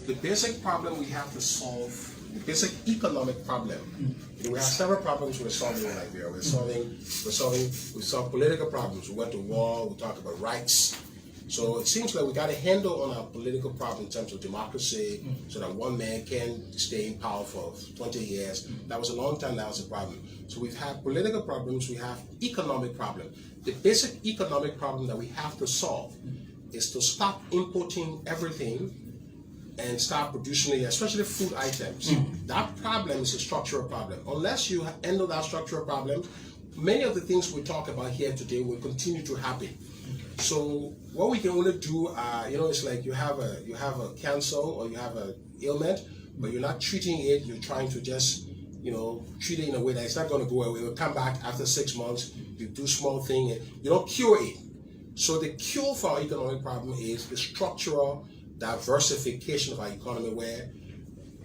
the basic problem we have to solve, the basic economic problem. We have several problems we're solving in Liberia. We solve political problems. We went to war, we talk about rights. So it seems like we got a handle on our political problem in terms of democracy, so that one man can stay in power for 20 years. That was a long time, that was a problem. So we've had political problems, we have economic problems. The basic economic problem that we have to solve is to stop importing everything and start producing it, especially food items. That problem is a structural problem. Unless you handle that structural problem, many of the things we talk about here today will continue to happen. So what we can only do, it's like you have a cancer or you have an ailment, but you're not treating it. You're trying to just, treat it in a way that it's not going to go away. It will come back after 6 months. You do small thing, and you don't cure it. So the cure for our economic problem is the structural diversification of our economy.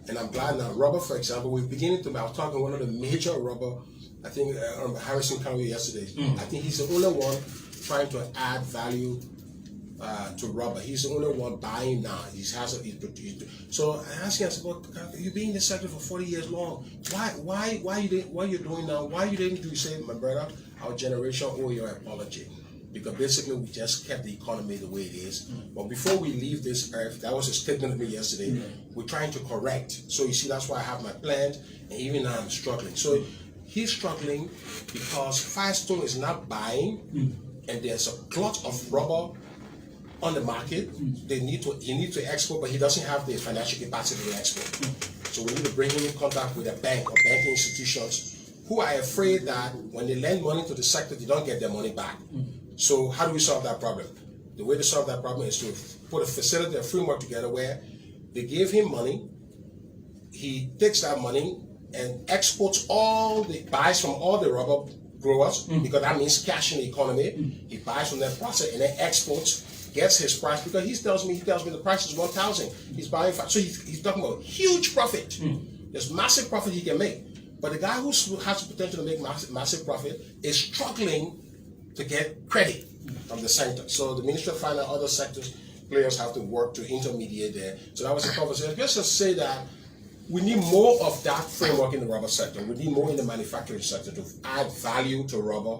And I'm glad now, rubber, for example, we're beginning to. I was talking to one of the major rubber. I think Harrison County yesterday. I think he's the only one trying to add value to rubber. He's the only one buying now. So I asked him, I said, well, you've been in this sector for 40 years long. Why you're doing now? Why you didn't do? You say, my brother, our generation owe your apology. Because basically we just kept the economy the way it is. But before we leave this earth, that was a statement of me yesterday, we're trying to correct. So you see, that's why I have my plant, and even now I'm struggling. So he's struggling because Firestone is not buying, and there's a glut of rubber on the market. He needs to export, but he doesn't have the financial capacity to export. So we need to bring him in contact with a bank or banking institutions who are afraid that when they lend money to the sector, they don't get their money back. So how do we solve that problem? The way to solve that problem is to put a facility, a framework together where they give him money, he takes that money and exports buys from all the rubber growers, because that means cash in the economy. He buys from that process and then exports, gets his price, because he tells me the price is 1,000. He's buying 5. So he's talking about huge profit. There's massive profit he can make. But the guy who has the potential to make massive profit is struggling to get credit from the center. So the Ministry of Finance, other sectors, players have to work to intermediate there. So that was the conversation. Let's just say that we need more of that framework in the rubber sector. We need more in the manufacturing sector to add value to rubber,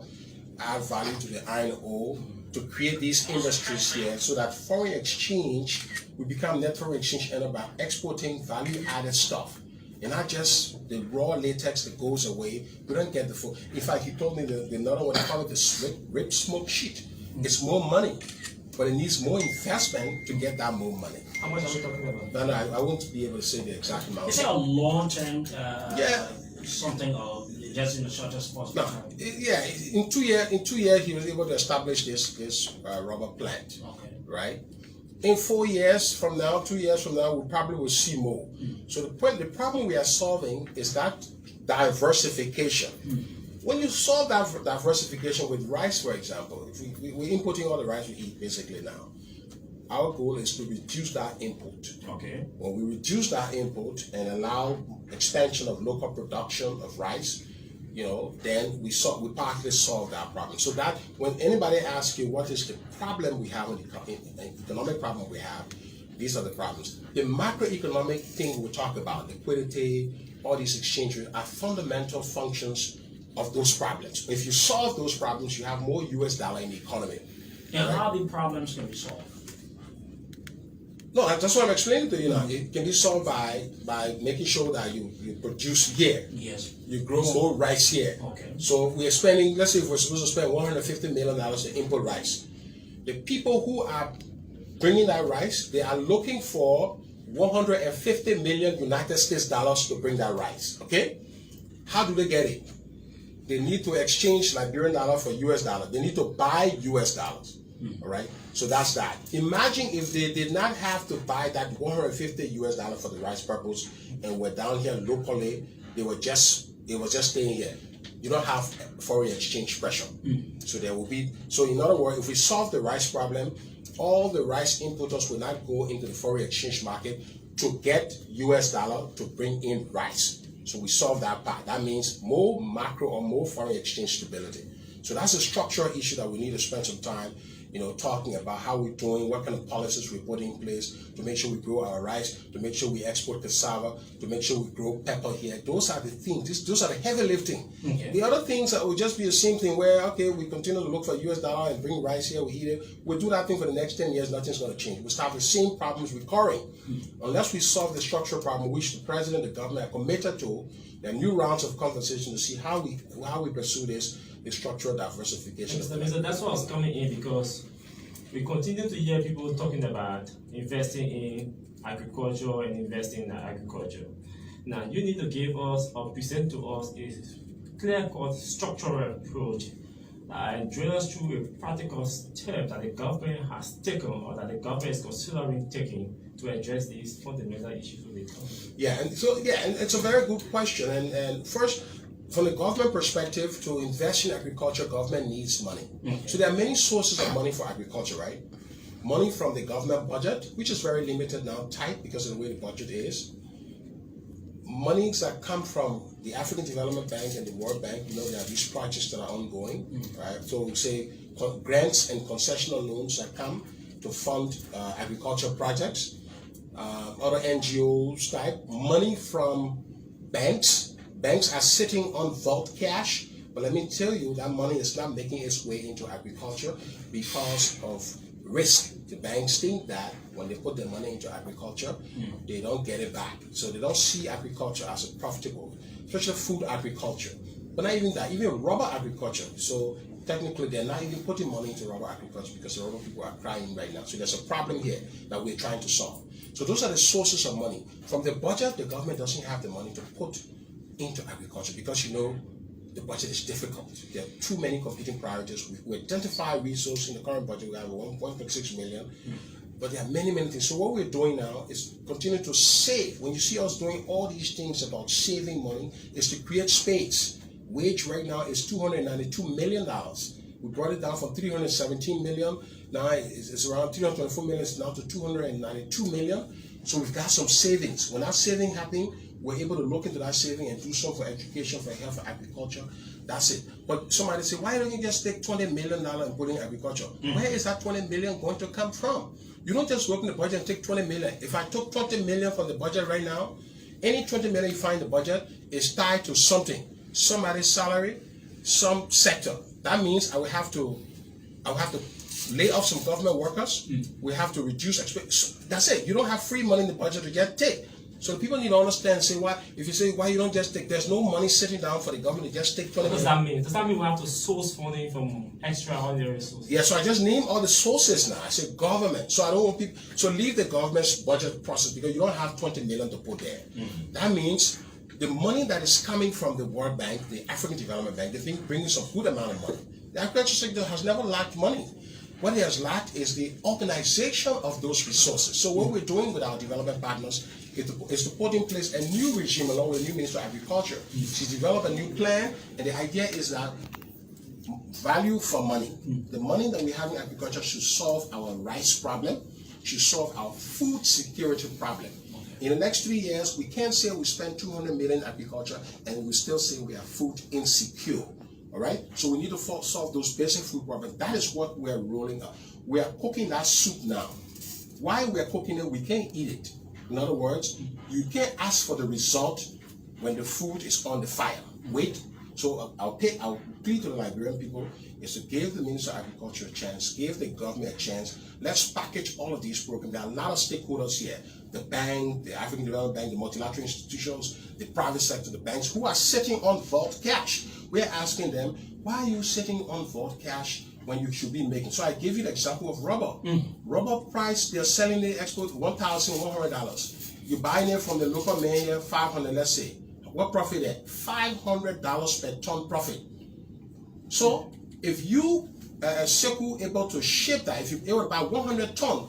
add value to the iron ore, to create these industries here so that foreign exchange, we become net foreign exchange and about exporting value-added stuff. And not just the raw latex that goes away. We don't get the full. In fact, he told me another one, I call it the rip smoke sheet. It's more money, but it needs more investment to get that more money. How much are we talking about? No, I won't be able to say the exact amount. Is it a long-term something, or just in the shortest possible time? Yeah, in 2 years he was able to establish this rubber plant. Okay. Right? In 4 years from now, 2 years from now, we probably will see more. So the problem we are solving is that diversification. When you solve that diversification with rice, for example, if we're importing all the rice we eat basically now, our goal is to reduce that import. Okay. When we reduce that import and allow expansion of local production of rice, then we partly solve that problem. So that when anybody asks you what is the problem we have, the economic problem we have, these are the problems. The macroeconomic thing we talk about, liquidity, all these exchange rates, are fundamental functions of those problems. If you solve those problems, you have more US dollar in the economy. And right? How the problems can be solved? No, that's what I'm explaining to you now. It can be solved by making sure that you produce here. Yes. You grow more rice here. Okay. So we're spending, let's say if we're supposed to spend $150 million to import rice. The people who are bringing that rice, they are looking for 150 million United States dollars to bring that rice. Okay? How do they get it? They need to exchange Liberian dollar for US dollar. They need to buy US dollars. All right? So that's that. Imagine if they did not have to buy that 150 US dollar for the rice purpose and were down here locally, it was just staying here. You don't have foreign exchange pressure. So there will be, so in other words, if we solve the rice problem, all the rice importers will not go into the foreign exchange market to get US dollar to bring in rice. So we solve that part. That means more macro or more foreign exchange stability. So that's a structural issue that we need to spend some time. talking about how we're doing, what kind of policies we're putting in place to make sure we grow our rice, to make sure we export cassava, to make sure we grow pepper here. Those are the things. Those are the heavy lifting. Okay. The other things that will just be the same thing where, okay, we continue to look for US dollar and bring rice here, we eat it. We'll do that thing for the next 10 years, nothing's going to change. We'll start the same problems recurring. Unless we solve the structural problem, which the president, the government are committed to, there are new rounds of conversation to see how we pursue this structural diversification. Mr. That's what I was coming in, because we continue to hear people talking about investing in agriculture and investing in agriculture. Now, you need to give us or present to us a clear-cut structural approach and drill us through a practical step that the government has taken or that the government is considering taking to address these fundamental issues with the economy. And it's a very good question. And first, from the government perspective, to invest in agriculture, government needs money. Okay. So there are many sources of money for agriculture, right? Money from the government budget, which is very limited now, tight because of the way the budget is. Monies that come from the African Development Bank and the World Bank, there are these projects that are ongoing, right? So say grants and concessional loans that come to fund agriculture projects, other NGOs type, money from banks. Banks are sitting on vault cash, but let me tell you that money is not making its way into agriculture because of risk. The banks think that when they put their money into agriculture, they don't get it back. So they don't see agriculture as a profitable, especially food agriculture. But not even that, even rubber agriculture. So technically they're not even putting money into rubber agriculture because the rubber people are crying right now. So there's a problem here that we're trying to solve. So those are the sources of money. From the budget, the government doesn't have the money to put into agriculture because the budget is difficult. There are too many competing priorities. We identify resources in the current budget. We have 1.6 million, but there are many things. So what we're doing now is continue to save. When you see us doing all these things about saving money, is to create space. Wage right now is $292 million. We brought it down from 317 million. Now it's around 324 million. It's now to 292 million. So we've got some savings. When that saving happening, we're able to look into that saving and do some for education, for health, for agriculture. That's it. But somebody say, why don't you just take $20 million and put in agriculture? Where is that $20 million going to come from? You don't just look in the budget and take $20 million. If I took $20 million from the budget right now, any $20 million you find in the budget is tied to something, somebody's salary, some sector. That means I will have to lay off some government workers. We have to reduce expenses. That's it. You don't have free money in the budget to just take. So people need to understand, say, why, if you say, why you don't just take, there's no money sitting down for the government to just take 20 What does that mean? Does that mean we have to source funding from extraordinary resources? Yeah, so I just name all the sources now. I say government. So I don't want people, so leave the government's budget process because you don't have 20 million to put there. That means the money that is coming from the World Bank, the African Development Bank, they've been bringing some good amount of money. The agriculture sector has never lacked money. What it has lacked is the organization of those resources. So what we're doing with our development partners is to put in place a new regime along with the new Minister of Agriculture. To develop a new plan, and the idea is that value for money. The money that we have in agriculture should solve our rice problem, should solve our food security problem. In the next 3 years, we can't say we spend 200 million in agriculture and we still say we are food insecure. All right? So we need to solve those basic food problems. That is what we're rolling up. We are cooking that soup now. While we're cooking it, we can't eat it. In other words, you can't ask for the result when the food is on the fire. Wait. So I'll plead to the Liberian people is to give the Minister of Agriculture a chance, give the government a chance. Let's package all of these programs. There are a lot of stakeholders here. The bank, the African Development Bank, the multilateral institutions, the private sector, the banks who are sitting on vault cash. We're asking them, why are you sitting on vault cash when you should be making? So I give you the example of rubber. Rubber price, they're selling the export $1,100. You're buying it from the local man here, $500, let's say. What profit there? $500 per ton profit. So if you Seku able to ship that, if you're able to buy 100 ton,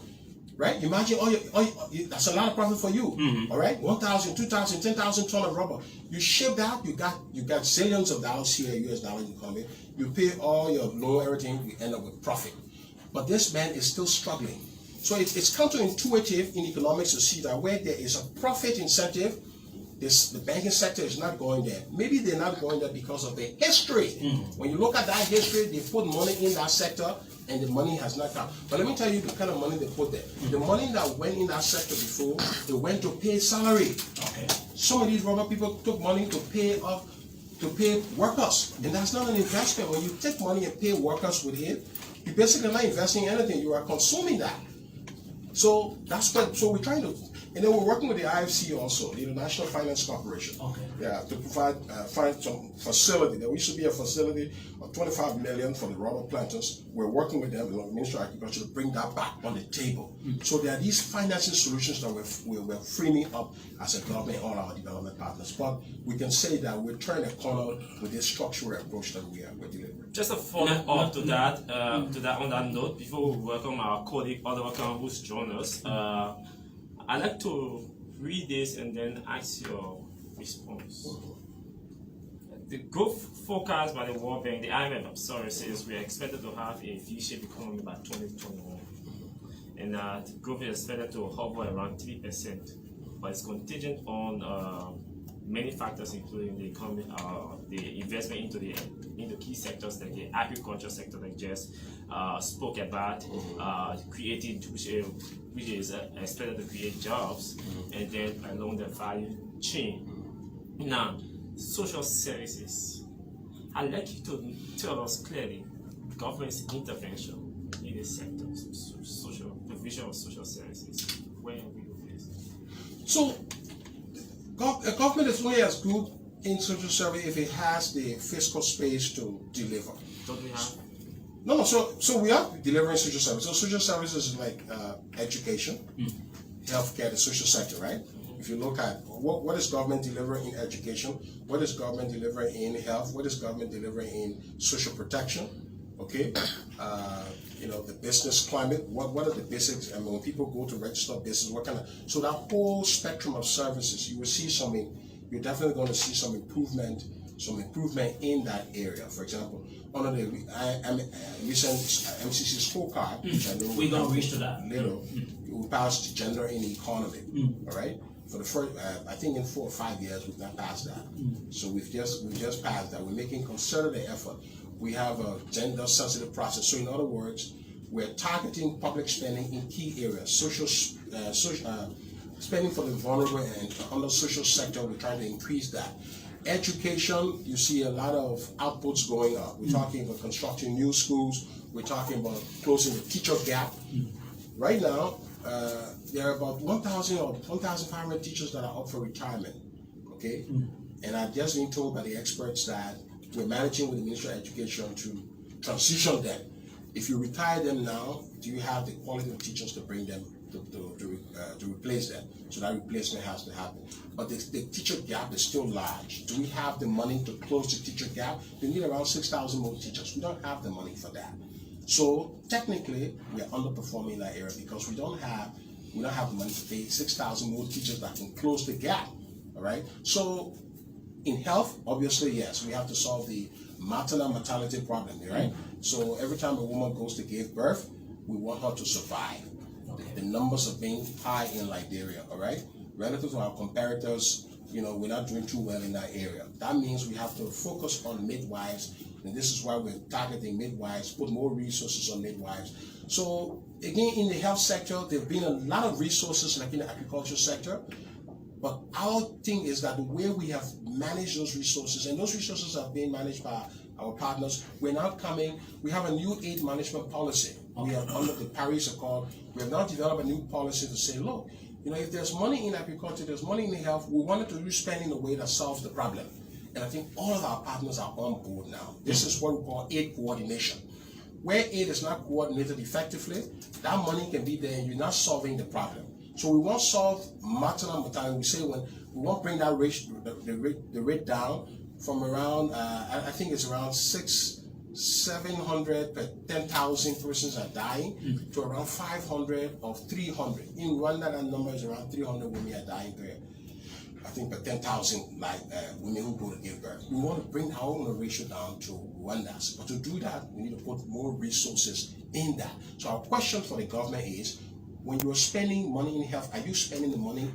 right? Imagine that's a lot of profit for you. All right, 1,000, 2,000, 10,000 ton of rubber. You ship that, you got zillions of dollars here, US dollars in economy. You pay all your loan, everything, you end up with profit. But this man is still struggling. So it's counterintuitive in economics to see that where there is a profit incentive, the banking sector is not going there. Maybe they're not going there because of the history. When you look at that history, they put money in that sector and the money has not come. But let me tell you the kind of money they put there. The money that went in that sector before, they went to pay salary. Okay. Some of these rubber people took money to pay workers, and that's not an investment. When you take money and pay workers with it, you're basically not investing in anything. You are consuming that. So that's what. So we're trying to, and then we're working with the IFC also, the International Finance Corporation. Okay. Yeah, to provide find some facility. There used to be a facility of 25 million for the rubber planters. We're working with them, the Ministry of Agriculture, to bring that back on the table. So there are these financing solutions that we're framing up as a government, all our development partners. But we can say that we're turning a corner with this structural approach that we're delivering. Just a follow-up to that, on that note, before we welcome our colleague, other worker who's joined us, I'd like to read this and then ask your response. The growth forecast by the World Bank, the IMF, says we are expected to have a V-shaped economy by 2021. And the growth is expected to hover around 3%, but it's contingent on many factors, including the economy, the investment into key sectors like the agriculture sector that just spoke about, creating, which is expected to create jobs, and then along the value chain. Now, social services. I'd like you to tell us clearly government's intervention in this sector, provision of social services. Where are we with this? So, a government is only as good in social service if it has the fiscal space to deliver. Don't we have? No. So we are delivering social services. So social services is like education, healthcare, the social sector, right? If you look at what is government delivering in education, what is government delivering in health, what is government delivering in social protection, okay? The business climate, what are the basics? I mean, when people go to register business, what kind of, so that whole spectrum of services, you will see you're definitely going to see some improvement in that area. For example, under the recent MCC scorecard, which I know we're going to reach to that later, we passed gender in the economy, all right? For the first, I think in 4 or 5 years, we've not passed that. So we've just passed that. We're making concerted effort. We have a gender-sensitive process. So in other words, we're targeting public spending in key areas, spending for the vulnerable and under social sector. We're trying to increase that. Education, you see a lot of outputs going up. We're talking about constructing new schools. We're talking about closing the teacher gap. Right now, there are about 1,000 or 1,500 teachers that are up for retirement, okay? And I've just been told by the experts that we're managing with the Ministry of Education to transition them. If you retire them now, do you have the quality of teachers to bring them, to replace them? So that replacement has to happen. But the teacher gap is still large. Do we have the money to close the teacher gap? We need around 6,000 more teachers. We don't have the money for that. So technically, we are underperforming in that area because we don't have the money to pay 6,000 more teachers that can close the gap. All right. So in health, obviously, yes, we have to solve the maternal mortality problem, right? So every time a woman goes to give birth, we want her to survive. Okay. The numbers are being high in Liberia, all right? Relative to our comparators, we're not doing too well in that area. That means we have to focus on midwives, and this is why we're targeting midwives, put more resources on midwives. So again, in the health sector, there have been a lot of resources like in the agriculture sector, but our thing is that the way we have managed those resources, and those resources are being managed by our partners, we have a new aid management policy. We are under the Paris Accord. We have now developed a new policy to say, look, if there's money in agriculture, there's money in health, we wanted to spend in a way that solves the problem. And I think all of our partners are on board now. This is what we call aid coordination. Where aid is not coordinated effectively, that money can be there and you're not solving the problem. So we want to solve maternal mortality. We say when we want to bring that the rate down from around, I think it's around 700 per 10,000 persons are dying to around 500 or 300. In Rwanda, that number is around 300 women are dying per, I think, per 10,000 women who go to give birth. We want to bring our own ratio down to Rwanda's. But to do that, we need to put more resources in that. So our question for the government is, when you're spending money in health, are you spending the money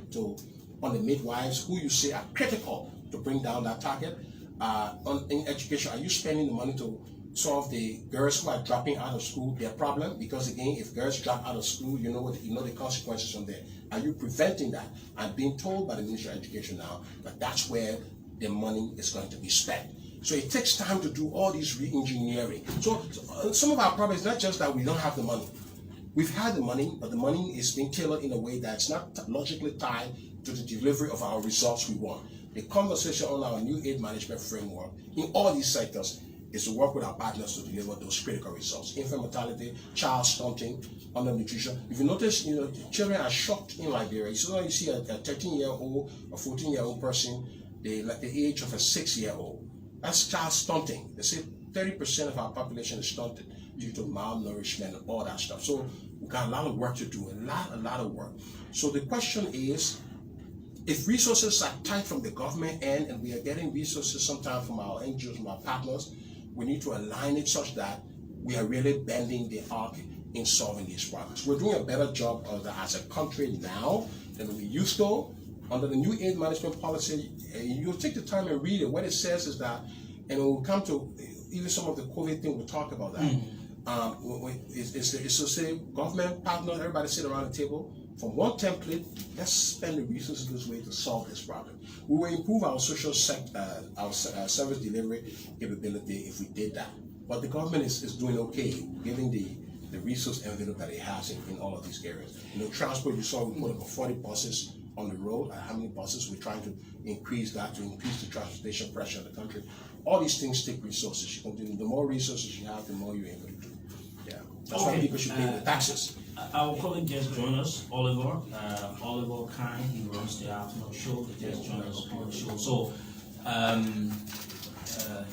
on the midwives who you say are critical to bring down that target? In education, are you spending the money to solve the girls who are dropping out of school, their problem, because again, if girls drop out of school, you know the consequences from there. Are you preventing that? I'm being told by the Ministry of Education now that that's where the money is going to be spent. So it takes time to do all these re-engineering. So some of our problems is not just that we don't have the money. We've had the money, but the money is being tailored in a way that's not logically tied to the delivery of our results we want. The conversation on our new aid management framework in all these sectors is to work with our partners to deliver those critical results. Infant mortality, child stunting, undernutrition. If you notice, children are shocked in Liberia. So you see a 13-year-old, a 14-year-old person, they like the age of a 6-year-old. That's child stunting. They say 30% of our population is stunted due to malnourishment and all that stuff. So we've got a lot of work to do, a lot of work. So the question is, if resources are tight from the government end and we are getting resources sometimes from our NGOs, from our partners, we need to align it such that we are really bending the arc in solving these problems. We're doing a better job of that as a country now than we used to. Under the new aid management policy, you'll take the time and read it. What it says is that, and we'll come to even some of the COVID thing, we'll talk about that. It's to say, government, partner, everybody sit around the table. From one template, let's spend the resources this way to solve this problem. We will improve our social our service delivery capability if we did that. But the government is doing okay, given the resource envelope that it has in all of these areas. Transport, you saw we put about 40 buses on the road. How many buses? We're trying to increase that, to increase the transportation pressure in the country. All these things take resources. The more resources you have, the more you're able to do. Yeah. That's why people should pay the taxes. Our colleague just joined us, Oliver Kine. He runs the afternoon show. He just joined us on the show. So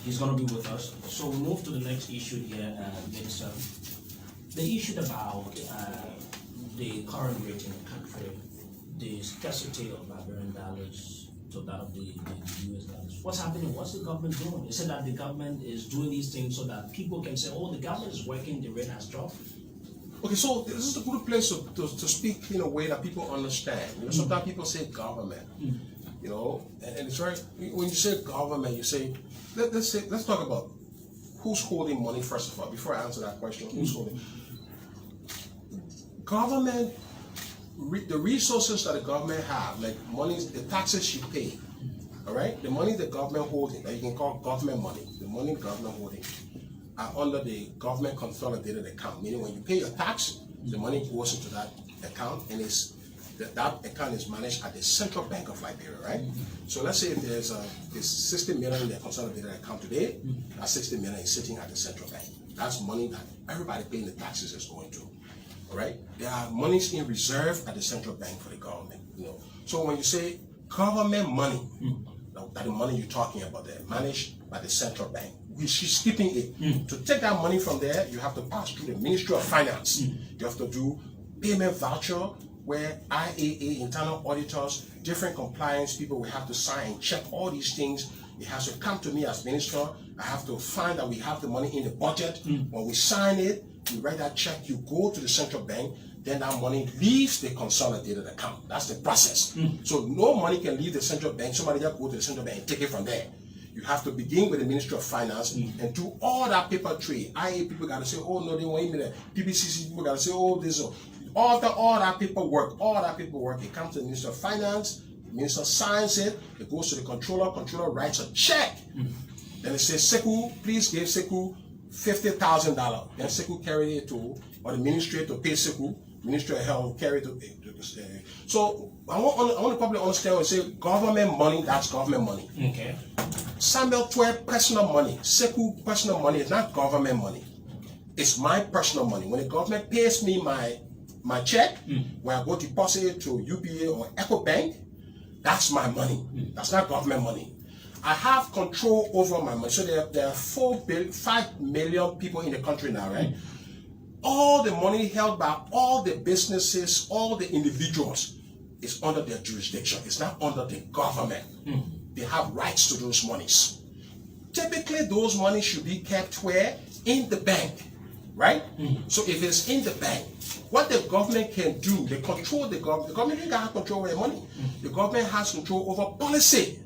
he's going to be with us. So we move to the next issue here, Minister. The issue about the current rate in the country, the scarcity of Liberian dollars to that of the US dollars. What's happening? What's the government doing? Is it that the government is doing these things so that people can say, oh, the government is working, the rate has dropped? Okay, so this is a good place to speak in a way that people understand. Sometimes people say government, and it's very, when you say government, you say, let's talk about who's holding money first of all. Before I answer that question, who's holding? Government, the resources that the government have, like money, the taxes you pay, all right? The money the government holding, that you can call government money, the money government holding, are under the government consolidated account, meaning when you pay your tax, the money goes into that account, and that account is managed at the Central Bank of Liberia, right? So let's say if there's 60 million in the consolidated account today, that 60 million is sitting at the Central Bank. That's money that everybody paying the taxes is going to, all right? There are monies in reserve at the Central Bank for the government, So when you say government money, that the money you're talking about there, managed by the Central Bank, she's skipping it. To take that money from there, you have to pass through the Ministry of Finance. You have to do payment voucher, where IAA, internal auditors, different compliance people will have to sign and check all these things. It has to come to me as minister. I have to find that we have the money in the budget. When we sign it, you write that check, you go to the Central Bank, then that money leaves the consolidated account. That's the process. So no money can leave the Central Bank. Somebody just go to the Central Bank and take it from there. You have to begin with the Ministry of Finance and do all that paper trail. IA people got to say, oh no, they want me there. PBCC people got to say, oh this, all that paperwork, it comes to the Ministry of Finance, the Minister signs it, it goes to the controller writes a check. Then it says, Seku, please give Seku $50,000. Then Seku carry it to, or the ministry to pay Seku, Ministry of Health carry it to. So I want to probably understand when you say government money, that's government money. Okay. Samuel Tweh personal money, Seku personal money is not government money. It's my personal money. When the government pays me my check, when I go deposit it to UBA or EcoBank, that's my money. That's not government money. I have control over my money. So there are 5 million people in the country now, right? All the money held by all the businesses, all the individuals is under their jurisdiction. It's not under the government. They have rights to those monies. Typically, those monies should be kept where? In the bank, right? So if it's in the bank, what the government can do, they control the government. The government can have control over their money. The government has control over policy.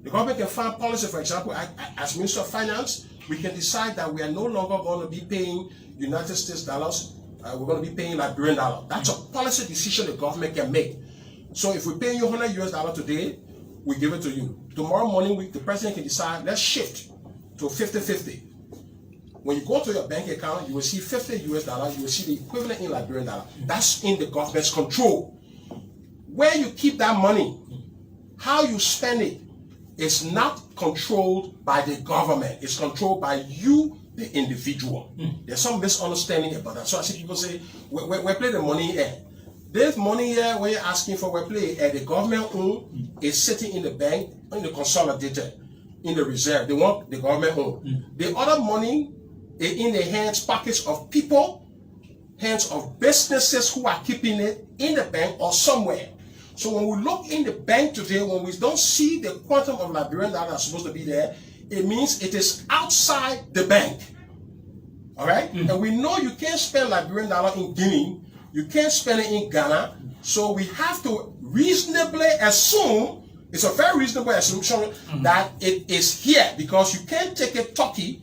The government can find policy, for example, as Minister of Finance, We can decide that we are no longer going to be paying United States dollars. We're going to be paying Liberian dollar. That's a policy decision the government can make. So if we're paying you $100 today, we give it to you. Tomorrow morning, the president can decide, let's shift to 50-50. When you go to your bank account, you will see $50, you will see the equivalent in Liberian dollar. That's in the government's control. Where you keep that money, how you spend it, is not controlled by the government. It's controlled by you, the individual. There's some misunderstanding about that. So I see people say, where play the money at? This money here, where you're asking for, where play at the government own, is sitting in the bank, in the consolidated, in the reserve. They want the government own. The other money is in the hands, pockets of people, hands of businesses who are keeping it in the bank or somewhere. So when we look in the bank today, when we don't see the quantum of Liberian dollar that's supposed to be there, it means it is outside the bank. All right? And we know you can't spend Liberian dollar in Guinea. You can't spend it in Ghana. So we have to reasonably assume, it's a very reasonable assumption, that it is here, because you can't take it Turkey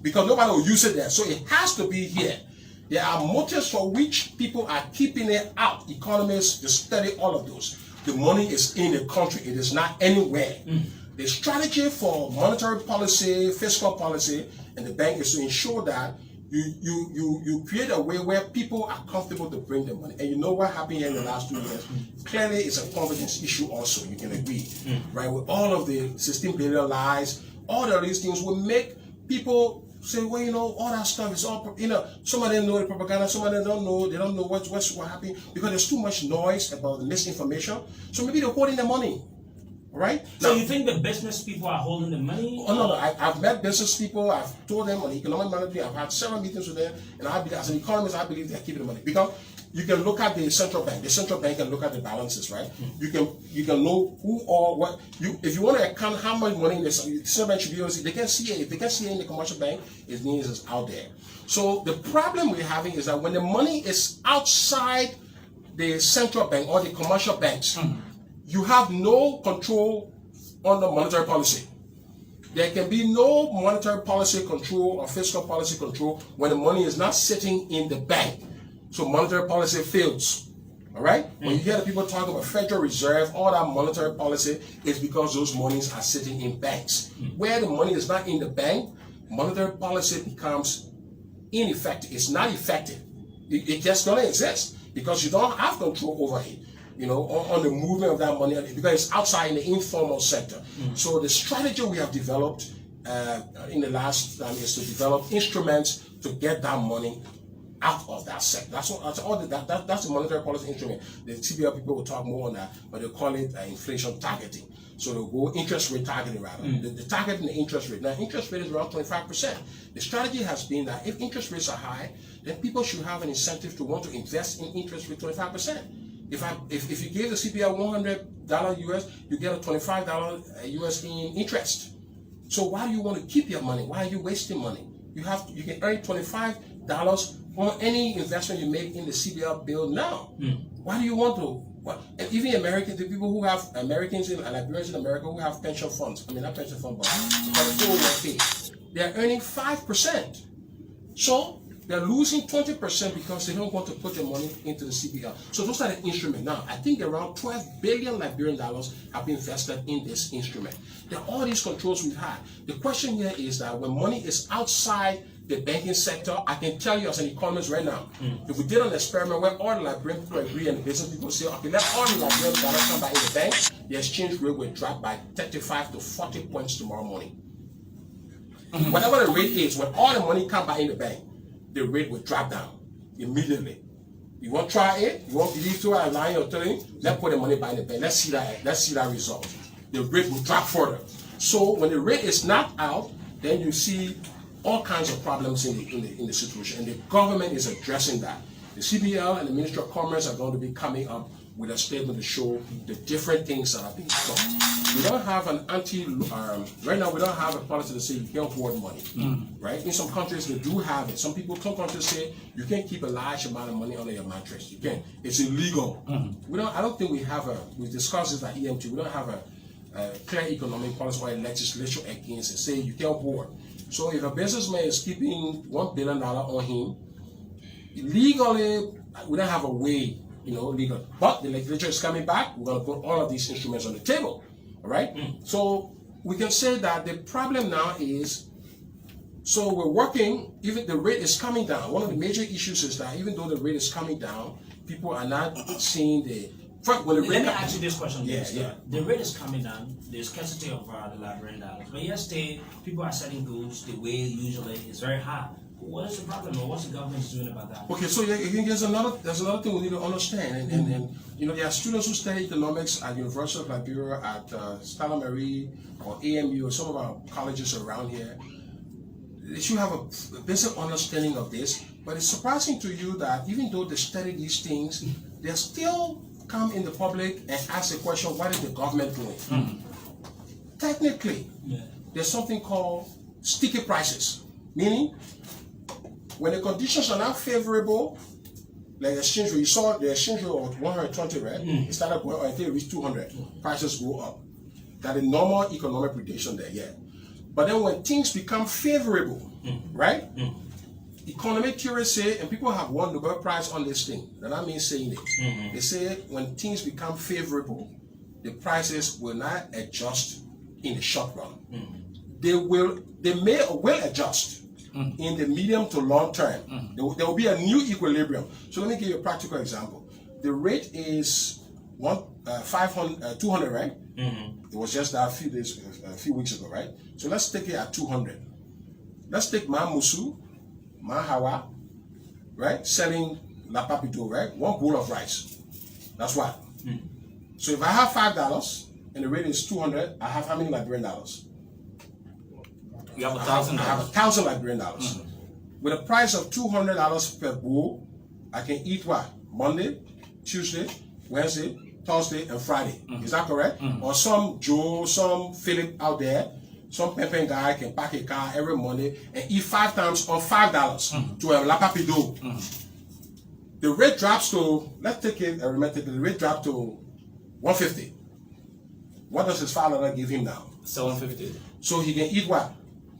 because nobody will use it there. So it has to be here. There are motives for which people are keeping it out. Economists just study all of those. The money is in the country. It is not anywhere. The strategy for monetary policy, fiscal policy, and the bank is to ensure that you create a way where people are comfortable to bring the money. And you know what happened here in the last 2 years? Clearly, it's a confidence issue also. You can agree. Right? With all of the 16 billion lies, all of these things will make people say, well, you know, all that stuff is all, you know, some of them know the propaganda, some of them don't know, they don't know what happened, because there's too much noise about the misinformation. So maybe they're holding the money, right? So you think the business people are holding the money? Oh, no, I've met business people, I've told them on economic management, I've had several meetings with them, and as an economist, I believe they're keeping the money. Because you can look at the central bank can look at the balances, right? You can know who or what, if you want to account how much money the central bank should be able to see, they can see it. If they can see it in the commercial bank, it means it's out there. So the problem we're having is that when the money is outside the central bank or the commercial banks, you have no control on the monetary policy. There can be no monetary policy control or fiscal policy control when the money is not sitting in the bank. So monetary policy fails. All right? When you hear the people talk about Federal Reserve, all that monetary policy is because those monies are sitting in banks. Where the money is not in the bank, monetary policy becomes ineffective. It's not effective. It just doesn't exist because you don't have control over it, you know, on the movement of that money, because it's outside in the informal sector. So the strategy we have developed in the last time is to develop instruments to get that money out of that sector. That's the monetary policy instrument. The CBL people will talk more on that, but they call it inflation targeting. So they'll go interest rate targeting rather. The targeting the interest rate. Now interest rate is around 25%. The strategy has been that if interest rates are high, then people should have an incentive to want to invest in interest rate 25%. If you give the CBL $100 US, you get a $25 US in interest. So why do you want to keep your money? Why are you wasting money? You can earn $25 on any investment you make in the CBL bill now. Why do you want to? And even Americans, the people who have Americans and Liberians in America who have pension funds, I mean not pension fund, but the 401k, they're earning 5%. So they're losing 20% because they don't want to put their money into the CBL. So those are the instruments. Now, I think around 12 billion Liberian dollars have been invested in this instrument. There are all these controls we've had. The question here is that when money is outside the banking sector, I can tell you as an economist right now, if we did an experiment where all the Liberian people agree and the business people say, okay, let all the Liberian dollars come back in the bank, the exchange rate will drop by 35 to 40 points tomorrow morning. Whatever the rate is, when all the money come back in the bank, the rate will drop down immediately. You want to try it? You want to believe to a line or telling? Let's put the money back in the bank. Let's see that result. The rate will drop further. So when the rate is not out, then you see all kinds of problems in the situation, and the government is addressing that. The CBL and the Ministry of Commerce are going to be coming up with a statement to show the different things that are being done. We don't have an right now we don't have a policy to say you can't hoard money, right? In some countries they do have it. Some countries say you can't keep a large amount of money under your mattress. You can't. It's illegal. I don't think we discussed this at EMT, we don't have a clear economic policy or legislation against it, say you can't hoard. So if a businessman is keeping $1 billion on him, legally, we don't have a way, legal. But the legislature is coming back. We're going to put all of these instruments on the table. All right? So we can say that the problem now is, so we're working, even the rate is coming down. One of the major issues is that even though the rate is coming down, people are not seeing the... Let me ask you this question. Yeah. The rate is coming down, the scarcity of the Liberian dollars. But yesterday, people are selling goods the way usually is very high. What is the problem, or what's the government doing about that? Okay, so there's another thing we need to understand, and there are students who study economics at University of Liberia, at Stella Marie or AMU, or some of our colleges around here. They should have a basic understanding of this. But it's surprising to you that even though they study these things, they still come in the public and ask the question, what is the government doing? Technically, there's something called sticky prices, meaning when the conditions are not favorable, like exchange rate, you saw the exchange rate of 120, right? It started going until it reached 200. Prices go up. That is normal economic predation there, yeah. But then when things become favorable, right? Economic theorists say, and people have won Nobel Prize on this thing, and I mean saying it. They say when things become favorable, the prices will not adjust in the short run. They may or will adjust in the medium to long term. There will be a new equilibrium. So let me give you a practical example. The rate is 200, right? It was just that a few weeks ago, right? So let's take it at 200. Let's take Musu, Hawa, right? Selling La Papito, right? One bowl of rice. That's what. So if I have $5 and the rate is 200, I have how many Liberian dollars? You have $1,000. I have 1,000 Liberian dollars. With a price of $200 per bowl, I can eat what? Monday, Tuesday, Wednesday, Thursday, and Friday. Is that correct? Or some Joe, some Philip out there, some Pepe guy can pack a car every Monday and eat 5 times on $5 to a lapapido. The rate drops to, let's take it arithmetically, the rate drops to 150. What does his father give him now? 750. So he can eat what?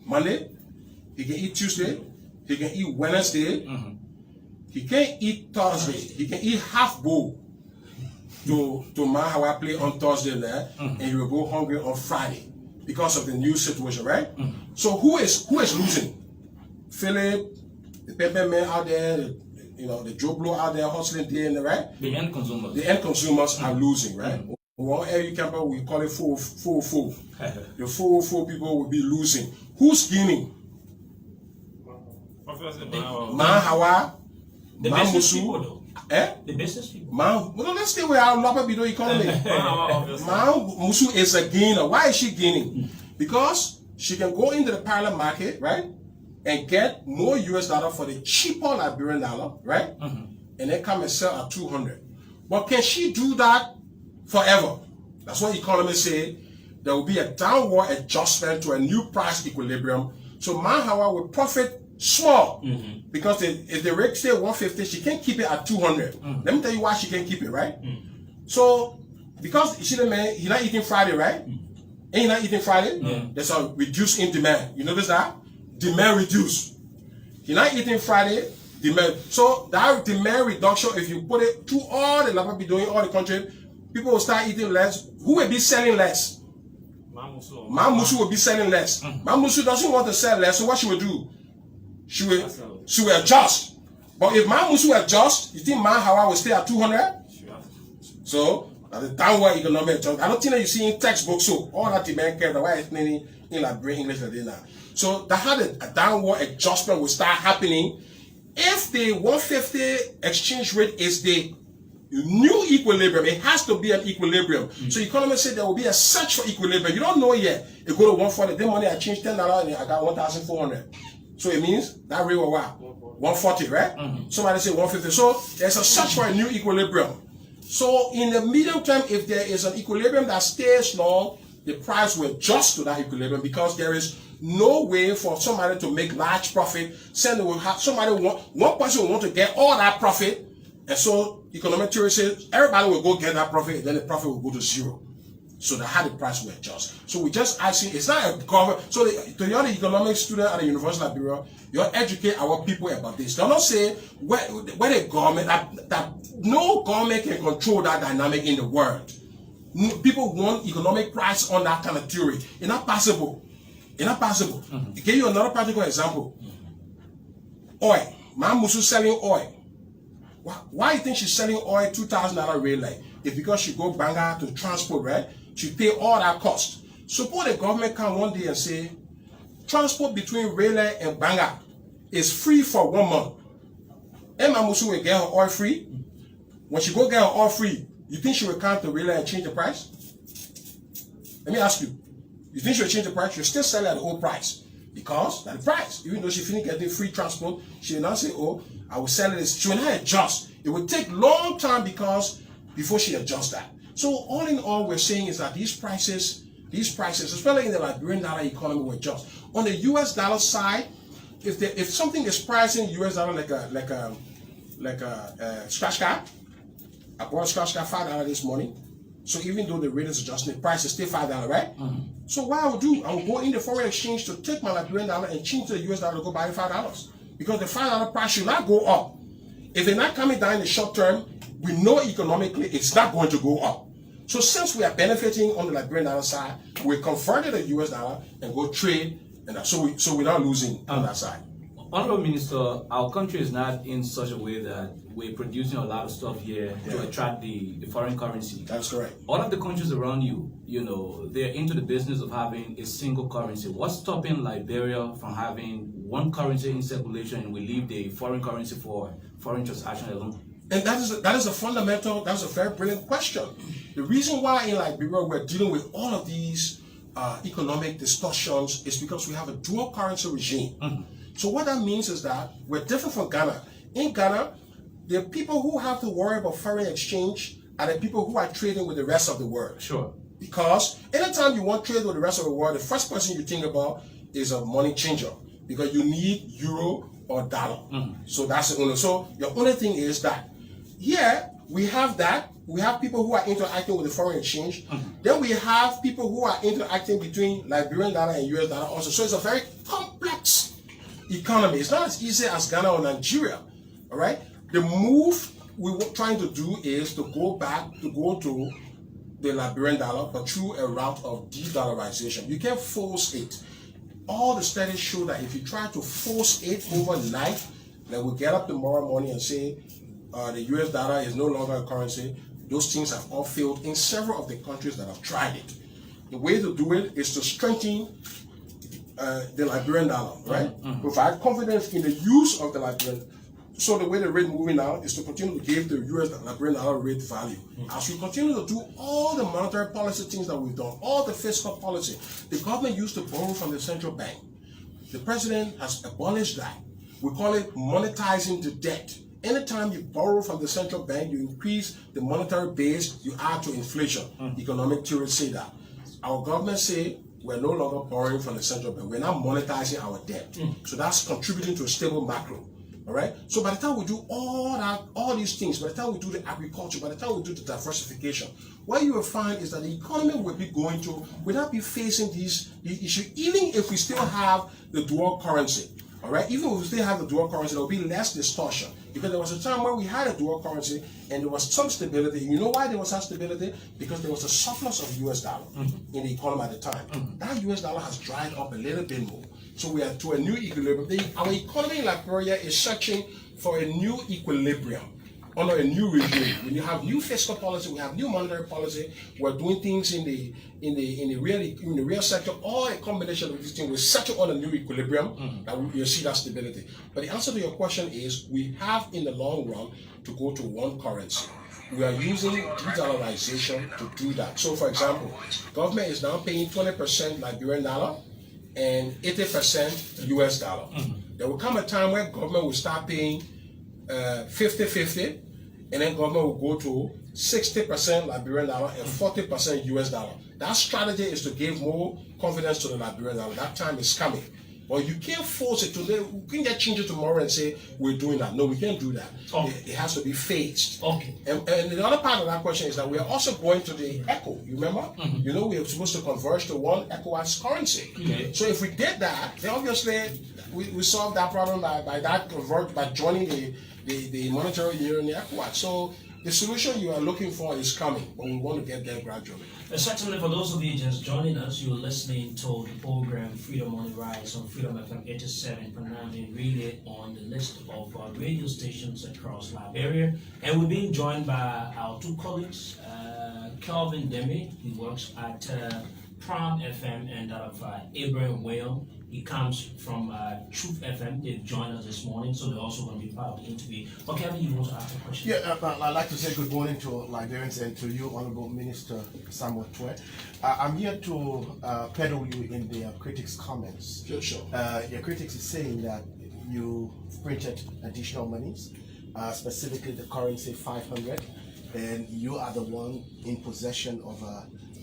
Monday, he can eat Tuesday, he can eat Wednesday, he can't eat Thursday, he can eat half bowl to Mahawa play on Thursday there, and he will go hungry on Friday because of the new situation, right? So who is losing? Philip, the Pepe man out there, the Joe Blow out there hustling day and right? The end consumers. The end consumers are losing, right? Well, every camper we call it 404. The 404 people will be losing. Who's gaining? Hawa, the business people, though. The business people. Let's stay with our Lapabido economy. Musu is a gainer. Why is she gaining? Because she can go into the parallel market, right? And get more US dollar for the cheaper Liberian dollar, right? And then come and sell at 200. But can she do that forever? That's what economists say. There will be a downward adjustment to a new price equilibrium. So Mahawa will profit small because if the rate stay 150, she can't keep it at 200. Let me tell you why she can't keep it, right? So because you see the man, he's not eating Friday, right? Ain't he not eating Friday? There's a reduce in demand. You notice that? Demand reduce. He's not eating Friday, demand. So that demand reduction, if you put it to all the Lapa be doing all the country, people will start eating less. Who will be selling less? Musu will be selling less. Musu doesn't want to sell less, so what she will do? She will adjust. But if Musu adjusts, you think Hawa will stay at 200? So the downward economic adjustment. I don't think that you see in textbooks, so all that demand curve, why it's mainly in like brain English like that. So that how the downward adjustment will start happening if the 150 exchange rate is the new equilibrium. It has to be an equilibrium. So economists say there will be a search for equilibrium. You don't know yet. You go to 140, then money I changed $10 and I got 1,400. So it means that rate will what? 140, right? Somebody say 150. So there's a search for a new equilibrium. So in the medium term, if there is an equilibrium that stays long, the price will adjust to that equilibrium because there is no way for somebody to make large profit. One person will want to get all that profit, and so economic theory says everybody will go get that profit, and then the profit will go to zero. So that how the price will adjust. So we just asking, it's not a government. So to the other economic student at the University of Liberia, you educate our people about this. They're not saying where the government, that no government can control that dynamic in the world. People want economic price on that kind of theory. It's not possible. It's not possible. I'll give you another practical example. Oil. My musu selling oil. Why do you think she's selling oil $2,000 rate like? It's because she go Banga to transport, right? She pay all that cost. Suppose the government come one day and say, transport between Raleigh and Banga is free for 1 month. And my musu will get her oil free. When she go get her oil free, you think she will come to Raleigh and change the price? Let me ask you. You think she'll change the price? She'll still sell it at the old price. Because that's the price. Even though she finished getting free transport, she will not say, oh, I will sell it. She will not adjust. It will take long time before she adjusts that. So all in all, we're saying is that these prices, especially in the Liberian dollar economy, will adjust. On the US dollar side, if something is priced in US dollar like a scratch card, I bought a scratch card $5 this morning. So even though the rate is adjusting, the price is still $5, right? So what I will go in the foreign exchange to take my Liberian dollar and change to the US dollar to go buy $5. Because the $5 price should not go up. If they're not coming down in the short term, we know economically it's not going to go up. So since we are benefiting on the Liberian dollar side, we converted the US dollar and go trade, and so we're not losing on that side. Honorable Minister, our country is not in such a way that we're producing a lot of stuff here to attract the foreign currency. That's correct. All of the countries around you, they're into the business of having a single currency. What's stopping Liberia from having one currency in circulation and we leave the foreign currency for foreign transaction alone? And that is a fundamental, that's a very brilliant question. The reason why in Liberia we're dealing with all of these economic distortions is because we have a dual currency regime. So what that means is that we're different from Ghana. In Ghana, the people who have to worry about foreign exchange are the people who are trading with the rest of the world. Sure. Because anytime you want to trade with the rest of the world, the first person you think about is a money changer. Because you need euro or dollar. So that's the only. So your only thing is that here we have that. We have people who are interacting with the foreign exchange. Then we have people who are interacting between Liberian dollar and US dollar also. So it's a very complex economy. It's not as easy as Ghana or Nigeria. All right. The move we're trying to do is to go to the Liberian dollar, but through a route of de-dollarization. You can't force it. All the studies show that if you try to force it overnight, then we get up tomorrow morning and say the US dollar is no longer a currency. Those things have all failed in several of the countries that have tried it. The way to do it is to strengthen the Liberian dollar, right? Provide confidence in the use of the Liberian. So the way the rate moving now is to continue to give the US Liberian dollar rate value. As we continue to do all the monetary policy things that we've done, all the fiscal policy, the government used to borrow from the central bank. The president has abolished that. We call it monetizing the debt. Anytime you borrow from the central bank, you increase the monetary base, you add to inflation. Economic theories say that. Our government say we're no longer borrowing from the central bank. We're now monetizing our debt. So that's contributing to a stable macro. All right. So by the time we do all these things, by the time we do the agriculture, by the time we do the diversification, what you will find is that the economy will be going to, will not be facing these issues, even if we still have the dual currency. All right. Even if we still have the dual currency, there will be less distortion. Because there was a time where we had a dual currency and there was some stability. You know why there was some stability? Because there was a surplus of US dollar in the economy at the time. That US dollar has dried up a little bit more. So we are to a new equilibrium. Our economy in Liberia is searching for a new equilibrium under a new regime. When you have new fiscal policy, we have new monetary policy. We're doing things in the real sector. All a combination of these things will settle on a new equilibrium that you'll see that stability. But the answer to your question is we have in the long run to go to one currency. We are using de-dollarization to do that. So for example, government is now paying 20% Liberian dollar and 80% US dollar. There will come a time where government will start paying 50-50, and then government will go to 60% Liberian dollar and 40% US dollar. That strategy is to give more confidence to the Liberian dollar. That time is coming. But you can't force it today. We can't just change it tomorrow and say we're doing that. No, we can't do that. Okay. It has to be phased. Okay. And the other part of that question is that we are also going to the ECO. You remember? Mm-hmm. You know, we are supposed to converge to one ECOWAS currency. Okay. So if we did that, then obviously we solve that problem by joining the monetary union in the ECOWAS. So the solution you are looking for is coming, but we want to get there gradually. Certainly, for those of you just joining us, you're listening to the program Freedom on the Rise on Freedom FM 87.9, really on the list of radio stations across Liberia. And we're being joined by our two colleagues, Kelvin Demi, he works at Prom FM, and that of Abraham Whale. He comes from Truth FM. They've joined us this morning, so they're also going to be part of the interview. But Kevin, you want to ask a question? Yeah, I'd like to say good morning to Liberians and to you, Honorable Minister Samuel Tweh. I'm here to peddle you in the critics' comments. Sure. Your critics is saying that you printed additional monies, specifically the currency 500, and you are the one in possession of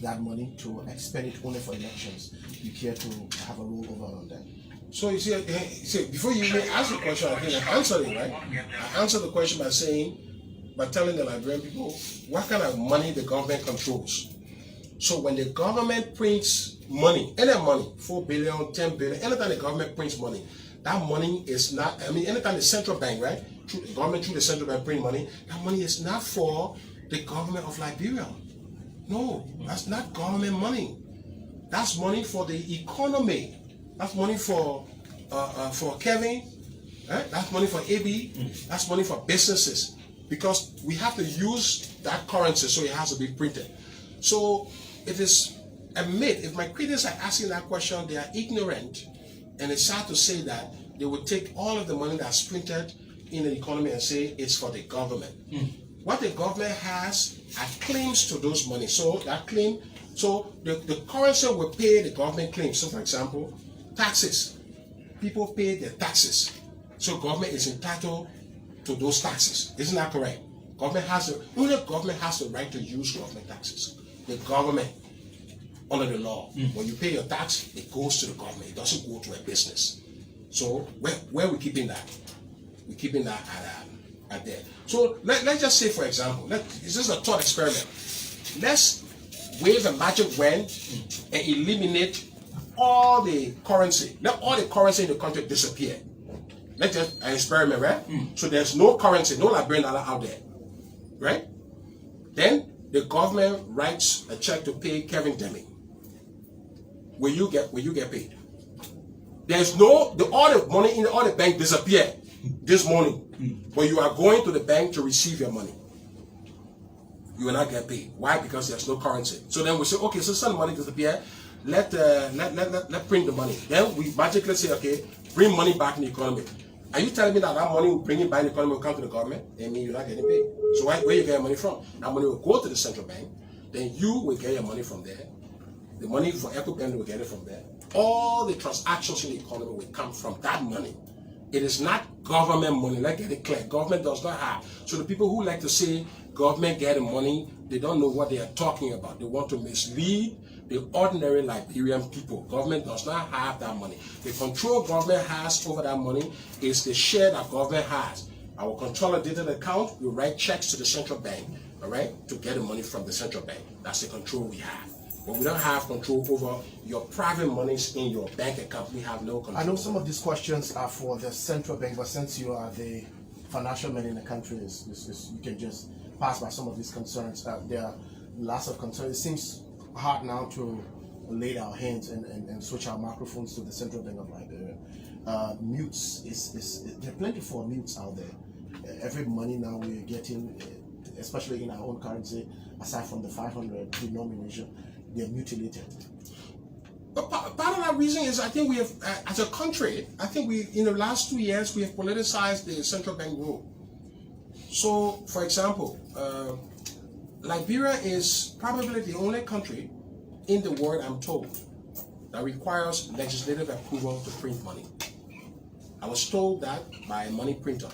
that money to expend it only for elections. You care to have a rollover on that? So you see, before you even ask the question, I think I answered it, right? I answered the question by telling the Liberian people what kind of money the government controls. So when the government prints money, any money, 4 billion, 10 billion, anytime the government prints money, that money is not, anytime the central bank, right? The government through the central bank print money, that money is not for the government of Liberia. No, that's not government money. That's money for the economy. That's money for Kevin. Right? That's money for AB. That's money for businesses. Because we have to use that currency, so it has to be printed. So it is a myth. If my critics are asking that question, they are ignorant. And it's sad to say that they would take all of the money that's printed in the economy and say it's for the government. What the government has are claims to those money. So that claim, the currency will pay the government claims. So for example, taxes. People pay their taxes. So government is entitled to those taxes. Isn't that correct? Only government has the right to use government taxes. The government, under the law, when you pay your tax, it goes to the government. It doesn't go to a business. So where are we keeping that? We're keeping that at there. So let's just say, for example, this is a thought experiment. Let's wave a magic wand and eliminate all the currency. Let all the currency in the country disappear. Let's just an experiment, right? So there's no currency, no Liberian dollar out there, right? Then the government writes a check to pay Kevin Demi. Will you get paid? There's all the money in all the bank disappeared this morning, but you are going to the bank to receive your money. You will not get paid. Why? Because there's no currency. So then we say, okay, so some money disappear. Let print the money. Then we magically say, okay, bring money back in the economy. Are you telling me that money will bring it back in the economy will come to the government? I mean, you're not getting paid. So where you get your money from? That money will go to the central bank. Then you will get your money from there. The money for EcoBank will get it from there. All the transactions in the economy will come from that money. It is not government money. Let's get it clear. Government does not have. So the people who like to say government getting money, they don't know what they are talking about. They want to mislead the ordinary Liberian people. Government does not have that money. The control government has over that money is the share that government has. Our consolidated account, we write checks to the central bank, all right, to get the money from the central bank. That's the control we have. But we don't have control over your private monies in your bank account. We have no control. I know some of these questions are for the central bank, but since you are the financial man in the country, you can just pass by some of these concerns. There are lots of concerns. It seems hard now to lay our hands and switch our microphones to the Central Bank of Liberia. Mutes, there are plenty for mutes out there. Every money now we're getting, especially in our own currency, aside from the 500 denomination, they're mutilated. But part of that reason is I think we have, as a country, I think in the last 2 years, we have politicized the central bank role. So, for example, Liberia is probably the only country in the world, I'm told, that requires legislative approval to print money. I was told that by a money printer,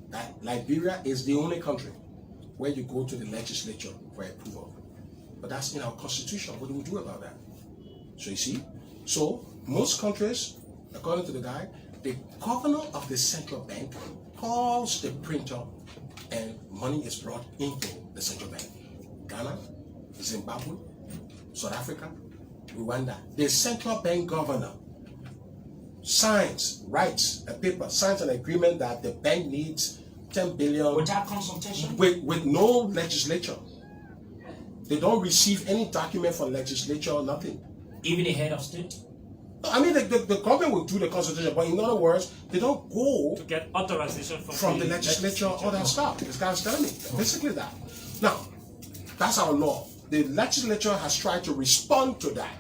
that Liberia is the only country where you go to the legislature for approval. But that's in our constitution. What do we do about that? So you see, so most countries, according to the guy, the governor of the central bank calls the printer and money is brought into the central bank. Ghana, Zimbabwe, South Africa, Rwanda. The central bank governor writes a paper, signs an agreement that the bank needs 10 billion Without consultation? with no legislature. They don't receive any document from legislature or nothing. Even the head of state? I mean, the government will do the consultation, but in other words, they don't go To get authorization from the legislature or that stuff. This guy's telling me basically that. Now, that's our law. The legislature has tried to respond to that.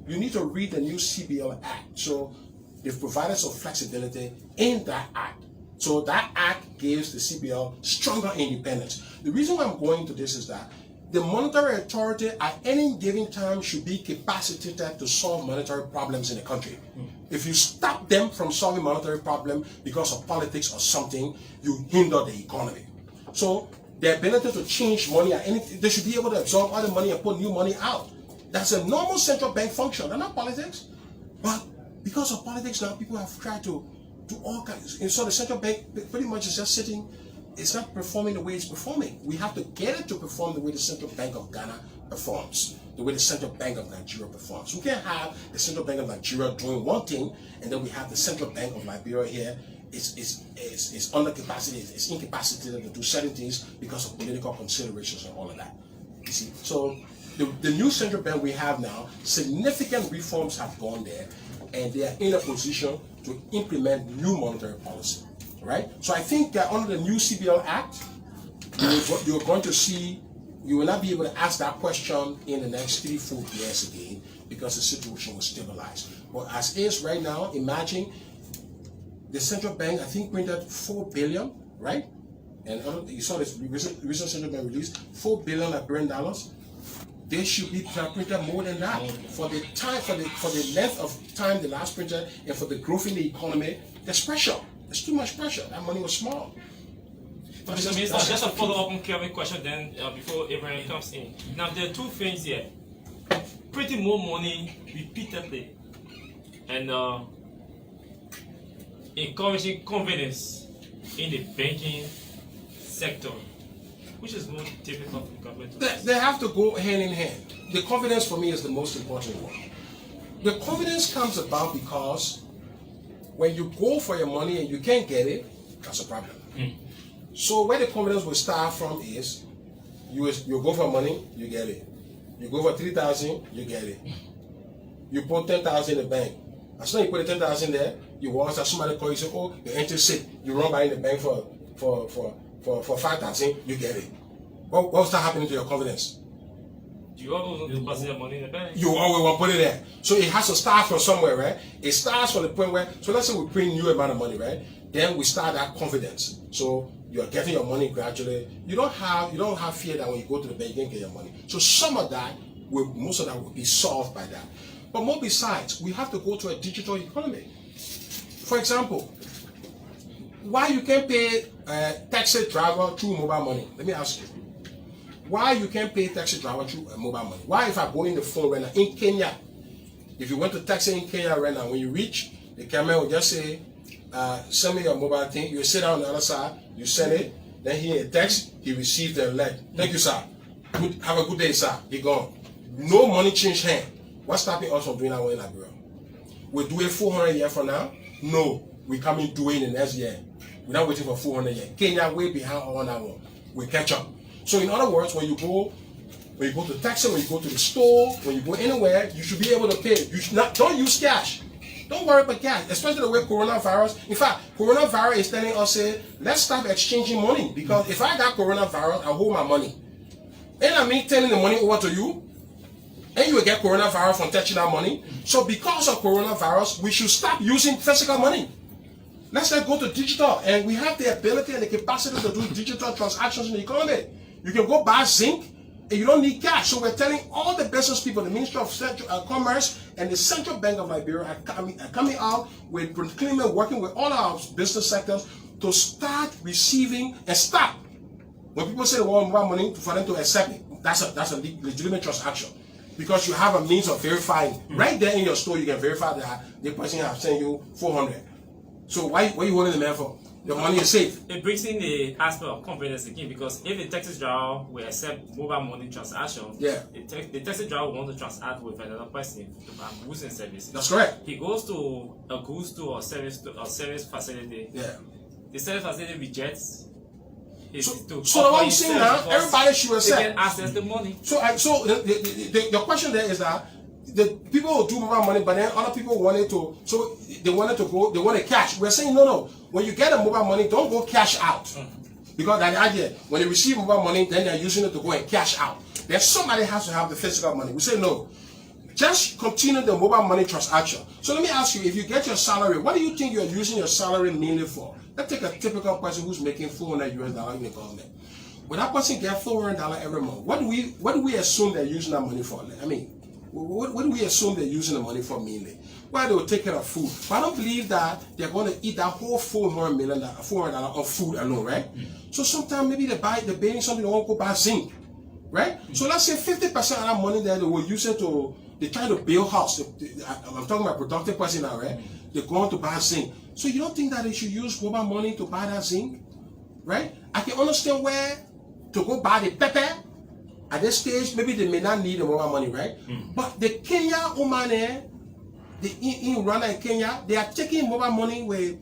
You need to read the new CBL Act. So they've provided some flexibility in that act. So that act gives the CBL stronger independence. The reason why I'm going to this is that the monetary authority at any given time should be capacitated to solve monetary problems in the country. If you stop them from solving monetary problems because of politics or something, you hinder the economy. So the ability to change money at anything, they should be able to absorb other money and put new money out. That's a normal central bank function. They're not politics. But because of politics now, people have tried to do all kinds. And so the central bank pretty much is just sitting. It's not performing the way it's performing. We have to get it to perform the way the Central Bank of Ghana performs, the way the Central Bank of Nigeria performs. We can't have the Central Bank of Nigeria doing one thing, and then we have the Central Bank of Liberia here. It's under capacity, it's incapacitated to do certain things because of political considerations and all of that. You see, so the new central bank we have now, significant reforms have gone there, and they are in a position to implement new monetary policy. Right? So I think that under the new CBL Act, you're going to see, you will not be able to ask that question in the next 3-4 years again because the situation will stabilize. But as is right now, imagine the central bank, I think, printed 4 billion, right? And you saw this recent central bank release, 4 billion Liberian dollars. They should be printed more than that. For the time, for the length of time the last printed, and for the growth in the economy, there's pressure. There's too much pressure. That money was small. Mr. Minister, just a follow-up on Kelvin's question then before Abraham comes in. Now, there are two things here. Printing more money repeatedly and encouraging confidence in the banking sector, which is more difficult for the government to They have to go hand in hand. The confidence for me is the most important one. The confidence comes about because when you go for your money and you can't get it, that's a problem. So where the confidence will start from is, you go for money, you get it. You go for 3,000, you get it. You put 10,000 in the bank. As soon as you put the 10,000 there, you want somebody call you, say, oh, your interest sick. You run by in the bank for 5,000, you get it. What will start happening to your confidence? You always want to deposit your money in the bank. You always want to put it there. So it has to start from somewhere, right? It starts from the point where, so let's say we bring new amount of money, right? Then we start that confidence. So you're getting your money gradually. You don't have fear that when you go to the bank, you can get your money. So some of that, most of that will be solved by that. But more besides, we have to go to a digital economy. For example, why you can't pay a taxi driver through mobile money? Let me ask you. Why you can't pay taxi driver through mobile money? Why if I go in the phone right now, in Kenya, if you went to taxi in Kenya right now, when you reach, the camera will just say, send me your mobile thing. You sit down on the other side, you send it, then he text, he receives the alert. Thank you, sir. Have a good day, sir. He gone. No money change hand. What's stopping us from doing that one in Liberia? We do it 400 years from now? No. We come in doing it next year. We're not waiting for 400 years. Kenya way behind on that one. We catch up. So in other words, when you go to taxi, when you go to the store, when you go anywhere, you should be able to pay. You should not, don't use cash. Don't worry about cash, especially the way coronavirus. In fact, coronavirus is telling us, say, let's stop exchanging money. Because if I got coronavirus, I hold my money. And I mean telling the money over to you, and you will get coronavirus from touching that money. So because of coronavirus, we should stop using physical money. Let's go to digital, and we have the ability and the capacity to do digital transactions in the economy. You can go buy zinc, and you don't need cash. So we're telling all the business people, the Ministry of Commerce and the Central Bank of Liberia are coming out with proclaiming, working with all our business sectors to start receiving and stop. When people say they want mobile money, for them to accept it, that's a legitimate transaction. because you have a means of verifying. Right there in your store, you can verify that the person has sent you 400. So what are you holding the man for? The money is safe. It brings in the aspect of confidence again, because if the taxi driver will accept mobile money transaction, the taxi driver wants to transact with another person to buy goods and services. That's correct. He goes to a goods store or service facility. Yeah. The service facility rejects. So what I'm saying now, everybody should accept. They can access the money. So your question there is that the people who do mobile money, but then other people wanted to, so they wanted cash. We're saying no. When you get a mobile money, don't go cash out. Because that idea, when they receive mobile money, then they're using it to go and cash out. Then somebody has to have the physical money. We say no. Just continue the mobile money transaction. So let me ask you, if you get your salary, what do you think you're using your salary mainly for? Let's take a typical person who's making $400 US in the government. When that person gets $400 every month, what do we assume they're using that money for? I mean, what do we assume they're using the money for mainly? Well, they will take care of food. But I don't believe that they're going to eat that whole $400 on food alone, right? So sometimes maybe they're buying something, they won't go buy zinc, right? So let's say 50% of that money there, they will use it to, they're trying to build house. I'm talking about productive person now, right? They're going to buy zinc. So you don't think that they should use mobile money to buy that zinc, right? I can understand where to go buy the pepper. At this stage, maybe they may not need the mobile money, right? But the Kenya woman there, in Rwanda and Kenya, they are taking mobile money with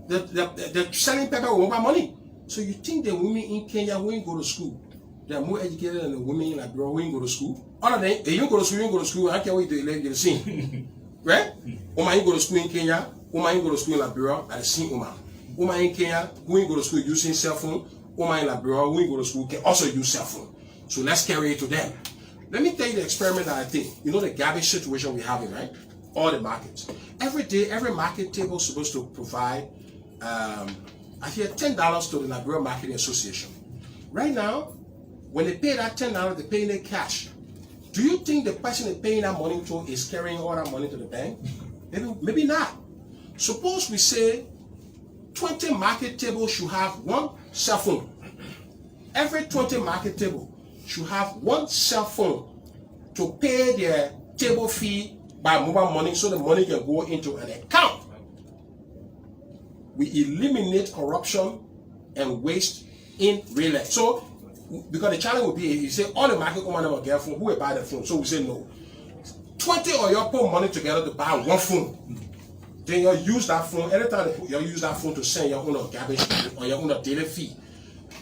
they're selling pepper with mobile money. So you think the women in Kenya who ain't go to school, they are more educated than the women in Liberia who ain't go to school? Other than if you go to school, I can't wait to let you see. Right? Woman ain't go to school in Kenya, woman ain't go to school in Liberia, at the same woman. Woman in Kenya who ain't go to school using cell phone, woman in Liberia who ain't go to school can also use cell phone. So let's carry it to them. Let me tell you the experiment that I think. You know the garbage situation we're having, right? All the markets. Every day, every market table is supposed to provide, I hear $10 to the Liberia Marketing Association. Right now, when they pay that $10, they're paying it cash. Do you think the person they're paying that money to is carrying all that money to the bank? Maybe not. Suppose we say 20 market tables should have one cell phone. Every 20 market table should have one cell phone to pay their table fee by mobile money, so the money can go into an account. We eliminate corruption and waste in real life. So, because the challenge would be, you say all the market women have a girl phone, who will buy the phone? So we say no. 20 of you put money together to buy one phone. Then you use that phone, anytime you use that phone to send your own garbage or your own daily fee.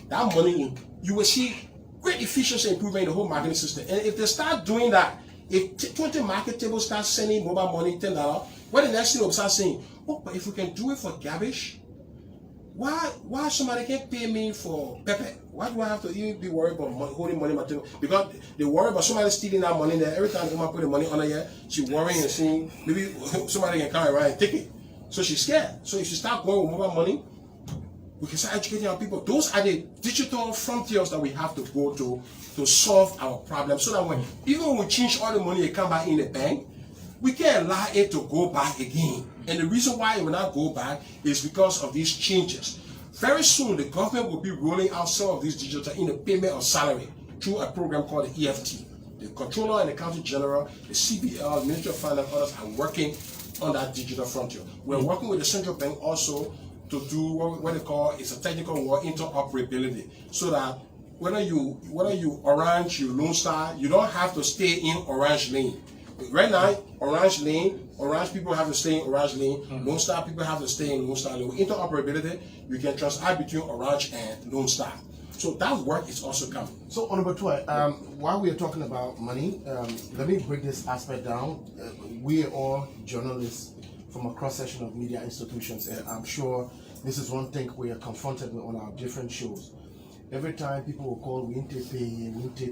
That money, you will see great efficiency improvement in the whole marketing system. And if they start doing that, if 20 market tables start sending mobile money $10, what the next thing will start saying, oh, but if we can do it for garbage, why somebody can't pay me for pepper? Why do I have to even be worried about holding money material? Because they worry about somebody stealing that money there. Every time they want to put the money under here, she's worrying and saying, maybe somebody can come around and take it. So she's scared. So if she start going with mobile money, we can start educating our people. Those are the digital frontiers that we have to go to solve our problem. So that even when we change all the money that come back in the bank, we can't allow it to go back again. And the reason why it will not go back is because of these changes. Very soon, the government will be rolling out some of these digital in the payment of salary through a program called the EFT. The Controller and the Accountant General, the CBL, the Ministry of Finance, and others are working on that digital frontier. We're working with the central bank also to do what they call it's a technical word, interoperability, so that whether you Orange, you Lone Star, you don't have to stay in Orange lane. Right now, Orange people have to stay in Orange lane. Lone Star people have to stay in Lone Star lane. With interoperability, you can transact between Orange and Lone Star. So that work is also coming. So, Honorable Tweh, while we are talking about money, let me break this aspect down. We are all journalists from a cross-section of media institutions, and I'm sure this is one thing we are confronted with on our different shows. Every time people will call, we need to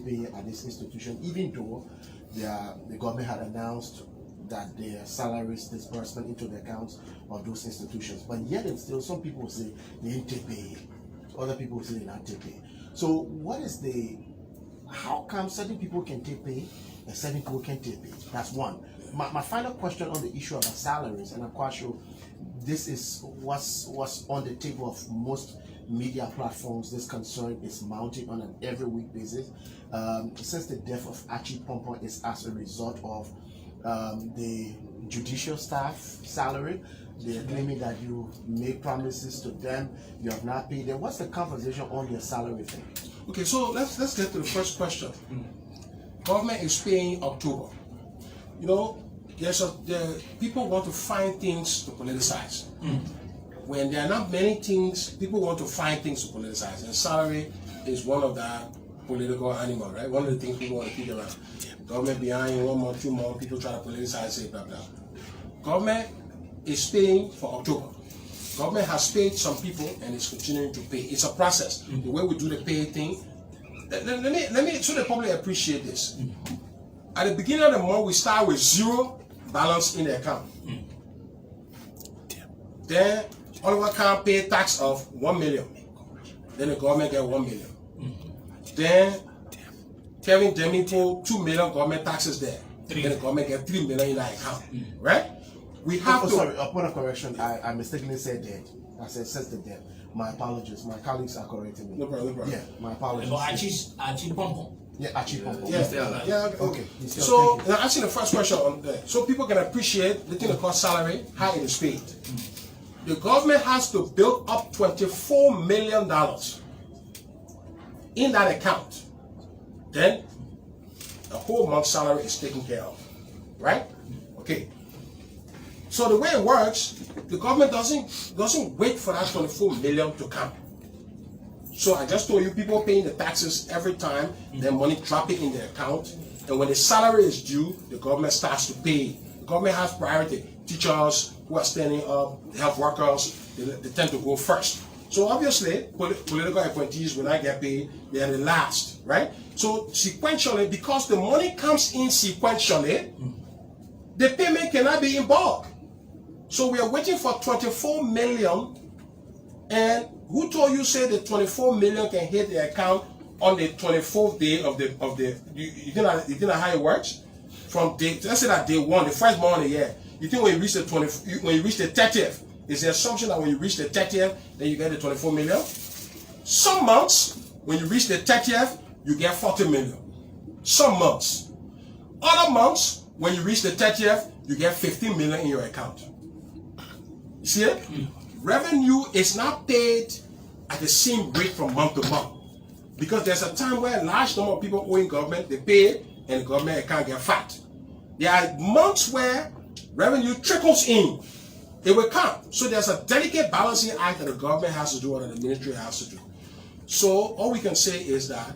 pay at this institution, even though the government had announced that their salaries disbursement into the accounts of those institutions. But yet and still, some people will say they need to pay. Other people will say they not take pay. So how come certain people can take pay and certain people can't take pay? That's one. My final question on the issue about salaries, and I'm quite sure this is what's on the table of most media platforms, this concern is mounting on an every week basis. Since the death of Archie Pompon is as a result of the judicial staff salary, they're claiming that you made promises to them, you have not paid them. What's the conversation on your salary thing? Okay, so let's get to the first question. Government is paying October. You know, people want to find things to politicize. When there are not many things, people want to find things to politicize, and salary is one of that political animal, right? One of the things people want to keep around. Government behind 1 month, 2 months, people try to politicize, say blah blah. Government is paying for October. Government has paid some people and is continuing to pay. It's a process. The way we do the pay thing. Let me so the public appreciate this. At the beginning of the month, we start with zero balance in the account. Then all of our account pay tax of 1 million. Then the government get 1 million. Then Kevin Deming put 2 million government taxes there. Then the government get 3 million in that account. Right? We have to. Sorry, a point of correction. I mistakenly said dead. I said since the dead. My apologies. My colleagues are correcting me. No problem. Yeah, my apologies. But Archie Pompon. Yeah, Archie Pompon. Yeah, okay. So now answering the first question on there, so people can appreciate the thing that costs salary, how it is paid. The government has to build up $24 million in that account. Then the whole month's salary is taken care of, right? Okay. So the way it works, the government doesn't wait for that 24 million to come. So I just told you, people paying the taxes every time, their money dropping in their account, and when the salary is due, the government starts to pay. The government has priority. Teachers who are standing up, health workers, they tend to go first. So obviously, political appointees, when I get paid, they are the last, right? So sequentially, because the money comes in sequentially, the payment cannot be in bulk. So we are waiting for 24 million, and who told you say the 24 million can hit the account on the 24th day of the you know how it works? From day, let's say that day one, the first month of the year, you think when you reach the 30th, is the assumption that when you reach the 30th, then you get the 24 million? Some months, when you reach the 30th, you get 40 million. Some months. Other months, when you reach the 30th, you get 15 million in your account. You see it? Revenue is not paid at the same rate from month to month. Because there's a time where a large number of people owing government, they pay and the government account get fat. There are months where revenue trickles in. It will come. So there's a delicate balancing act that the government has to do or the ministry has to do. So all we can say is that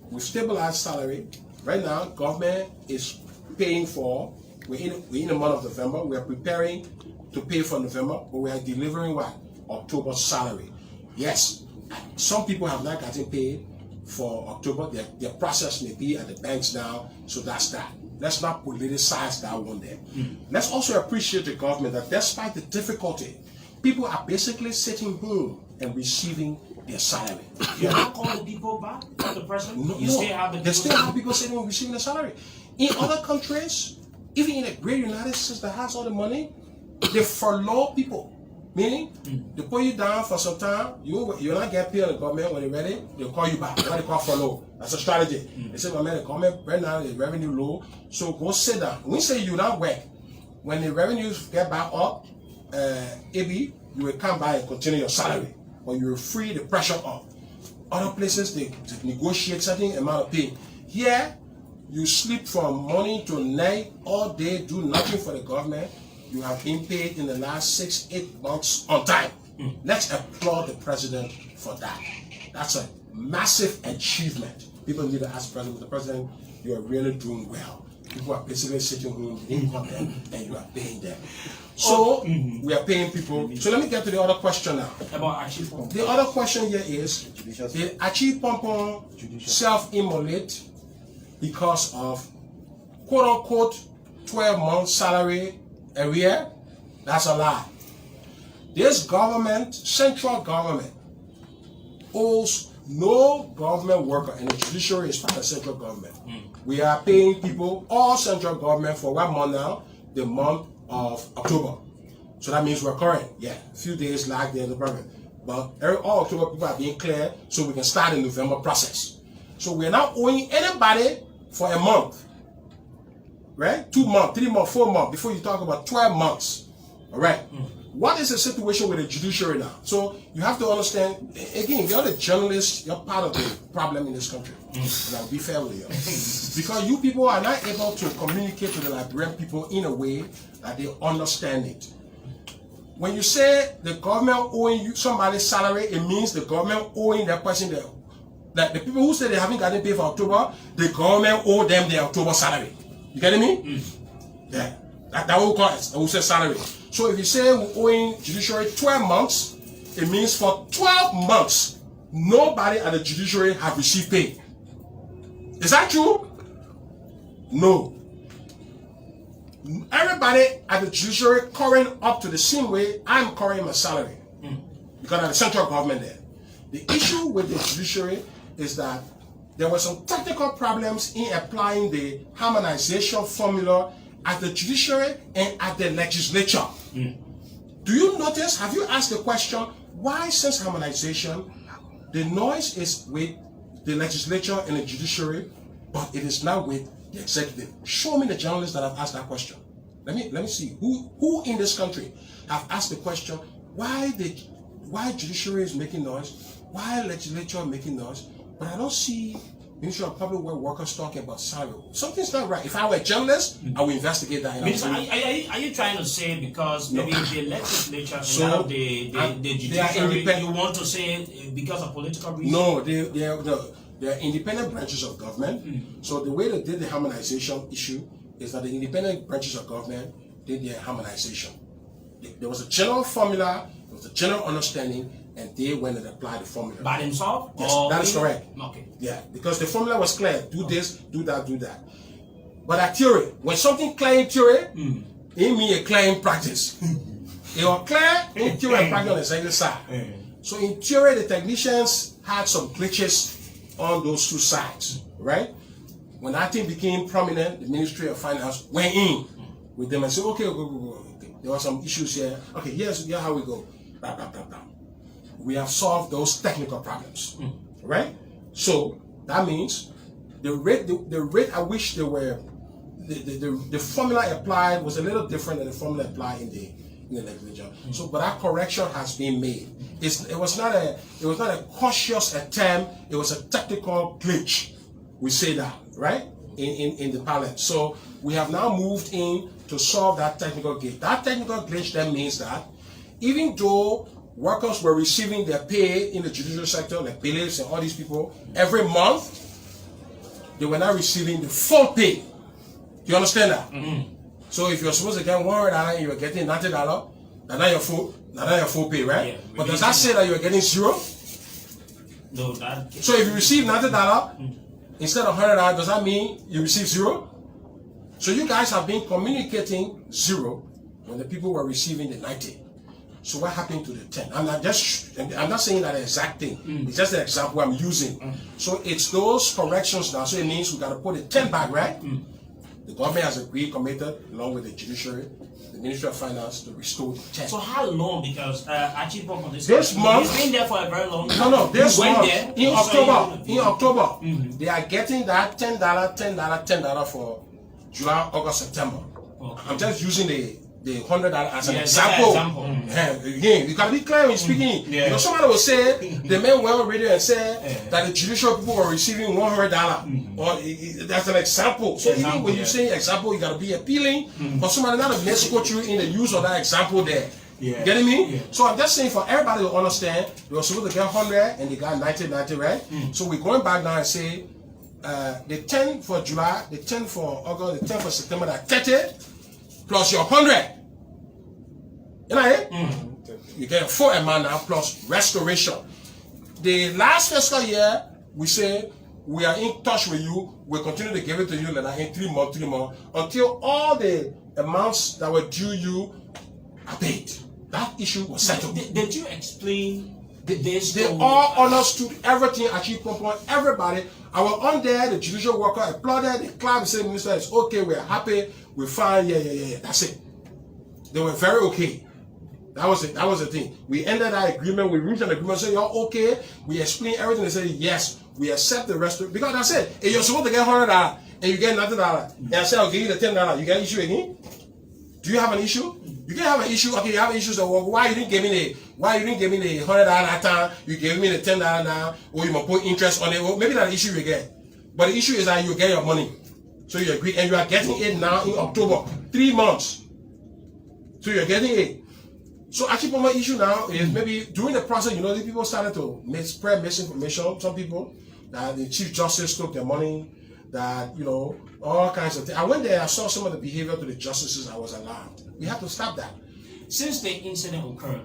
we've stabilized salary. Right now, government is paying for, we're in the month of November, we are preparing to pay for November, but we are delivering what? October's salary. Yes, some people have not gotten paid for October. Their process may be at the banks now, so that's that. Let's not politicize that one there. Let's also appreciate the government that despite the difficulty, people are basically sitting home and receiving their salary. You're not calling people back at the present? No, They still have people sitting home receiving their salary. In other countries, even in the great United States that has all the money, they furlough people. Meaning, they put you down for some time, you're not get paid on the government. When they're ready, they'll call you back. What they call furlough. That's a strategy. They say, well, man, the government right now is revenue low, so go sit down. When we say you not work, when the revenues get back up, you will come by and continue your salary, or you will free the pressure up. Other places, they negotiate certain amount of pay. Here, you sleep from morning to night, all day, do nothing for the government. You have been paid in the last 6-8 months on time. Let's applaud the president for that. That's a massive achievement. People need to ask the president, you are really doing well. People are basically sitting home, income them, and you are paying them. So we are paying people. So let me get to the other question now. About Archie Pompon. The other question here is, did Archie Pompon self-immolate because of quote-unquote 12-month salary arrear? That's a lie. This government, central government, owes no government worker, and the judiciary is part of central government. We are paying people, all central government, for 1 month now, the month of October. So that means we're current. Yeah, a few days lag there, no problem. But all October people are being cleared so we can start the November process. So we're not owing anybody for a month, right? 2 months, 3 months, 4 months, before you talk about 12 months, all right? What is the situation with the judiciary now? So you have to understand, again, you're the journalist, you're part of the problem in this country. And I'll be fair with you. Because you people are not able to communicate to the Liberian people in a way that they understand it. When you say the government owing you somebody's salary, it means the government owing that person there. Like the people who say they haven't gotten paid for October, the government owe them their October salary. You getting me? Yeah. That will call it. That will say salary. So if you say we're owing judiciary 12 months, it means for 12 months, nobody at the judiciary have received pay. Is that true? No. Everybody at the judiciary current up to the same way I'm current my salary. Because of the central government there. The issue with the judiciary is that there were some technical problems in applying the harmonization formula at the judiciary and at the legislature. Do you notice, have you asked the question, why since harmonization, the noise is with the legislature and the judiciary, but it is now with the executive? Show me the journalists that have asked that question. Let me see, who in this country have asked the question, why judiciary is making noise, why legislature making noise, but I don't see Ministry of Public Works workers talking about salary. Something's not right. If I were a journalist, I would investigate that. Are you trying to say because maybe the legislature and So, now the judiciary, you want to say because of political reasons? No, they are independent branches of government. So the way they did the harmonization issue is that the independent branches of government did their harmonization. There was a general formula, there was a general understanding, and they went and applied the formula. By themselves? Yes, that is correct. Okay. Yeah, because the formula was clear. Do this, do that, do that. But at theory, when something clear in theory, it means a clear in practice. It was clear in theory and practice on the second side. So in theory, the technicians had some glitches on those two sides, right? When that thing became prominent, the Ministry of Finance went in with them and said, okay, go. There were some issues here. Okay, here's how we go. Blah, blah, blah, blah. We have solved those technical problems, right? So that means the rate at which they were, the formula applied was a little different than the formula applied in the legislature. So, but that correction has been made. It was not a cautious attempt. It was a technical glitch. We say that, right? In the parliament. So we have now moved in to solve that technical glitch. That technical glitch then means that even though workers were receiving their pay in the judicial sector, like bailiffs and all these people, every month, they were not receiving the full pay. Do you understand that? So if you're supposed to get $100 and you're getting $90, that's not your full pay, right? Yeah, but does that say that you're getting zero? No, that. So if you receive $90 instead of $100, does that mean you receive zero? So you guys have been communicating zero when the people were receiving the 90. So what happened to the 10? I'm not saying that exact thing. It's just an example I'm using. So it's those corrections now. So it means we got to put the 10 back, right? The government has agreed, committed, along with the judiciary, the Ministry of Finance, to restore the 10. So how long? Because Achibok on this month, he's been there for a very long time. No, this month, there, in October, they are getting that $10 for July, August, September. Okay. I'm just using the $100 as an example. Again, you can be clear when speaking. Yeah. You know, somebody will say the men went on radio and said that the judicial people were receiving $100. Or that's an example. So even when you say example, you gotta be appealing for somebody not to misquote you in the use of that example there. Yeah. Getting me? Yeah. So I'm just saying for everybody to understand, they were supposed to get 100 and they got 90, right? So we're going back now and say the 10 for July, the 10 for August, the 10 for September, that 30 plus your 100. You know it? You get a full amount now plus restoration. The last fiscal year, we say we are in touch with you. We'll continue to give it to you like in 3 months, until all the amounts that were due you are paid. That issue was settled. Did you explain this? They all understood everything, achieved everybody. I was on there, the judicial worker applauded, the clapped, said, Minister, it's okay, we're happy, we're fine, yeah. That's it. They were very okay. That was it. That was the thing. We ended that agreement. We reached an agreement. Say, y'all okay? We explained everything. They said, yes, we accept the rest of it. Because I said, if you're supposed to get $100 and you get nothing, and I said, I'll give you the $10, you get an issue again? Do you have an issue? You can have an issue. Okay, you have issues. So why you didn't give me the $100 that time? You gave me the $10 now, or you might put interest on it. Well, maybe that's the issue you get. But the issue is that you get your money. So you agree, and you are getting it now in October. 3 months. So you're getting it. So actually, my issue now is maybe during the process, the people started to spread misinformation. Some people that the Chief Justice took their money, that all kinds of things. I went there, I saw some of the behavior to the justices. I was alarmed. We have to stop that. Since the incident occurred,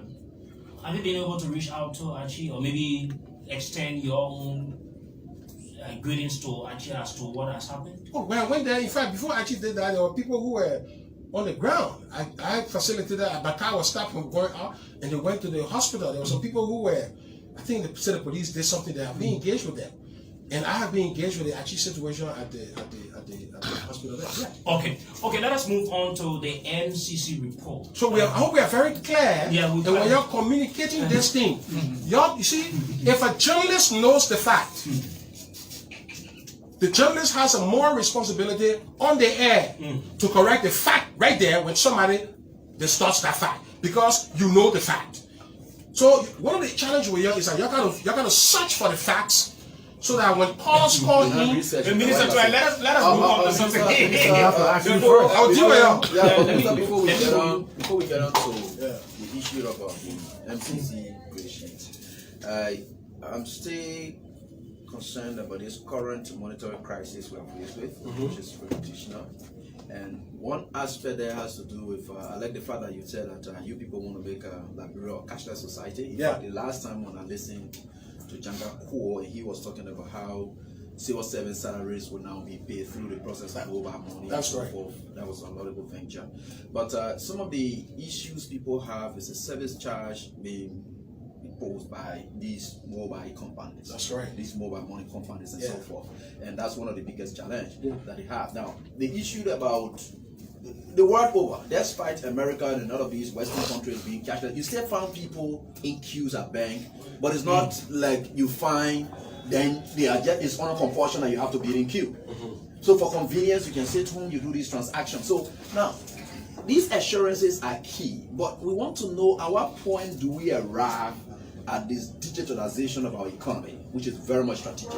have you been able to reach out to Archie or maybe extend your own greetings to Archie as to what has happened? Oh, when I went there, in fact, before Archie did that, there were people who were on the ground. I facilitated that. My car was stopped from going out, and they went to the hospital. There were some people who were, I think the police did something. They have been engaged with them, and I have been engaged with the Archie situation at the hospital there. Yeah. Okay. Let us move on to the NCC report. So I hope we are very clear. Yeah, that when you're communicating this thing, you see, if a journalist knows the fact. The journalist has a moral responsibility on the air to correct the fact right there when somebody distorts that fact, because you know the fact. So one of the challenges with you is that you're going to search for the facts so that when callers call in, Minister Tweh, let us move on to something. I'll deal with you. Before we get on to the issue of the MCC grade sheet, I'm still concerned about this current monetary crisis we are faced with, which is reputational. And one aspect there has to do with, I like the fact that you said that you people want to make Liberia a cashless society. In fact, the last time when I listened to Janga Kuo, he was talking about how civil service salaries will now be paid through the process of mobile money. That's and so right. forth. That was a laudable venture. But some of the issues people have is a service charge being imposed by these mobile companies. That's right. These mobile money companies and so forth. And that's one of the biggest challenges that they have. Now, the issue about the world over, despite America and a lot of these Western countries being cashless, you still find people in queues at bank, but it's not like you find then they are just, it's on compulsion that you have to be in queue. So for convenience, you can sit home, you do these transactions. So now, these assurances are key, but we want to know at what point do we arrive at this digitalization of our economy, which is very much strategic.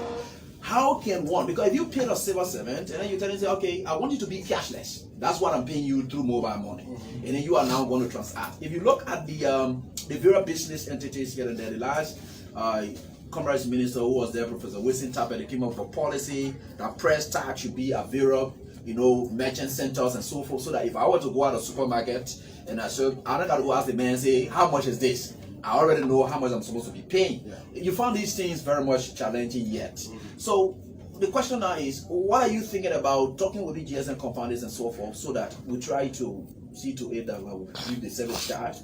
How can one, because if you pay a civil servant and then you tell him, okay, I want you to be cashless. That's what I'm paying you through mobile money. And then you are now going to transact. If you look at the various business entities here and there, the last Commerce Minister who was there, Professor Wilson Tapper, they came up with a policy that press tax should be available, merchant centers and so forth, so that if I were to go out of the supermarket and I don't got to go ask the man and say, how much is this? I already know how much I'm supposed to be paying. Yeah. You found these things very much challenging yet. So the question now is, what are you thinking about talking with the GSM companies and so forth, so that we try to see to it that we will give the service charge?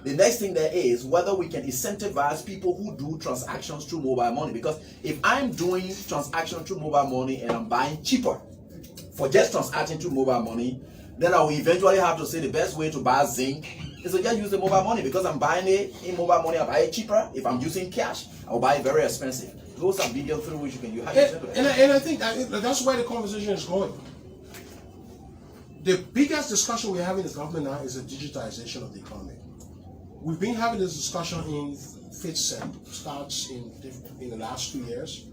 The next thing there is whether we can incentivize people who do transactions through mobile money. Because if I'm doing transactions through mobile money and I'm buying cheaper for just transacting through mobile money, then I will eventually have to say the best way to buy zinc is to just use the mobile money, because I'm buying it in mobile money, I buy it cheaper. If I'm using cash, I'll buy it very expensive. Those are medium through which you can use. And I think that's where the conversation is going. The biggest discussion we're having in the government now is the digitization of the economy. We've been having this discussion in fits and starts in the last 2 years.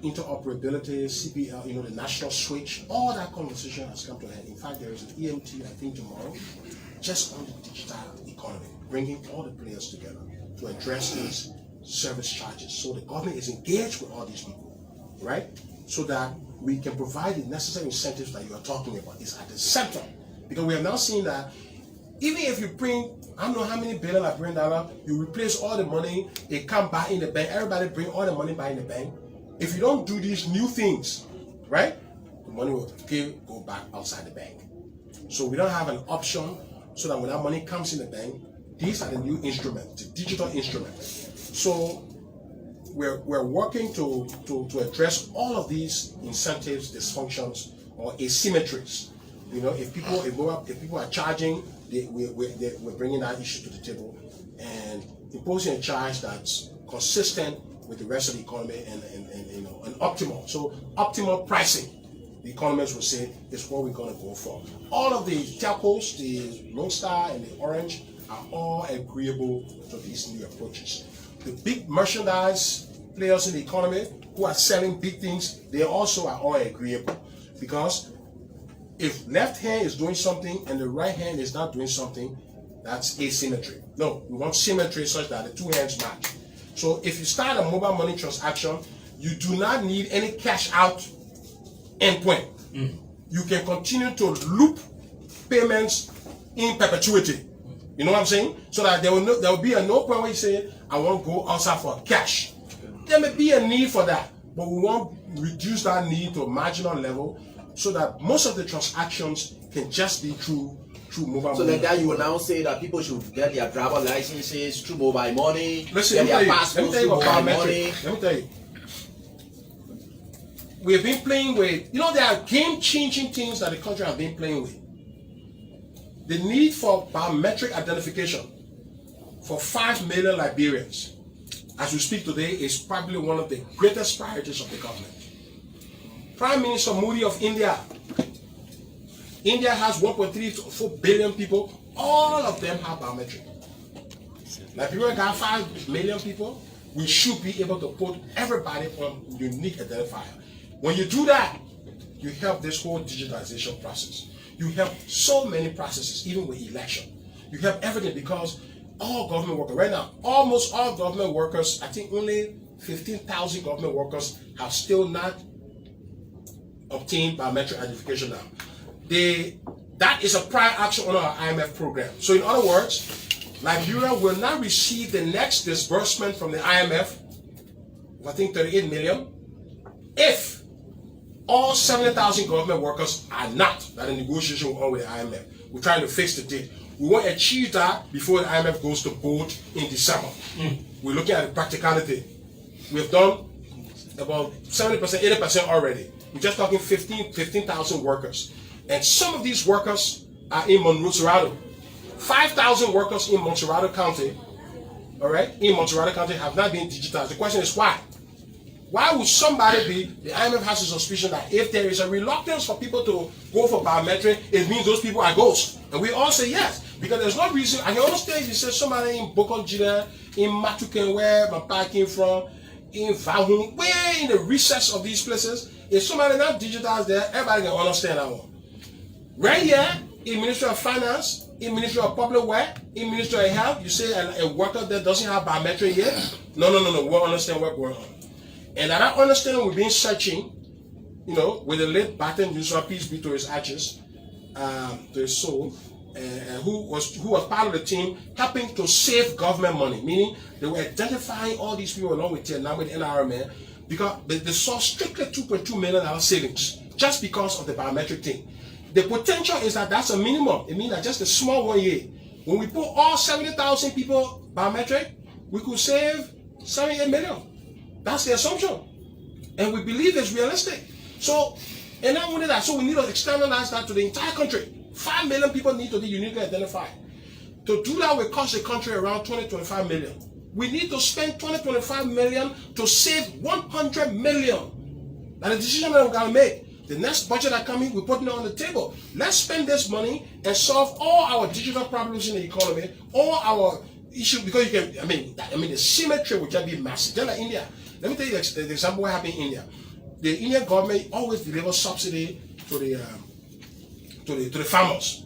Interoperability, CBL, the national switch, all that conversation has come to a head. In fact, there is an EMT, I think, tomorrow, just on the digital economy, bringing all the players together to address these service charges. So the government is engaged with all these people, right? So that we can provide the necessary incentives that you are talking about. It's at the center. Because we have now seen that even if you bring, I don't know how many billion I bring that, you replace all the money, it come back in the bank, everybody bring all the money back in the bank. If you don't do these new things, right, the money will go back outside the bank. So we don't have an option so that when that money comes in the bank, these are the new instruments, the digital instruments. So we're working to address all of these incentives, dysfunctions, or asymmetries. If people are charging we're bringing that issue to the table and imposing a charge that's consistent with the rest of the economy and optimal. So optimal pricing, the economists will say, is what we're going to go for. All of the telcos, the Lone Star and the Orange, are all agreeable to these new approaches. The big merchandise players in the economy who are selling big things, they also are all agreeable. Because if left hand is doing something and the right hand is not doing something, that's asymmetry. No, we want symmetry such that the two hands match. So if you start a mobile money transaction, you do not need any cash out endpoint. You can continue to loop payments in perpetuity. You know what I'm saying? So that there will be no point where you say, I want to go outside for cash. There may be a need for that, but we want to reduce that need to a marginal level so that most of the transactions can just be through mobile money. So like that, you will now say that people should get their driver licenses through mobile money, Listen, get their let passports me tell through you mobile about money. biometric. Let me tell you. We've been playing with, there are game-changing things that the country has been playing with. The need for biometric identification for 5 million Liberians, as we speak today, is probably one of the greatest priorities of the government. Prime Minister Modi of India. India has 1.3 to 4 billion people. All of them have biometric. Liberia got 5 million people. We should be able to put everybody on unique identifier. When you do that, you help this whole digitization process. You help so many processes, even with election. You help everything because all government workers, right now, almost all government workers, I think only 15,000 government workers have still not obtained biometric identification now. That is a prior action on our IMF program. So in other words, Liberia will not receive the next disbursement from the IMF, I think 38 million, if all 70,000 government workers are not, that a negotiation will on with the IMF. We're trying to fix the date. We want to achieve that before the IMF goes to board in December. We're looking at the practicality. We've done about 70%, 80% already. We're just talking 15,000 workers. And some of these workers are in Montserrat. 5,000 workers in Montserrat County, all right, have not been digitized. The question is why? Why would somebody be, the IMF has a suspicion that if there is a reluctance for people to go for biometric, it means those people are ghosts. And we all say yes, because there's no reason. I can understand if you say somebody in Bokonjina, in Matuken, where my park came from, in Vahun, way in the recess of these places, if somebody not digitized there, everybody can understand that one. Right here, in Ministry of Finance, in Ministry of Public Works, in Ministry of Health, you say a worker that doesn't have biometric yet? No, we understand what's going on. And that I understand we've been searching, with the late Batten Yusuf, peace be to his ashes, to his soul, who was part of the team helping to save government money, meaning they were identifying all these people along with Vietnam, with NRMN, because they saw strictly $2.2 million savings just because of the biometric thing. The potential is that that's a minimum. It means that just a small 1 year. When we put all 70,000 people biometric, we could save 78 million. That's the assumption. And we believe it's realistic. So, and not only that, so we need to externalize that to the entire country. 5 million people need to be uniquely identified. To do that will cost the country around 20-25 million. We need to spend 20-25 million to save 100 million. That's the decision that we're going to make. The next budget that comes in, we're putting it on the table. Let's spend this money and solve all our digital problems in the economy, all our issues, because you can, the symmetry will just be massive. Just like India. Let me tell you the example what happened in India. The Indian government always delivers subsidy to the farmers.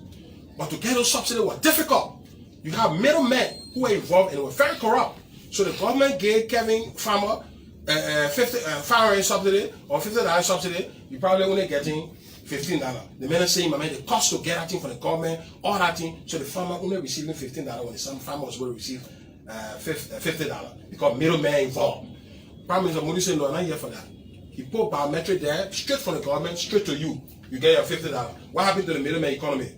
But to get those subsidies was difficult. You have middlemen who were involved and were very corrupt. So the government gave Kevin Farmer $5 subsidy or $50 subsidy. You're probably only getting $15. The man is saying, the cost to get that thing from the government, all that thing. So the farmer only receiving $15 when some farmers will receive $50 because middlemen involved. Prime Minister Modi said, no, I'm not here for that. He put biometric there, straight from the government, straight to you. You get your $50. What happened to the middleman economy?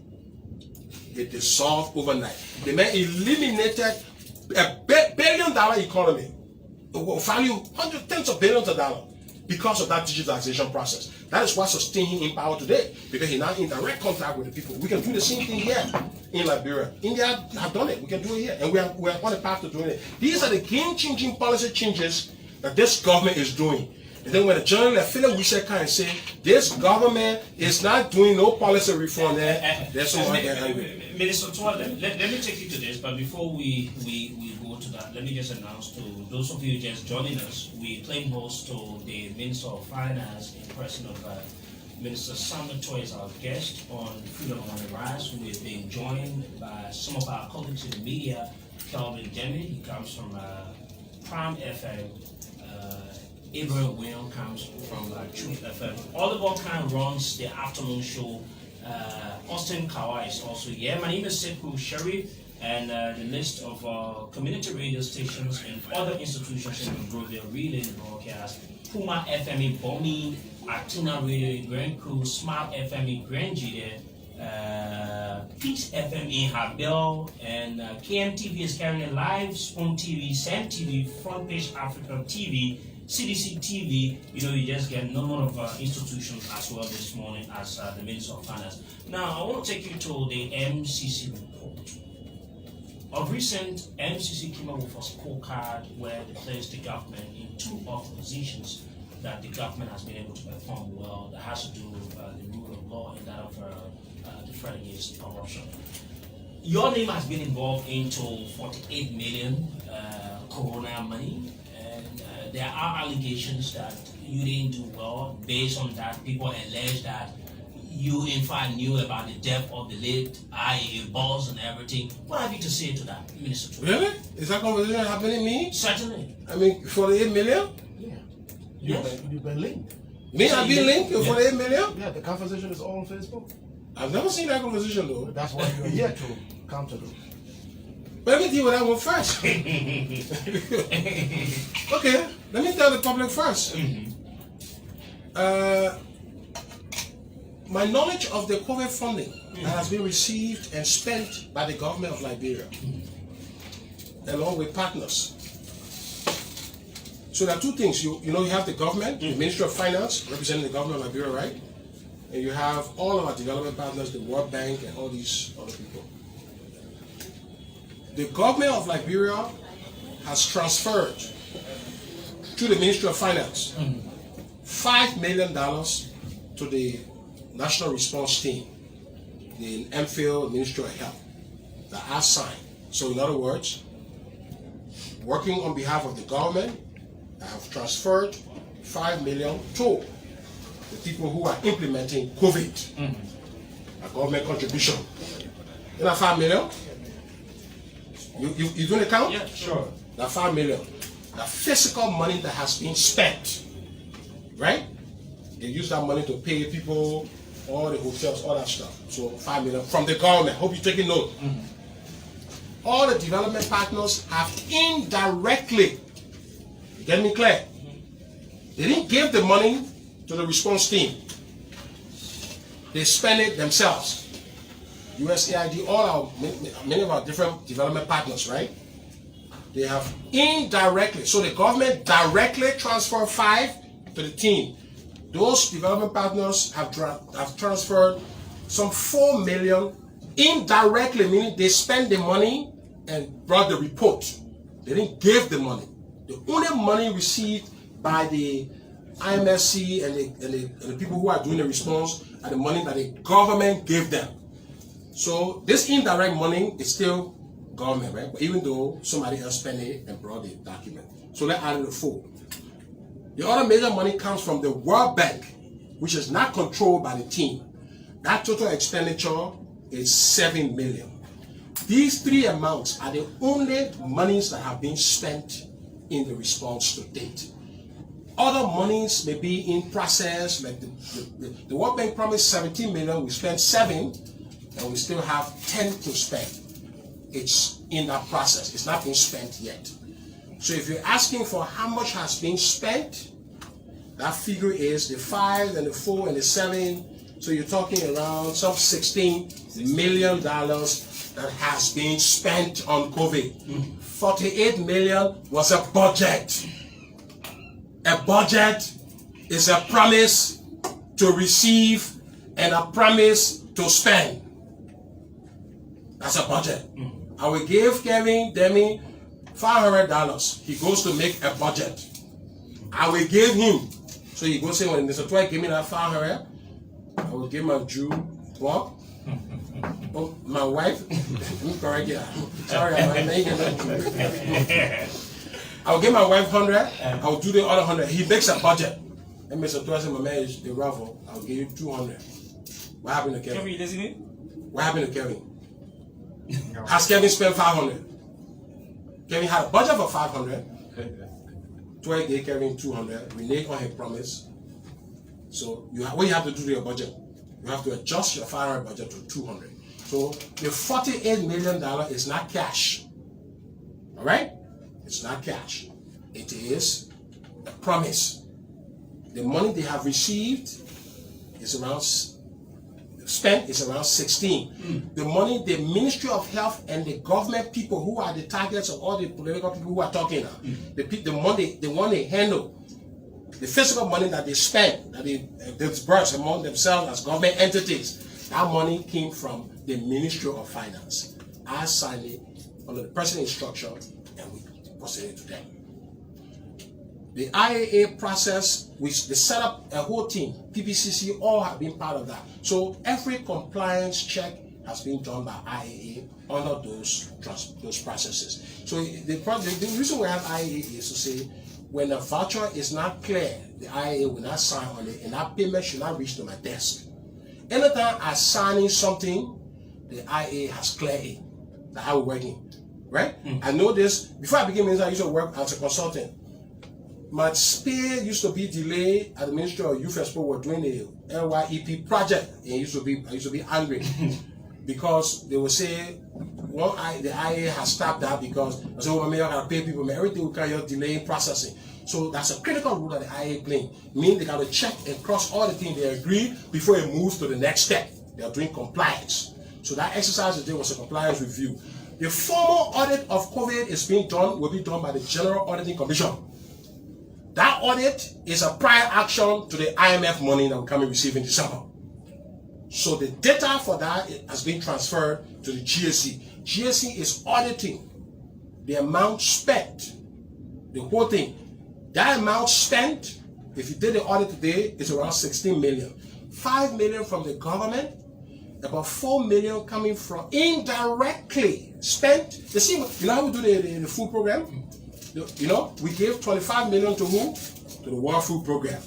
It dissolved overnight. The man eliminated a $1 billion economy. It will value tens of billions of dollars. because of that digitalization process. That is what sustained him in power today, because he's now in direct contact with the people. We can do the same thing here in Liberia. India have done it. We can do it here, and we are on the path to doing it. These are the game-changing policy changes that this government is doing. And then when the journalist Philip Wisek can say this government is not doing no policy reform, there's someone get angry. Minister Tweh, let me take you to this, but before we go to that, let me just announce to those of you just joining us, we claim host to the Minister of Finance in person of Minister Samuel Tweh is our guest on Freedom on the Rise. We've been joined by some of our colleagues in the media. Calvin Demi, he comes from Prime FM. Abraham Will comes from Tweh FM. Oliver Khan runs the afternoon show. Austin Kawa is also here. My name is Sekou Sherry, and the list of community radio stations and other institutions in Monrovia relay broadcast: Puma FM in Bomi, Atina Radio in Grand Crew, Smart FM in Grand Jide, Peace FM in Habel, and KMTV is carrying it live, Spoon TV, Sam TV, Front Page Africa TV, CDC TV. You know, you just get a number of institutions as well this morning as the Minister of Finance. Now, I want to take you to the MCC report. Of recent, MCC came up with a scorecard where they placed the government in two of the positions that the government has been able to perform well. That has to do with the rule of law and that of the fight against corruption. Your name has been involved into 48 million corona money. There are allegations that you didn't do well. Based on that, people allege that you in fact knew about the death of the late IAA boss and everything. What have you to say to that, Minister Tweh? Really? Is that conversation happening me? Certainly. I mean, 48 million? Yeah. Yes. You've been linked. Me, I've been linked to 48 million? Yeah, the conversation is all on Facebook. I've never seen that conversation though. That's why you're here to counter them. But let me deal with that one first. Okay, let me tell the public first. My knowledge of the COVID funding that has been received and spent by the government of Liberia, along with partners. So there are two things. You know, you have the government, the Ministry of Finance, representing the government of Liberia, right? And you have all of our development partners, the World Bank, and all these other people. The government of Liberia has transferred to the Ministry of Finance $5 million to the National Response Team, the MPhil Ministry of Health, that are signed. So in other words, working on behalf of the government, I have transferred $5 million to the people who are implementing COVID, a government contribution. You know $5 million? You doing the count? Yeah, sure. That $5 million, the physical money that has been spent, right? They use that money to pay people, all the hotels, all that stuff. So $5 million from the government. Hope you're taking note. All the development partners have indirectly, you get me clear? They didn't give the money to the response team. They spent it themselves. USAID, many of our different development partners, right? They have indirectly, so the government directly transferred 5 to the team. Those development partners have transferred some 4 million indirectly, meaning they spent the money and brought the report. They didn't give the money. The only money received by the IMSC and the people who are doing the response are the money that the government gave them. So this indirect money is still government, right? But even though somebody else spent it and brought the document. So let's add it to 4. The other major money comes from the World Bank, which is not controlled by the team. That total expenditure is $7 million. These 3 amounts are the only monies that have been spent in the response to date. Other monies may be in process, like the World Bank promised 17 million, we spent 7, and we still have 10 to spend. It's in that process, it's not been spent yet. So if you're asking for how much has been spent, that figure is the 5 and the 4 and the 7. So you're talking around some $16 million that has been spent on COVID. 48 million was a budget. A budget is a promise to receive and a promise to spend. That's a budget. I will give Kevin Demi $500. He goes to make a budget. I will give him. So he goes say, when Mr. Tweh give me that 500, I will give my Jew what? Oh, my wife. Correct, yeah. Sorry, I'm making that. I will give my wife 100. I will do the other 100. He makes a budget. And Mr. Tweh said, my man is the raffle. I'll give you 200. What happened to Kevin? Kevin, you listening? What happened to Kevin? Has Kevin spent 500? Kevin had a budget for 500. Tweh gave Kevin 200. We made on his promise. So what you have to do to your budget? You have to adjust your 500 budget to 200. So the $48 million is not cash. All right? It's not cash. It is a promise. The money they have received is around spent is around 16. The money the Ministry of Health and the government people who are the targets of all the political people who are talking now, the money they want to handle, the physical money that they spend, that they disperse among themselves as government entities, that money came from the Ministry of Finance. I signed it under the President's instruction and we deposited it to them. The IAA process, which they set up a whole team, PPCC, all have been part of that. So every compliance check has been done by IAA under those processes. So the reason we have IAA is to say, when a voucher is not clear, the IAA will not sign on it, and that payment should not reach to my desk. Anytime I sign in something, the IAA has cleared it. That's how we're working, right? I know this. Before I became minister, I used to work as a consultant. My pay used to be delayed at the Ministry of Youth and Sport. We're doing the LYEP project, and I used to be angry because they would say the IA has stopped that because I said, "Oh, man, I gotta pay people. Man, everything will carry out delaying processing." So that's a critical rule that the IA playing. Meaning they gotta check and cross all the things they agree before it moves to the next step. They are doing compliance. So that exercise today was a compliance review. The formal audit of COVID will be done by the General Auditing Commission. That audit is a prior action to the IMF money that will come and receive in December. So the data for that has been transferred to the GSC. GSC is auditing the amount spent, the whole thing. That amount spent, if you did the audit today, is around 16 million. 5 million from the government, about 4 million coming from indirectly spent. You see, you know how we do the food program? You know, we gave 25 million to who? To the World Food Program.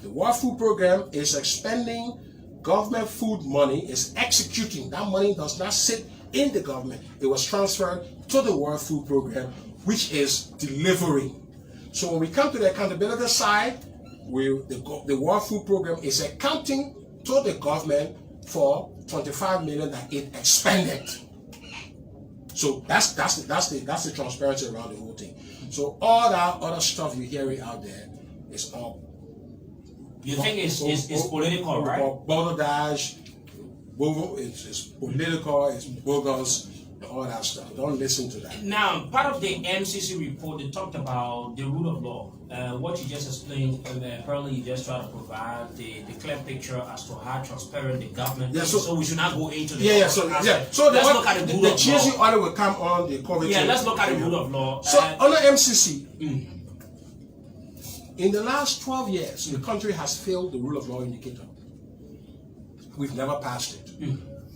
The World Food Program is expending government food money, is executing. That money does not sit in the government. It was transferred to the World Food Program, which is delivering. So when we come to the accountability side, the World Food Program is accounting to the government for 25 million that it expended. So that's the transparency around the whole thing. So all that other stuff you hearing out there is all. You think it's political, right? Balderdash, it's political, it's bogus, and all that stuff. Don't listen to that. Now, part of the MCC report, they talked about the rule of law. What you just explained, apparently you just try to provide the clear picture as to how transparent the government is. So we should not go into the So let's look at the rule of law. GSC audit will come on the COVID. Yeah, let's look at the rule of law. So under MCC, in the last 12 years, the country has failed the rule of law indicator. We've never passed it.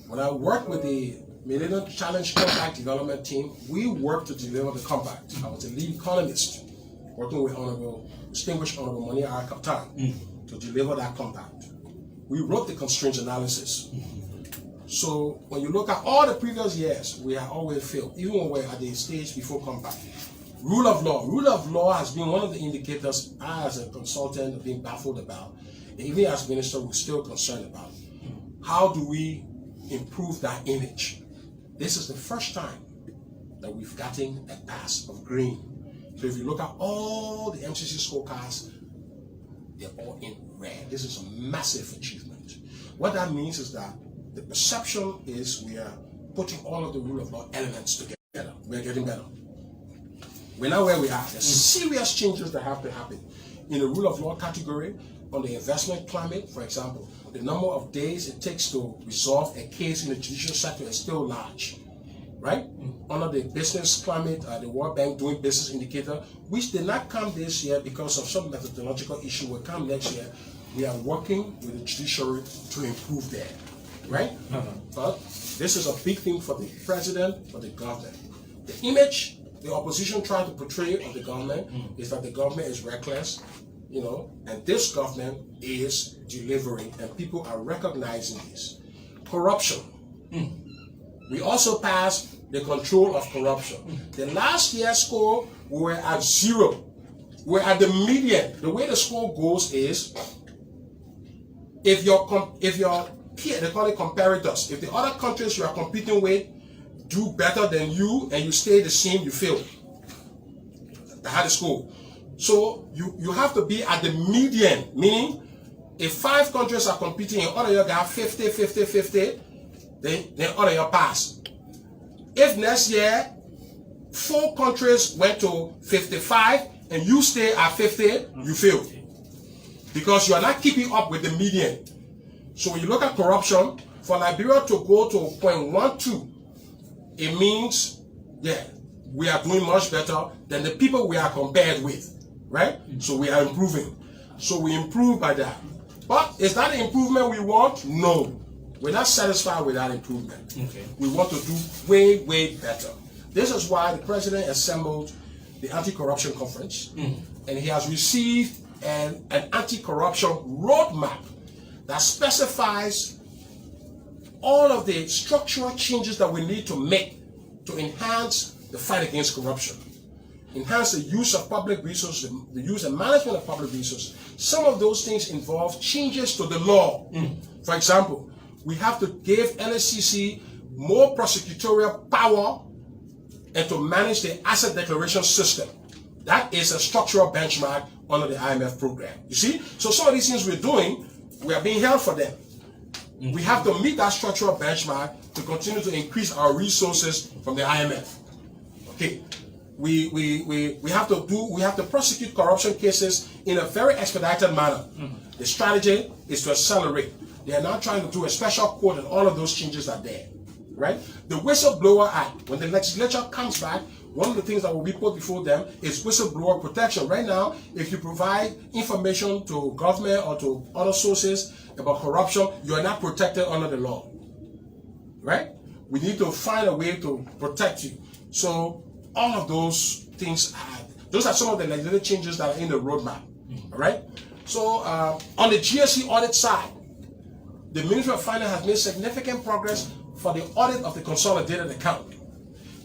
When I worked with the Millennium Challenge Compact Development Team, we worked to deliver the compact. I was a lead economist working with distinguished Honorable Mani R. Kaptan to deliver that compact. We wrote the constraints analysis. So when you look at all the previous years, we have always failed, even when we're at the stage before compact. Rule of law has been one of the indicators I as a consultant have been baffled about, and even as minister we're still concerned about. How do we improve that image? This is the first time that we've gotten a pass of green. So if you look at all the MCC scorecards, they're all in red. This is a massive achievement. What that means is that the perception is we are putting all of the rule of law elements together. We're getting better. We're not where we are. There's serious changes that have to happen. In the rule of law category, on the investment climate, for example, the number of days it takes to resolve a case in the judicial sector is still large, right? Under the business climate, the World Bank doing business indicator, which did not come this year because of some methodological issue, will come next year. We are working with the judiciary to improve there, right? But this is a big thing for the president, for the government. The image the opposition trying to portray of the government is that the government is reckless, you know, and this government is delivering, and people are recognizing this. Corruption. We also passed the control of corruption. The last year's score, we were at 0. We're at the median. The way the score goes is, if your peer, they call it comparators, if the other countries you are competing with do better than you and you stay the same, you fail. That's how the score. So you have to be at the median, meaning if 5 countries are competing and all of you got 50, 50, 50, then all of you pass. If next year 4 countries went to 55 and you stay at 50, you fail. Because you are not keeping up with the median. So when you look at corruption, for Liberia to go to 0.12, it means, yeah, we are doing much better than the people we are compared with, right? So we are improving. So we improve by that. But is that the improvement we want? No. We're not satisfied with that improvement. Okay. We want to do way, way better. This is why the president assembled the anti-corruption conference, and he has received an anti-corruption roadmap that specifies all of the structural changes that we need to make to enhance the fight against corruption, enhance the use of public resources, the use and management of public resources. Some of those things involve changes to the law. For example, we have to give NSCC more prosecutorial power and to manage the asset declaration system. That is a structural benchmark under the IMF program. You see? So some of these things we're doing, we are being held for them. We have to meet that structural benchmark to continue to increase our resources from the IMF. Okay. We have to prosecute corruption cases in a very expedited manner. The strategy is to accelerate. They are now trying to do a special court and all of those changes are there. Right? The Whistleblower Act, when the legislature comes back, one of the things that will be put before them is whistleblower protection. Right now, if you provide information to government or to other sources about corruption, you are not protected under the law. Right? We need to find a way to protect you. So all of those things, those are some of the legislative changes that are in the roadmap. All right? So on the GSC audit side, the Ministry of Finance has made significant progress for the audit of the consolidated account.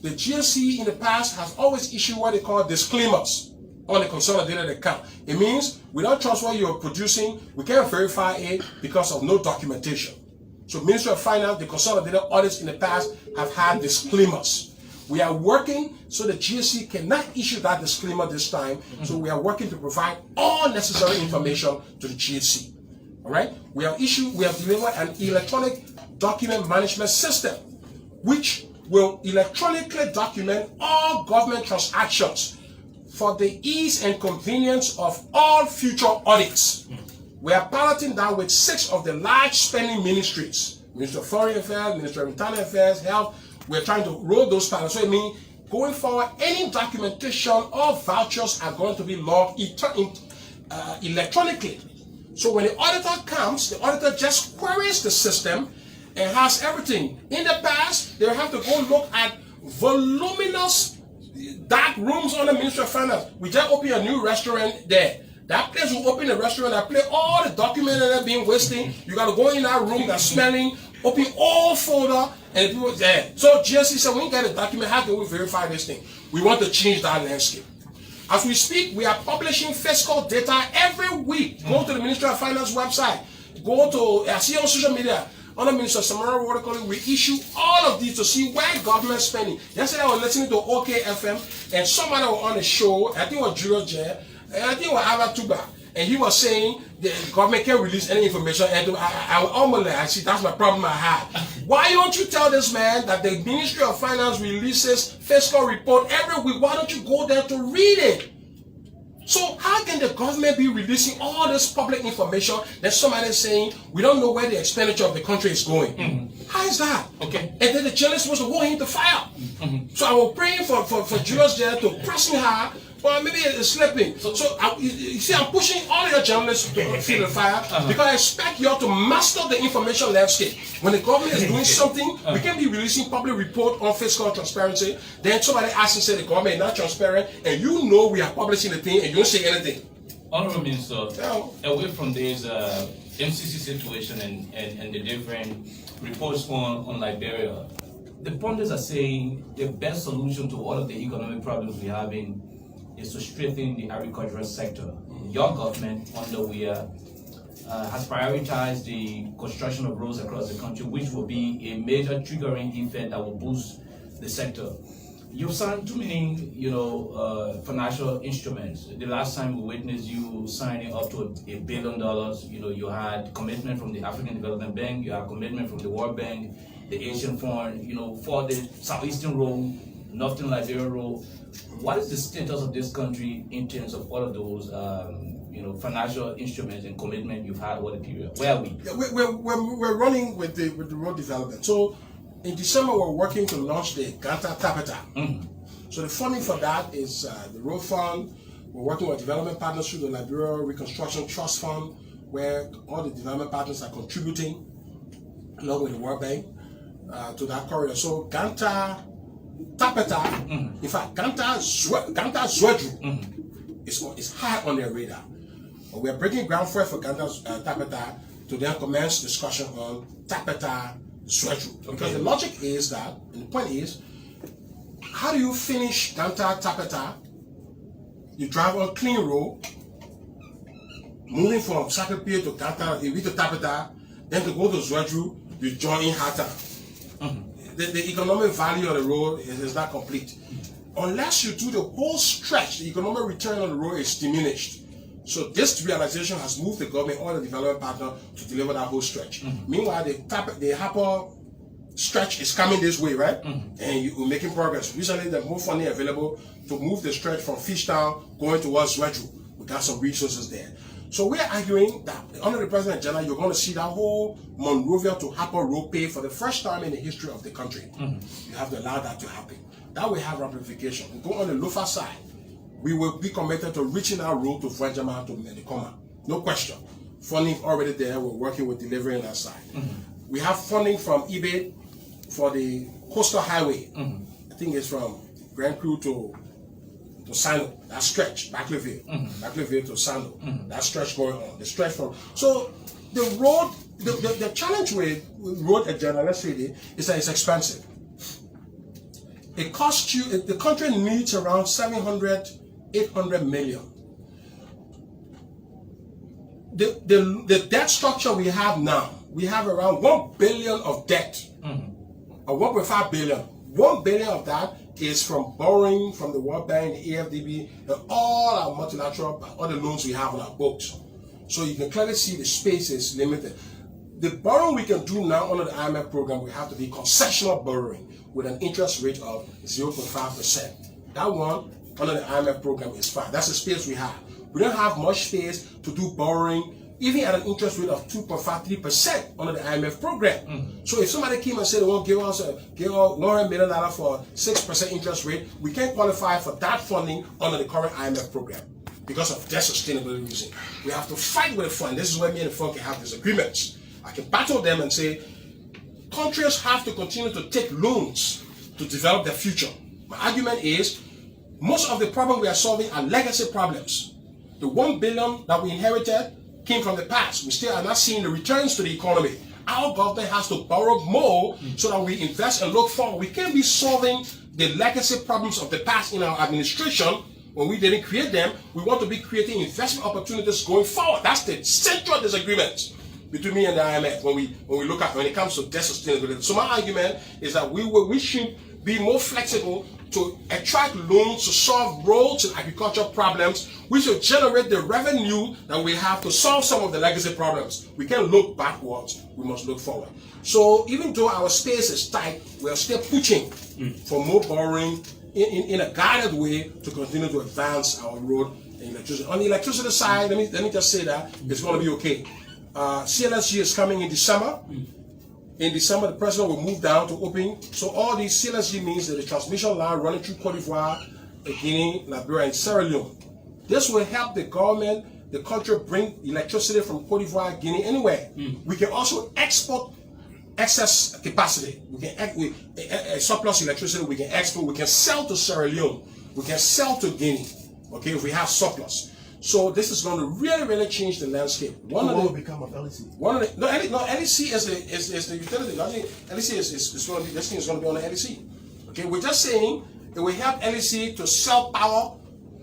The GSC in the past has always issued what they call disclaimers on the consolidated account. It means we don't trust what you're producing, we can't verify it because of no documentation. So Ministry of Finance, the consolidated audits in the past have had disclaimers. We are working so the GSC cannot issue that disclaimer this time. So we are working to provide all necessary information to the GSC. All right? We have delivered an electronic document management system, which will electronically document all government transactions for the ease and convenience of all future audits. We are piloting that with 6 of the large spending ministries, Ministry of Foreign Affairs, Ministry of Internal Affairs, Health. We're trying to roll those pilots. So it means going forward, any documentation or vouchers are going to be logged electronically. So when the auditor comes, the auditor just queries the system and has everything. In the past, they have to go look at voluminous dark rooms on the Ministry of Finance. We just opened a new restaurant there. That place will open a restaurant and play all the documents that are being wasting. You got to go in that room that's smelling, open all folder, and the people there. So GSC said, when you get a document, how can we verify this thing? We want to change that landscape. As we speak, we are publishing fiscal data every week. Go to the Ministry of Finance website. Go to, see on social media, under Minister Samara Watercolor, we issue all of these to see where government spending. Yesterday I was listening to OKFM and somebody was on the show, I think it was Julio J, and I think it was Avatuba, and he was saying the government can't release any information, and I almost like, see, that's my problem I had. Why don't you tell this man that the Ministry of Finance releases fiscal report every week? Why don't you go there to read it? So how can the government be releasing all this public information that somebody is saying we don't know where the expenditure of the country is going? How is that? Okay. And then the journalist was to hold him to fire. So I was praying for Julius there to pressing her, but maybe it's slipping. So you see, I'm pushing all your journalists to feel the fire because I expect you all to master the information landscape. When the government is doing something, we can be releasing public report on fiscal transparency. Then somebody asks and say the government is not transparent, and you know we are publishing the thing and you don't say anything. Honorable Minister, away from this MCC situation and the different reports on Liberia, the pundits are saying the best solution to all of the economic problems we're having is to strengthen the agricultural sector. Your government, under WEA, has prioritized the construction of roads across the country, which will be a major triggering event that will boost the sector. You've signed too many, financial instruments. The last time we witnessed you signing up to $1 billion, you had commitment from the African Development Bank, you had commitment from the World Bank, the Asian Fund, for the Southeastern Road, Northern Liberia Road. What is the status of this country in terms of all of those, financial instruments and commitment you've had over the period? Where are we? Yeah, we're running with the road development. So in December, we're working to launch the Ganta Tapeta. So the funding for that is the road fund. We're working with development partners through the Liberia Reconstruction Trust Fund, where all the development partners are contributing, along with the World Bank, to that corridor. So Ganta Tapeta, in fact, Ganta Zwedru is high on their radar. But we are breaking ground for Ganta Tapeta to then commence discussion on Tapeta Zwedru. Because the logic is that, and the point is, how do you finish Ganta Tapeta? You drive on clean road, moving from Sakapie to Ganta, you reach to Tapeta, then to go to Zwedru, you join in Hata. The economic value of the road is not complete. Unless you do the whole stretch, the economic return on the road is diminished. So this realization has moved the government, all the development partner, to deliver that whole stretch. Meanwhile, the Hapa stretch is coming this way, right? And we're making progress. Recently, there's more funding available to move the stretch from Fishtown going towards Zwedru. We got some resources there. So we're arguing that under the President General, you're going to see that whole Monrovia to Hapa road pay for the first time in the history of the country. You have to allow that to happen. That will have ramification. We go on the Lofa side. We will be committed to reaching our road to Frenjama to Medicoma. No question. Funding already there. We're working with delivering that side. We have funding from eBay for the coastal highway. I think it's from Grand Cru to Sano, that stretch, Backleville to Sano, that stretch going on, the stretch from. So the road, the challenge with road agenda, let's say it, is that it's expensive. It costs you, the country needs around 700, 800 million. The debt structure we have now, we have around 1 billion of debt, or 1.5 billion. 1 billion of that is from borrowing from the World Bank, the AFDB, and all our multilateral, all the loans we have on our books. So you can clearly see the space is limited. The borrowing we can do now under the IMF program, we have to be concessional borrowing with an interest rate of 0.5%. That one under the IMF program is fine. That's the space we have. We don't have much space to do borrowing even at an interest rate of 2.53% under the IMF program. So if somebody came and said they want to give us $100 million for 6% interest rate, we can't qualify for that funding under the current IMF program because of debt sustainability reason. We have to fight with the fund. This is where me and the fund can have disagreements. I can battle them and say, countries have to continue to take loans to develop their future. My argument is, most of the problems we are solving are legacy problems. The 1 billion that we inherited came from the past. We still are not seeing the returns to the economy. Our government has to borrow more so that we invest and look forward. We can't be solving the legacy problems of the past in our administration when we didn't create them. We want to be creating investment opportunities going forward. That's the central disagreement between me and the IMF when it comes to debt sustainability. So my argument is that we should be more flexible to attract loans to solve roads and agricultural problems. We should generate the revenue that we have to solve some of the legacy problems. We can't look backwards, we must look forward. So even though our space is tight, we are still pushing for more borrowing in a guided way to continue to advance our road electricity. On the electricity side, let me just say that it's going to be okay. CLSG is coming in December. In December, the president will move down to open. So all these CLSG means that the transmission line running through Cote d'Ivoire, Guinea, Liberia, and Sierra Leone. This will help the government, the country, bring electricity from Cote d'Ivoire, Guinea, anywhere. We can also export excess capacity. We can surplus electricity. We can export. We can sell to Sierra Leone. We can sell to Guinea. Okay, if we have surplus. So this is going to really change the landscape. What will become of LEC? LEC is the utility. I think LEC is going to be, this thing is going to be on the LEC. Okay, we're just saying it will help LEC to sell power.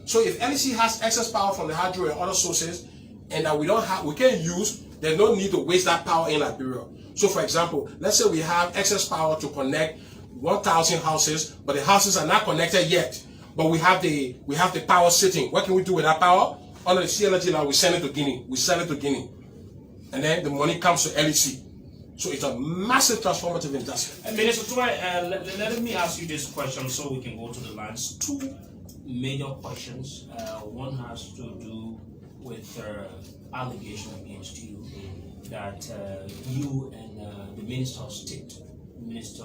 So if LEC has excess power from the hydro and other sources, and that we can't use, there's no need to waste that power in Liberia. So for example, let's say we have excess power to connect 1,000 houses, but the houses are not connected yet. But we have the power sitting. What can we do with that power? Under the CLG line, we send it to Guinea. We sell it to Guinea. And then the money comes to LEC. So it's a massive transformative investment. Minister Tweh, let me ask you this question so we can go to the lines. Two major questions. One has to do with allegation against you that you and the Minister of State, Minister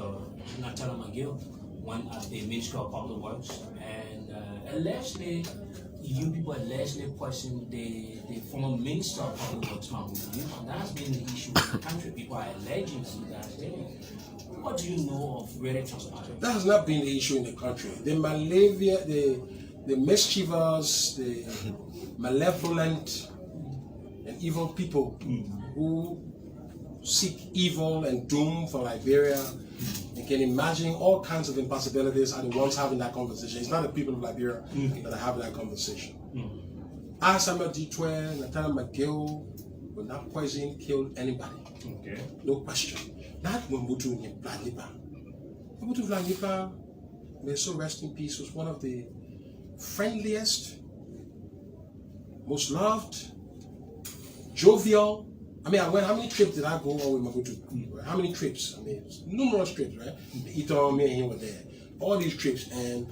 Natana McGill, went at the Ministry of Public Works, and allegedly, you people allegedly questioned the former Minister of Public Works, and that's been the issue in the country. People are alleging that you guys. What do you know of really transparent? That has not been the issue in the country. The Malaria, the mischievous, the malevolent and evil people who seek evil and doom for Liberia and can imagine all kinds of impossibilities are the ones having that conversation. It's not the people of Liberia that are having that conversation. I, Samuel D. Tweh, Natana McGill will not poison, kill anybody. Okay. No question. Not Mbutu Vlanipa. Mbutu Vlanipa, may so rest in peace, was one of the friendliest, most loved, jovial. I mean, how many trips did I go on with Mabutu? How many trips? I mean, numerous trips, right? Ito, me and him were there. All these trips. And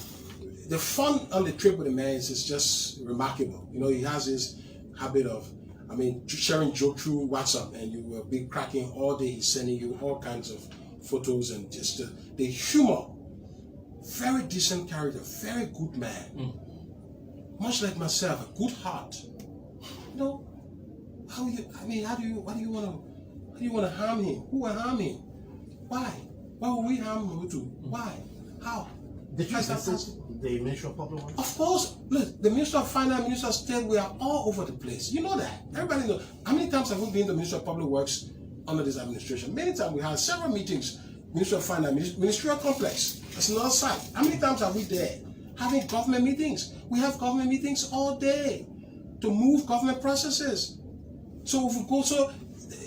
the fun on the trip with the man is just remarkable. You know, he has this habit of, I mean, sharing joke through WhatsApp, and you will be cracking all day. He's sending you all kinds of photos and just the humor. Very decent character, very good man. Much like myself, a good heart. You know, how do you want to harm him? Who will harm him? Why? Why would we harm Mobutu? Why? How? Did you visit the Ministry of Public Works? Of course. Look, the Minister of Finance, Minister of State, we are all over the place. You know that. Everybody knows. How many times have we been to the Ministry of Public Works under this administration? Many times. We had several meetings. Ministry of Finance, Ministerial Complex. That's another site. How many times are we there? Having government meetings. We have government meetings all day to move government processes. So if we go,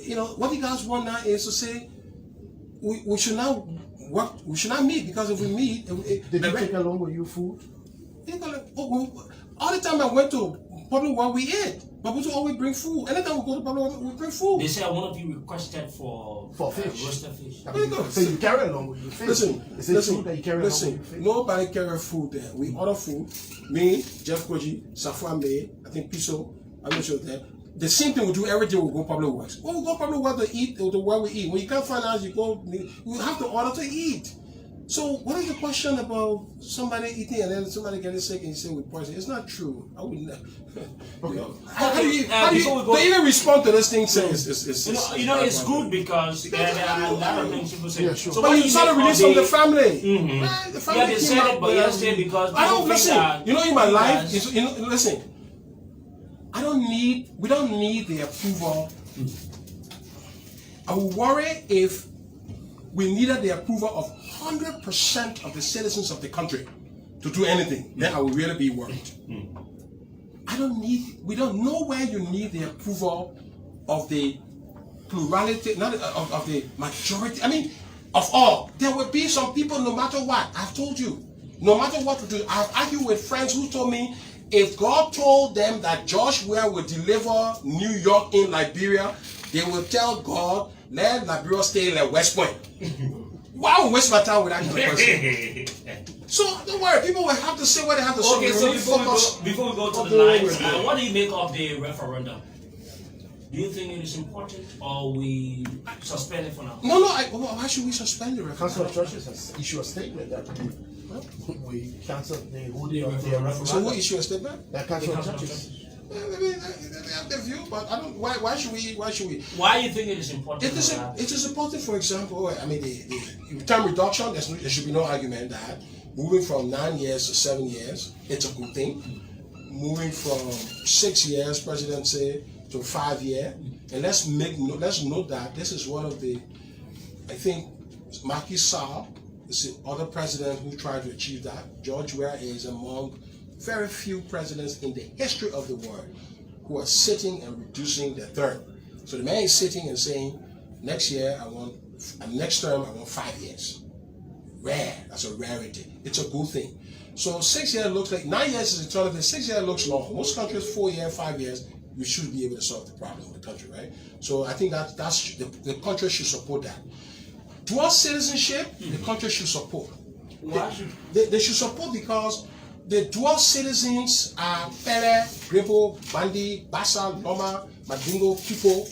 you know, what you guys want now is to say we should not work, we should not meet, because if we meet, did you take along with you food? All the time I went to public work, we ate. But we always bring food. Anytime we go to public work, we bring food. They said one of you requested for fish. Roasted fish. So you carry along with you fish. Listen, that you carry along with you fish? Nobody carry food there. We order food. Me, Jeff Koji, Safwa May, I think Piso, I'm not sure there. The same thing we do every day. We go public works. When we go public work to eat, to where we eat. When you can't find out, you have to order to eat. So what is the question about somebody eating and then somebody getting sick and you say we poison? It's not true. I would never. How do you even respond to this thing? Saying it's good because there are a lot of things people say. Yeah, sure. So but you try to release from the family. Right? The family they said it, but yesterday because I don't listen. You know, in my life, listen. We don't need the approval. I would worry if we needed the approval of 100% of the citizens of the country to do anything. Then I would really be worried. We don't know where you need the approval of the plurality, not of the majority. I mean, of all. There will be some people, no matter what. I've told you, no matter what to do. I've argued with friends who told me, if God told them that Joshua would deliver New York in Liberia, they will tell God, let Liberia stay in West Point. Why would I waste my time with that kind of person? So don't worry, people will have to say what they have to say. Okay, so before we go to the lines, what do you make of the referendum? Do you think it is important, or we suspend it for now? No, why should we suspend the referendum? Council of Churches has issued a statement that we cancel the holding of the referendum. So who issue a statement? The Council of Churches. They have their view, but I don't. Why should we? Why do you think it is important? It is important. For example, I mean, the term reduction. There should be no argument that moving from 9 years to 7 years, it's a good thing. Moving from 6 years presidency to 5 years, and let's note that this is one of the, I think, Macky Sall is the other president who tried to achieve that. George Weah is among very few presidents in the history of the world who are sitting and reducing their term. So the man is sitting and saying, next term I want 5 years. Rare, that's a rarity. It's a good thing. So 6 years looks like, 9 years is eternity, 6 years looks long. Most countries, 4 years, 5 years, you should be able to solve the problem of the country, right? So I think that's the country should support that. Dual citizenship, the country should support. Why? They should support because the dual citizens are Pele, Grebo, Bandi, Bassa, Loma, Madingo people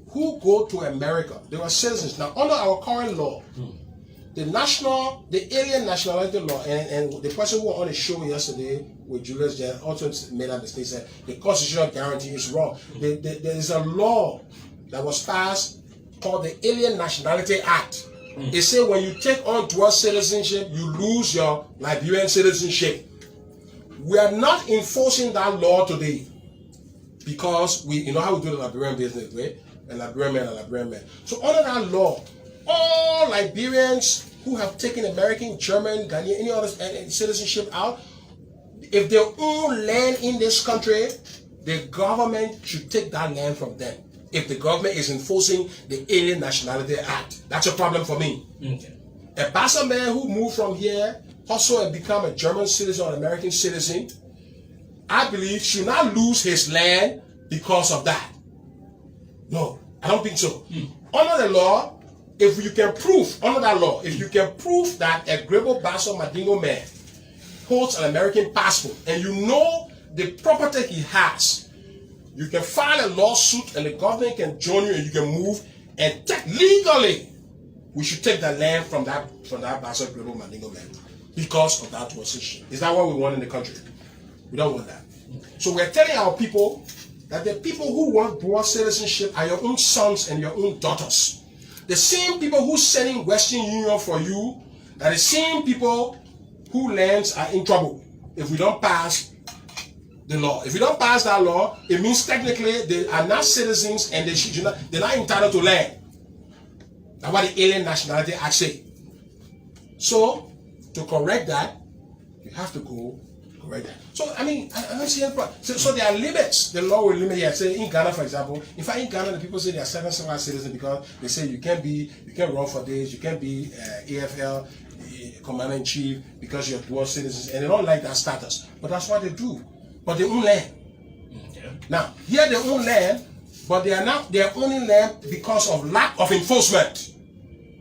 who go to America. They were citizens. Now, under our current law, the alien nationality law, and the person who was on the show yesterday with Julius Jen also made a mistake, said the constitutional guarantee is wrong. There is a law that was passed called the Alien Nationality Act. It said when you take on dual citizenship, you lose your Liberian citizenship. We are not enforcing that law today because you know how we do the Liberian business, right? A Liberian man. So under that law, all Liberians who have taken American, German, Ghanaian, any other citizenship out, if they own land in this country, the government should take that land from them. If the government is enforcing the Alien Nationality Act, that's a problem for me. Okay. A Bassa man who moved from here, also and become a German citizen or an American citizen, I believe should not lose his land because of that. No, I don't think so. Under the law, if you can prove, under that law, if you can prove that a Grebo Bassa Madingo man holds an American passport and you know the property he has, you can file a lawsuit and the government can join you and you can move and legally we should take the land from that Bassa Grebo Madingo man because of that position. Is that what we want in the country? We don't want that. So we're telling our people that the people who want dual citizenship are your own sons and your own daughters. The same people who sending Western Union for you are the same people whose lands are in trouble if we don't pass the law. If we don't pass that law, it means technically they are not citizens and they're not entitled to land. That's what the Alien Nationality Act say. So to correct that, you have to go correct that. So I mean, I don't see any problem. So there are limits. The law will limit here. Say in Ghana, for example, in fact in Ghana, the people say they are second-class citizens because they say you can't run for this, you can't be AFL commander-in-chief because you're dual citizens, and they don't like that status. But that's what they do. But they own land. Okay. Now here they own land, but they are owning land because of lack of enforcement.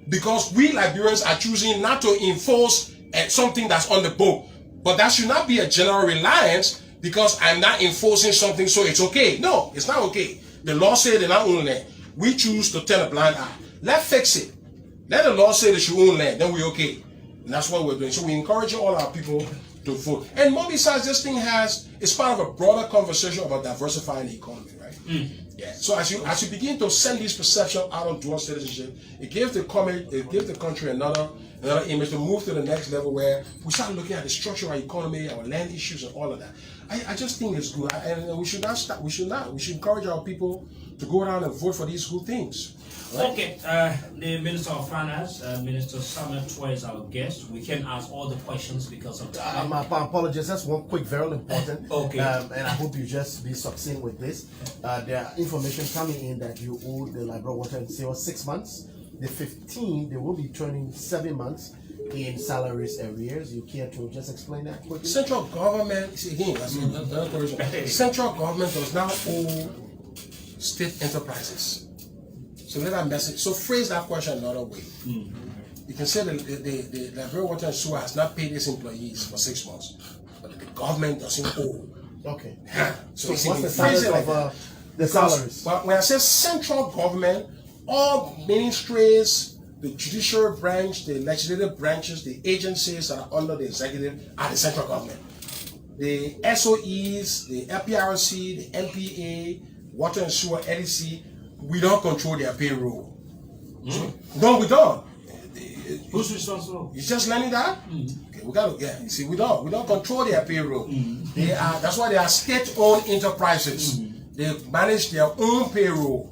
Because we Liberians are choosing not to enforce something that's on the book. But that should not be a general reliance because I'm not enforcing something so it's okay. No, it's not okay. The law says they're not owning land. We choose to turn a blind eye. Let's fix it. Let the law say they should own land, then we're okay. And that's what we're doing. So we encourage all our people to vote. And more besides, this thing it's part of a broader conversation about diversifying the economy, right? Yeah. So as you begin to send this perception out of dual citizenship, it gives the country another image to move to the next level where we start looking at the structure of our economy, our land issues, and all of that. I just think it's good, and we should not stop. We should encourage our people to go around and vote for these good things. Right? Okay, the Minister of Finance, Minister Samuel Tweh is our guest. We can ask all the questions because of time. My apologies, that's one quick, very important. Okay. And I hope you just be succinct with this. There are information coming in that you owe the Liberia Water and Sewer 6 months. The 15, they will be turning 7 months in salaries arrears. You care to just explain that quickly? Central government, central government does now owe state enterprises. So let that message. So phrase that question another way. you can say the Liberia Water and Sewer has not paid its employees for 6 months, but the government doesn't owe. Okay. So So it's what's the freezing status like of that. the Because salaries? when I say central government, all ministries, the judicial branch, the legislative branches, the agencies that are under the executive are the central government. The SOEs, the LPRC, the NPA, Water and Sewer, LEC, we don't control their payroll. No, we don't. Who's responsible? You just learning that? Okay, we gotta, yeah. You see, we don't control their payroll. They are. That's why they are state-owned enterprises. They manage their own payroll.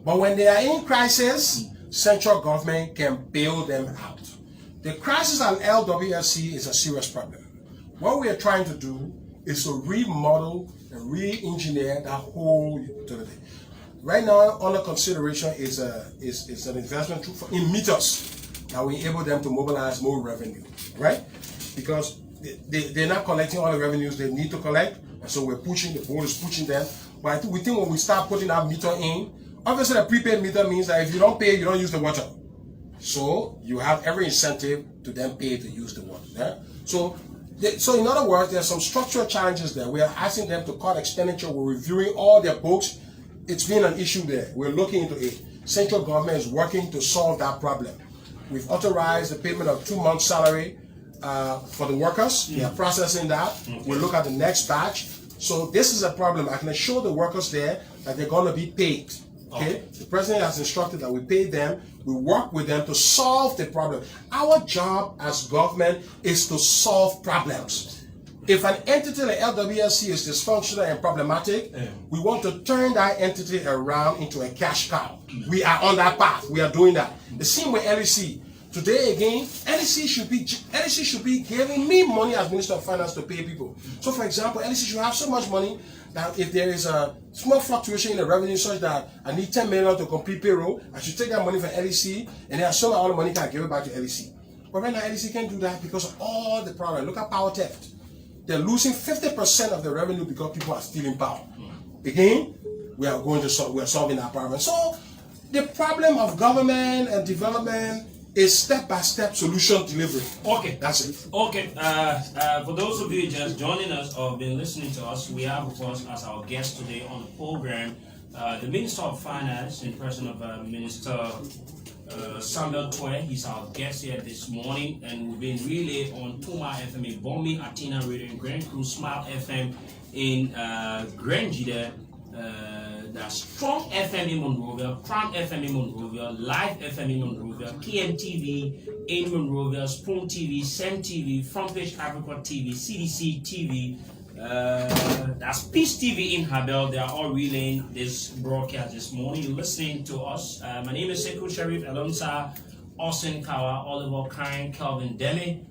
But when they are in crisis, central government can bail them out. The crisis on LWSC is a serious problem. What we are trying to do is to remodel and re-engineer that whole utility. Right now, under consideration is an investment in meters that will enable them to mobilize more revenue, right? Because they're not collecting all the revenues they need to collect, and so we're pushing, the board is pushing them. But we think when we start putting that meter in, obviously the prepaid meter means that if you don't pay, you don't use the water. So you have every incentive to then pay to use the water. Yeah? So in other words, there are some structural challenges there. We are asking them to cut expenditure. We're reviewing all their books. It's been an issue there. We're looking into it. Central government is working to solve that problem. We've authorized the payment of 2 months' salary for the workers. We are processing that. We'll look at the next batch. So this is a problem. I can assure the workers there that they're going to be paid. Okay? The president has instructed that we pay them. We work with them to solve the problem. Our job as government is to solve problems. If an entity like LWSC is dysfunctional and problematic, we want to turn that entity around into a cash cow. We are on that path. We are doing that. The same with LEC. Today again, LEC should be giving me money as Minister of Finance to pay people. So for example, LEC should have so much money that if there is a small fluctuation in the revenue such that I need 10 million to complete payroll, I should take that money from LEC and then assume all the money can give it back to LEC. But right now LEC can't do that because of all the problems. Look at power theft. They're losing 50% of the revenue because people are stealing power. Again, we are solving that problem. So the problem of government and development is step-by-step solution delivery. Okay. That's it. Okay. For those of you just joining us or been listening to us, we have, of course, as our guest today on the program, the Minister of Finance in person of Minister Samuel Tweh. He's our guest here this morning, and we've been relayed on Tuma FM in Bombi, Atina Radio in Grand Cruz, Smile FM in Granjida, the Strong FM in Monrovia, Prime FM in Monrovia, Live FM in Monrovia, KMTV in Monrovia, Spoon TV, Sem TV, Front Page Africa TV, CDC TV, that's Peace TV in Habel. They are all relaying this broadcast this morning. You're listening to us. My name is Sekou Sharif alongside Austin Kawa, Oliver Kine, Calvin Demi,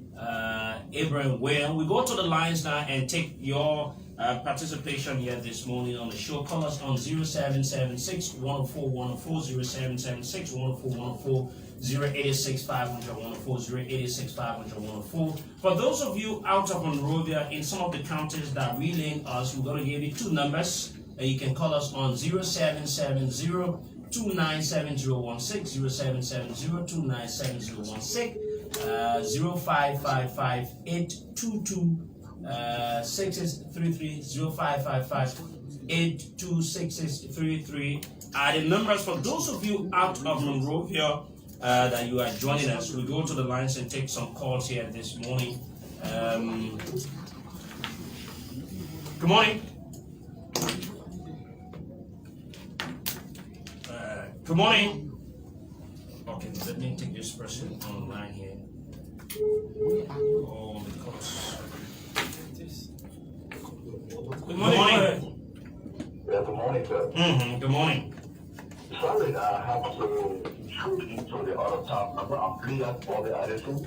Abraham Whale. We go to the lines now and take your participation here this morning on the show. Call us on 0776 104 104, 0776 104 104, 086 500 104, 086 500 104. For those of you out of Monrovia in some of the counties that are relaying us, we're going to give you two numbers. You can call us on 0770 2970016, 0770 2970016, 0555 822 6633, 0555 82633 are the numbers for those of you out of Monrovia that you are joining us. We'll go to the lines and take some calls here this morning. Good morning. Good morning. Okay, let me take this person online here. Oh, because. Good morning. Yeah, good morning, sir. Good morning. Sorry, I have to shoot into the other top number. I'm Leah Bobby Addison,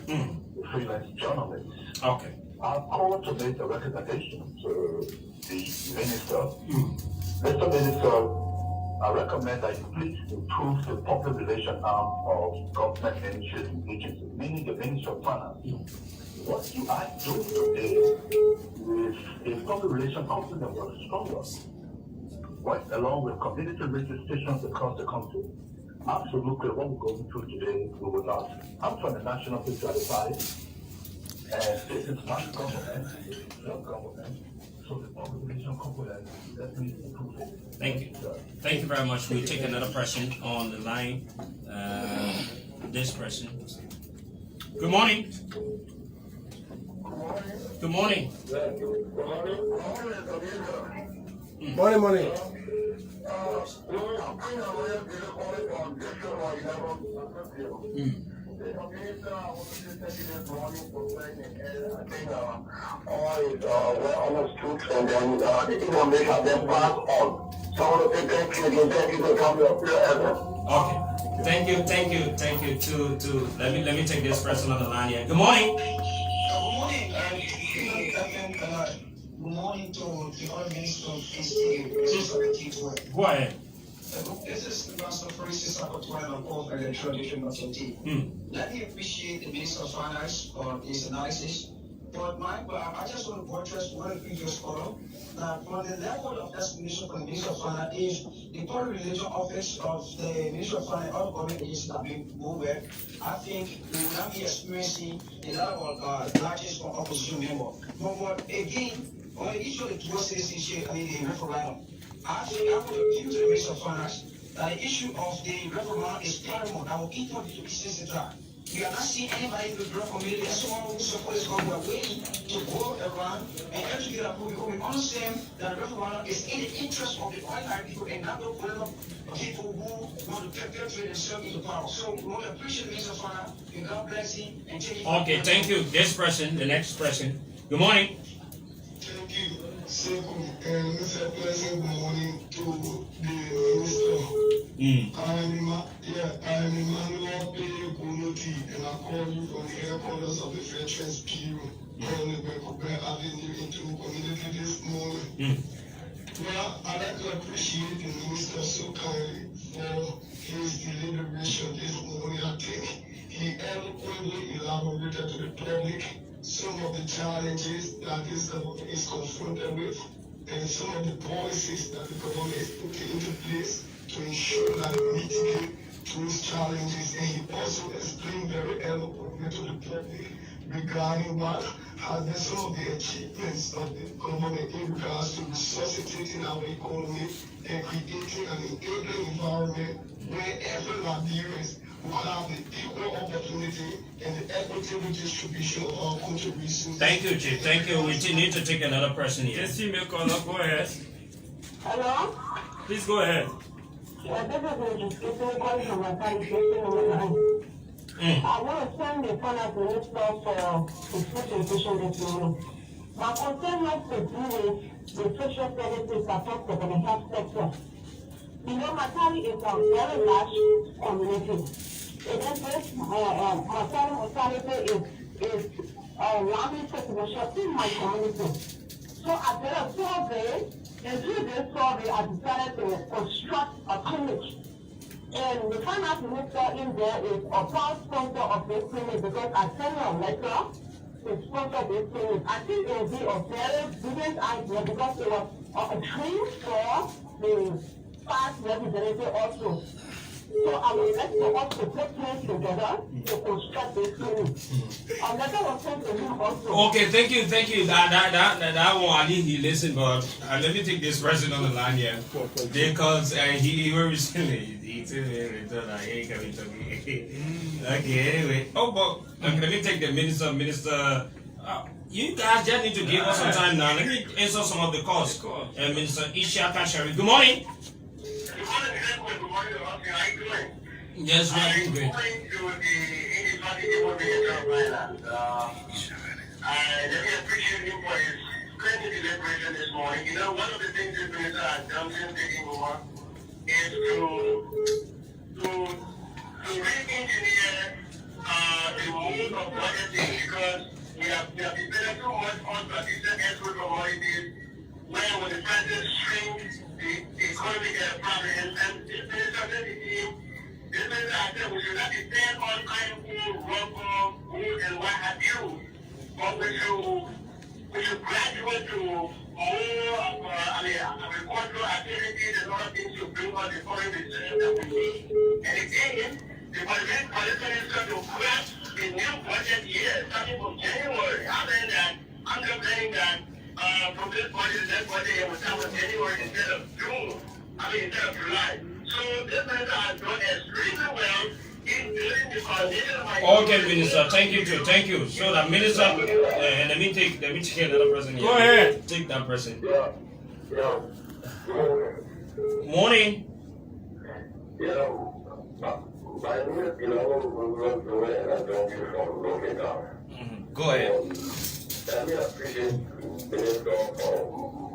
freelance journalist. Okay. I've called to make a recommendation to the minister. Mr. Minister, I recommend that you please improve the public relation arm of government ministries and agencies, meaning the Ministry of Finance. What you are doing today is a public relation company that works stronger, right along with community radio stations across the country, Absolutely, what we're going through today, we will not. I'm from the National Patriotic Party, and this is not government, this is self-government. So the population component definitely improve it. Thank you. Thank you very much. We'll take another person on the line. This person. Good morning. Good morning. Morning, morning. Okay. Thank you. Let me take this person on the line here. Good morning. Good morning, good morning to the other minister of Tweh. Go ahead. This is the Master Francis Tweh of the tradition of the Let me appreciate the Minister of Finance for his analysis. But I just want to buttress one of the previous caller that on the level of explanation from the Minister of Finance is the public relation office of the Minister of Finance, all government agencies have been moved well. I think we will not be experiencing a lot of largest from opposition member. But again, on the issue of the dual citizenship, the referendum, I think I would appeal to the Minister of Finance that the issue of the referendum is paramount. I will keep on to be sensitive. We are not seeing anybody in the drug community and someone who supports God. We are waiting to go around and educate our people. We understand that the referendum is in the interest of the ordinary people and not the political people who want to perpetuate themselves into power. So we want to appreciate the Minister of Finance, and God bless him and take it. Okay, thank you. This person, the next person. Good morning. Thank you. Mr. President, good morning to the Minister. I am Emmanuel P. Gunoti, and I call you from the headquarters of the Veterans Bureau on the Bekobe Avenue into community this morning. Well, I'd like to appreciate the Minister so kindly for his deliberation this morning. I think he eloquently elaborated to the public some of the challenges that this government is confronted with and some of the policies that the government is putting into place to ensure that it mitigates those challenges. And he also explained very eloquently to the public regarding what has been some of the achievements of the government in regards to resuscitating our economy and creating an enabling environment where every Liberians will have the equal opportunity and the equitable distribution of our country resources. Thank you, Chief. Thank you. We need to take another person here. Yes, female caller, go ahead. Hello? Please go ahead. I want to thank the finance minister for his presentation this morning. My concern has to do with the social services affected in the health sector. You know, Matari is a very large community. It is this Matari mortality is alarming situation in my community. So after a survey, and through this survey, I decided to construct a clinic. And the finance minister in there is a proud sponsor of this clinic because I sent her a letter to sponsor this clinic. I think it will be a very brilliant idea because it was a dream for the past representative also. So I would like for us to take place together to construct this clinic. A letter was sent to him also. Okay, thank you. That one, I need he listen, but let me take this person on the line here. Because he very recently, he told me that he ain't coming to me. Okay, anyway. Oh, but let me take the minister. You guys just need to give us some time now. Let me answer some of the calls. Minister Isha Kashari. Good morning. Good morning, how are you doing? Yes, we are doing great. To the Independent Finance. I really appreciate him for his great deliberation this morning. You know, one of the things that Minister has done since taking over is to re-engineer the mode of budgeting because we have depended too much on traditional export commodities where when the prices shrink, the economy gets problems. And this minister said to him, this minister has said we should not depend on iron ore, rubber, wood, and what have you, but we should graduate to more of agricultural activities and other things to bring on the foreign reserve that we need. And again, the political minister to craft the new budget year starting from January. Other than that, I'm complaining that from this budget to that budget, it will start from January instead of June. Instead of July. So this minister has done extremely well in building the foundation of my Okay, Minister, thank you too. Thank you. So the Minister, and let me take another person here. Go ahead. Take that person. Yeah. Morning. Yeah. My name is Tweh, and I joined you from Liberia. Go ahead. And we appreciate the minister for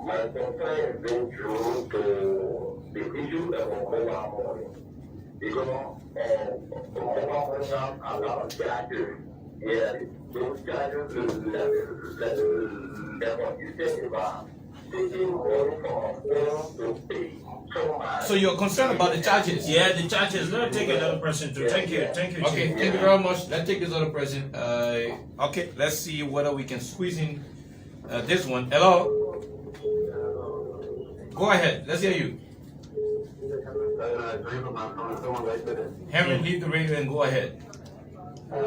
my concern is being true to the issue of mobile money. Because mobile money have a lot of charges. Yeah, those charges that's what you think about taking money from a firm to pay somebody. So you're concerned about the charges? Yeah, the charges. Let's take another person too. Thank you. Thank you. Okay, Chief. thank you very much. Let's take this other person. Okay, let's see whether we can squeeze in this one. Hello? Go ahead, let's hear you. Henry, leave the radio and go ahead. As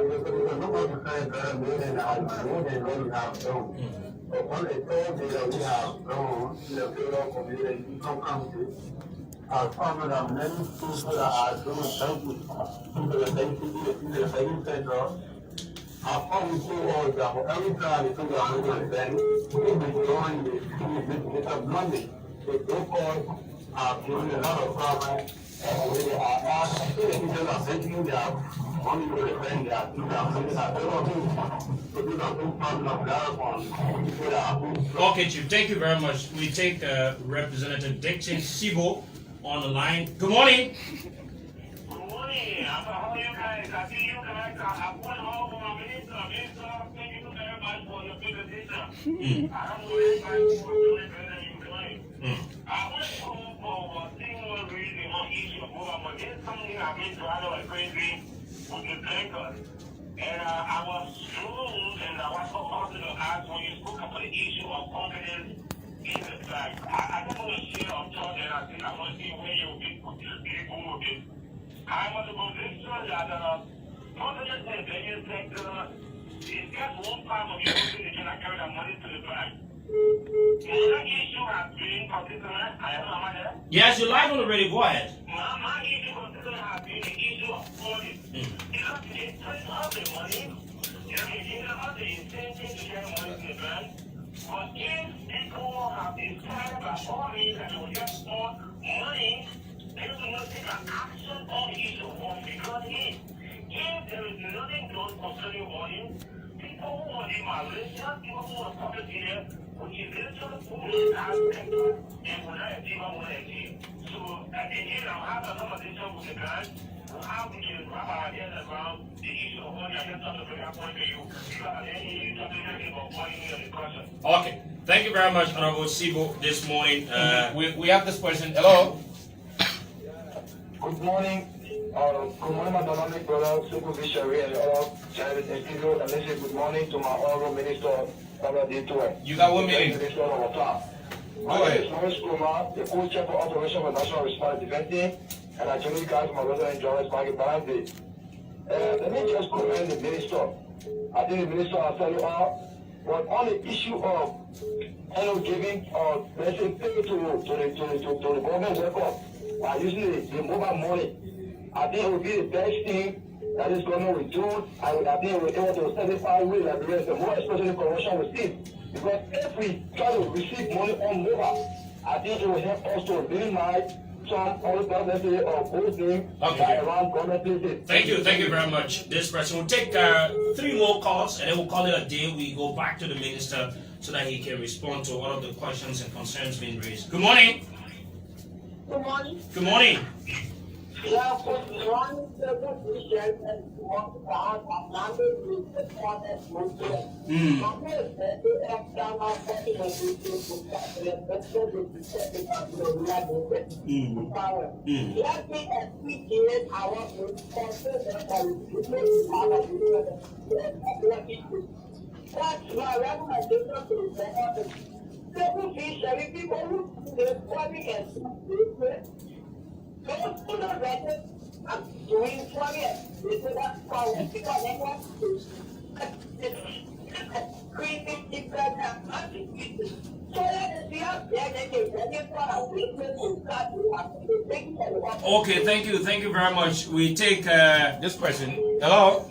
found that many people that are doing I've always told that every time they think I'm going to bank, we'll be drawing the money. They don't call doing a lot of problems. They are asked, the people are taking their money to the bank, they are doing that. They don't do so these are two problems of that one. People that are Okay, Chief. Thank you very much. We take Representative Dixon Sibo on the line. Good morning. Good morning. How are you guys? I see you guys. I want all of my minister. Thank you very much for your presentation. I don't know if you are doing better than you're doing. I want to go for single reason on issue of mobile money. This is something I've been trying to crazy with the bankers. And I was told, and I was also to ask when you spoke about the issue of confidence in the bank. I don't want to share on top, and I think I want to see where you'll be with it. I was a position that confidence in the banking sector is just one part of your organization that carry the money to the bank. Another issue has been particular. Yes, you're live on the radio. Go ahead. My issue particular has been the issue of audit. Because they take all the money, they give all the incentive to get money to the bank. But if people have decided by all means that they will just want money, they will not take an action on the issue of because if there is nothing done concerning money, people who want in Malaysia, people who want public here, will eventually put in aspect and will not achieve what will achieve. So again, I'll have a conversation with the guys how we can wrap our heads around the issue of money. I just thought to bring that point to you because then you talking about money in the discussion. Okay. Thank you very much, Honorable Sibo, this morning. We have this person. Hello? Good morning. Good morning, my dynamic brother, Super Visionary, and all Chinese and people. And let's say good morning to my honorable minister, Tweh. You got 1 minute. Minister of Water. My name is Maurice Kuma, the co-chair for Operation for National Response Defense Team, and I join you guys my brother in Johannes Market Balance. Let me just commend the minister. I think the minister has said it all. But on the issue of giving let's say pay to the government record by using the mobile money, I think it would be the best thing that this government will do. I think it will be able to satisfy with the rest, more especially corruption will see. Because if we try to receive money on mobile, I think it will help us to minimize some other government or posting around government places. Thank you very much. This person will take 3 more calls and then we'll call it a day. We go back to the minister so that he can respond to all of the questions and concerns being raised. Good morning. Good morning. Good morning. Yeah, good morning. That's my recommendation to the government. People who do the public and those who don't record doing 20 years. They say that's fine because they want to create different activities. So let us see how they can Okay, thank you very much. We take this question. Hello?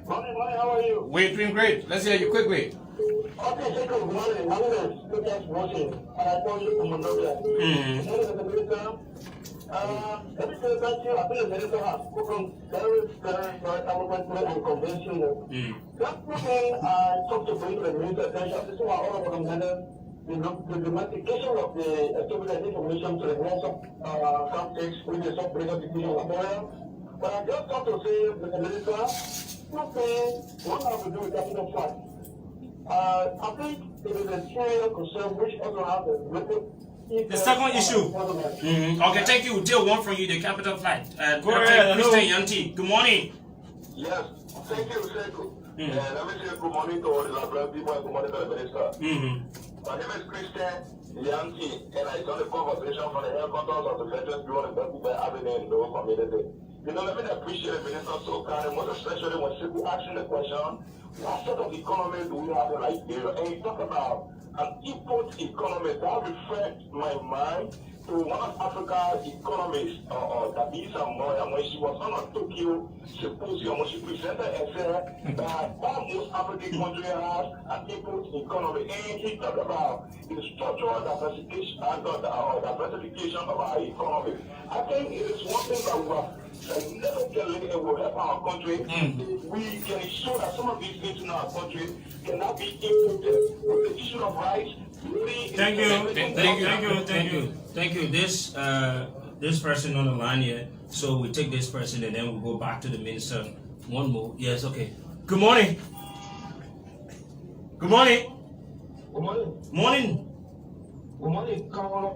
Morning, how are you? We're doing great. Let's hear you quickly. Okay, thank you. Good morning. My name is Lucas Washing, and I call you from Monrovia. Let me say thank you. I think the minister has spoken very eloquently and convincingly. That's something I talked to bring to the minister's attention. This is why all of them the domestication of the establishment information to the national context with the sub-regional division of Liberia. But I just want to say, Mr. Minister, something one has to do with capital flight. I think it is a serious concern which also has a The second issue. Okay, thank you. Deal one from you, the capital flight. Go ahead. Christian Yanti. Good morning. Yes, thank you, Sekou. Let me say good morning to all the Liberian people and good morning to the minister. My name is Christian Yanti, and I joined the conversation from the headquarters of the Veterans Bureau in Vancouver Avenue in the community. You know, let me appreciate the minister so kind, most especially when she asking the question, what sort of economy do we have in Liberia? And you talk about an import economy. That reflects my mind to one of Africa's economists, Tabitha Moya, when she was on a Tokyo symposium, when she presented and said that almost African countries have an import economy. And he talked about the structural diversification diversification of our economy. I think it is one thing that we are significantly and will help our country. We can ensure that some of these things in our country cannot be imported. With the issue of rice, Thank you. This person on the line here. So we take this person and then we'll go back to the minister. One more. Yes, okay. Good morning. Good morning. Good morning. Morning. Good morning, Kawa.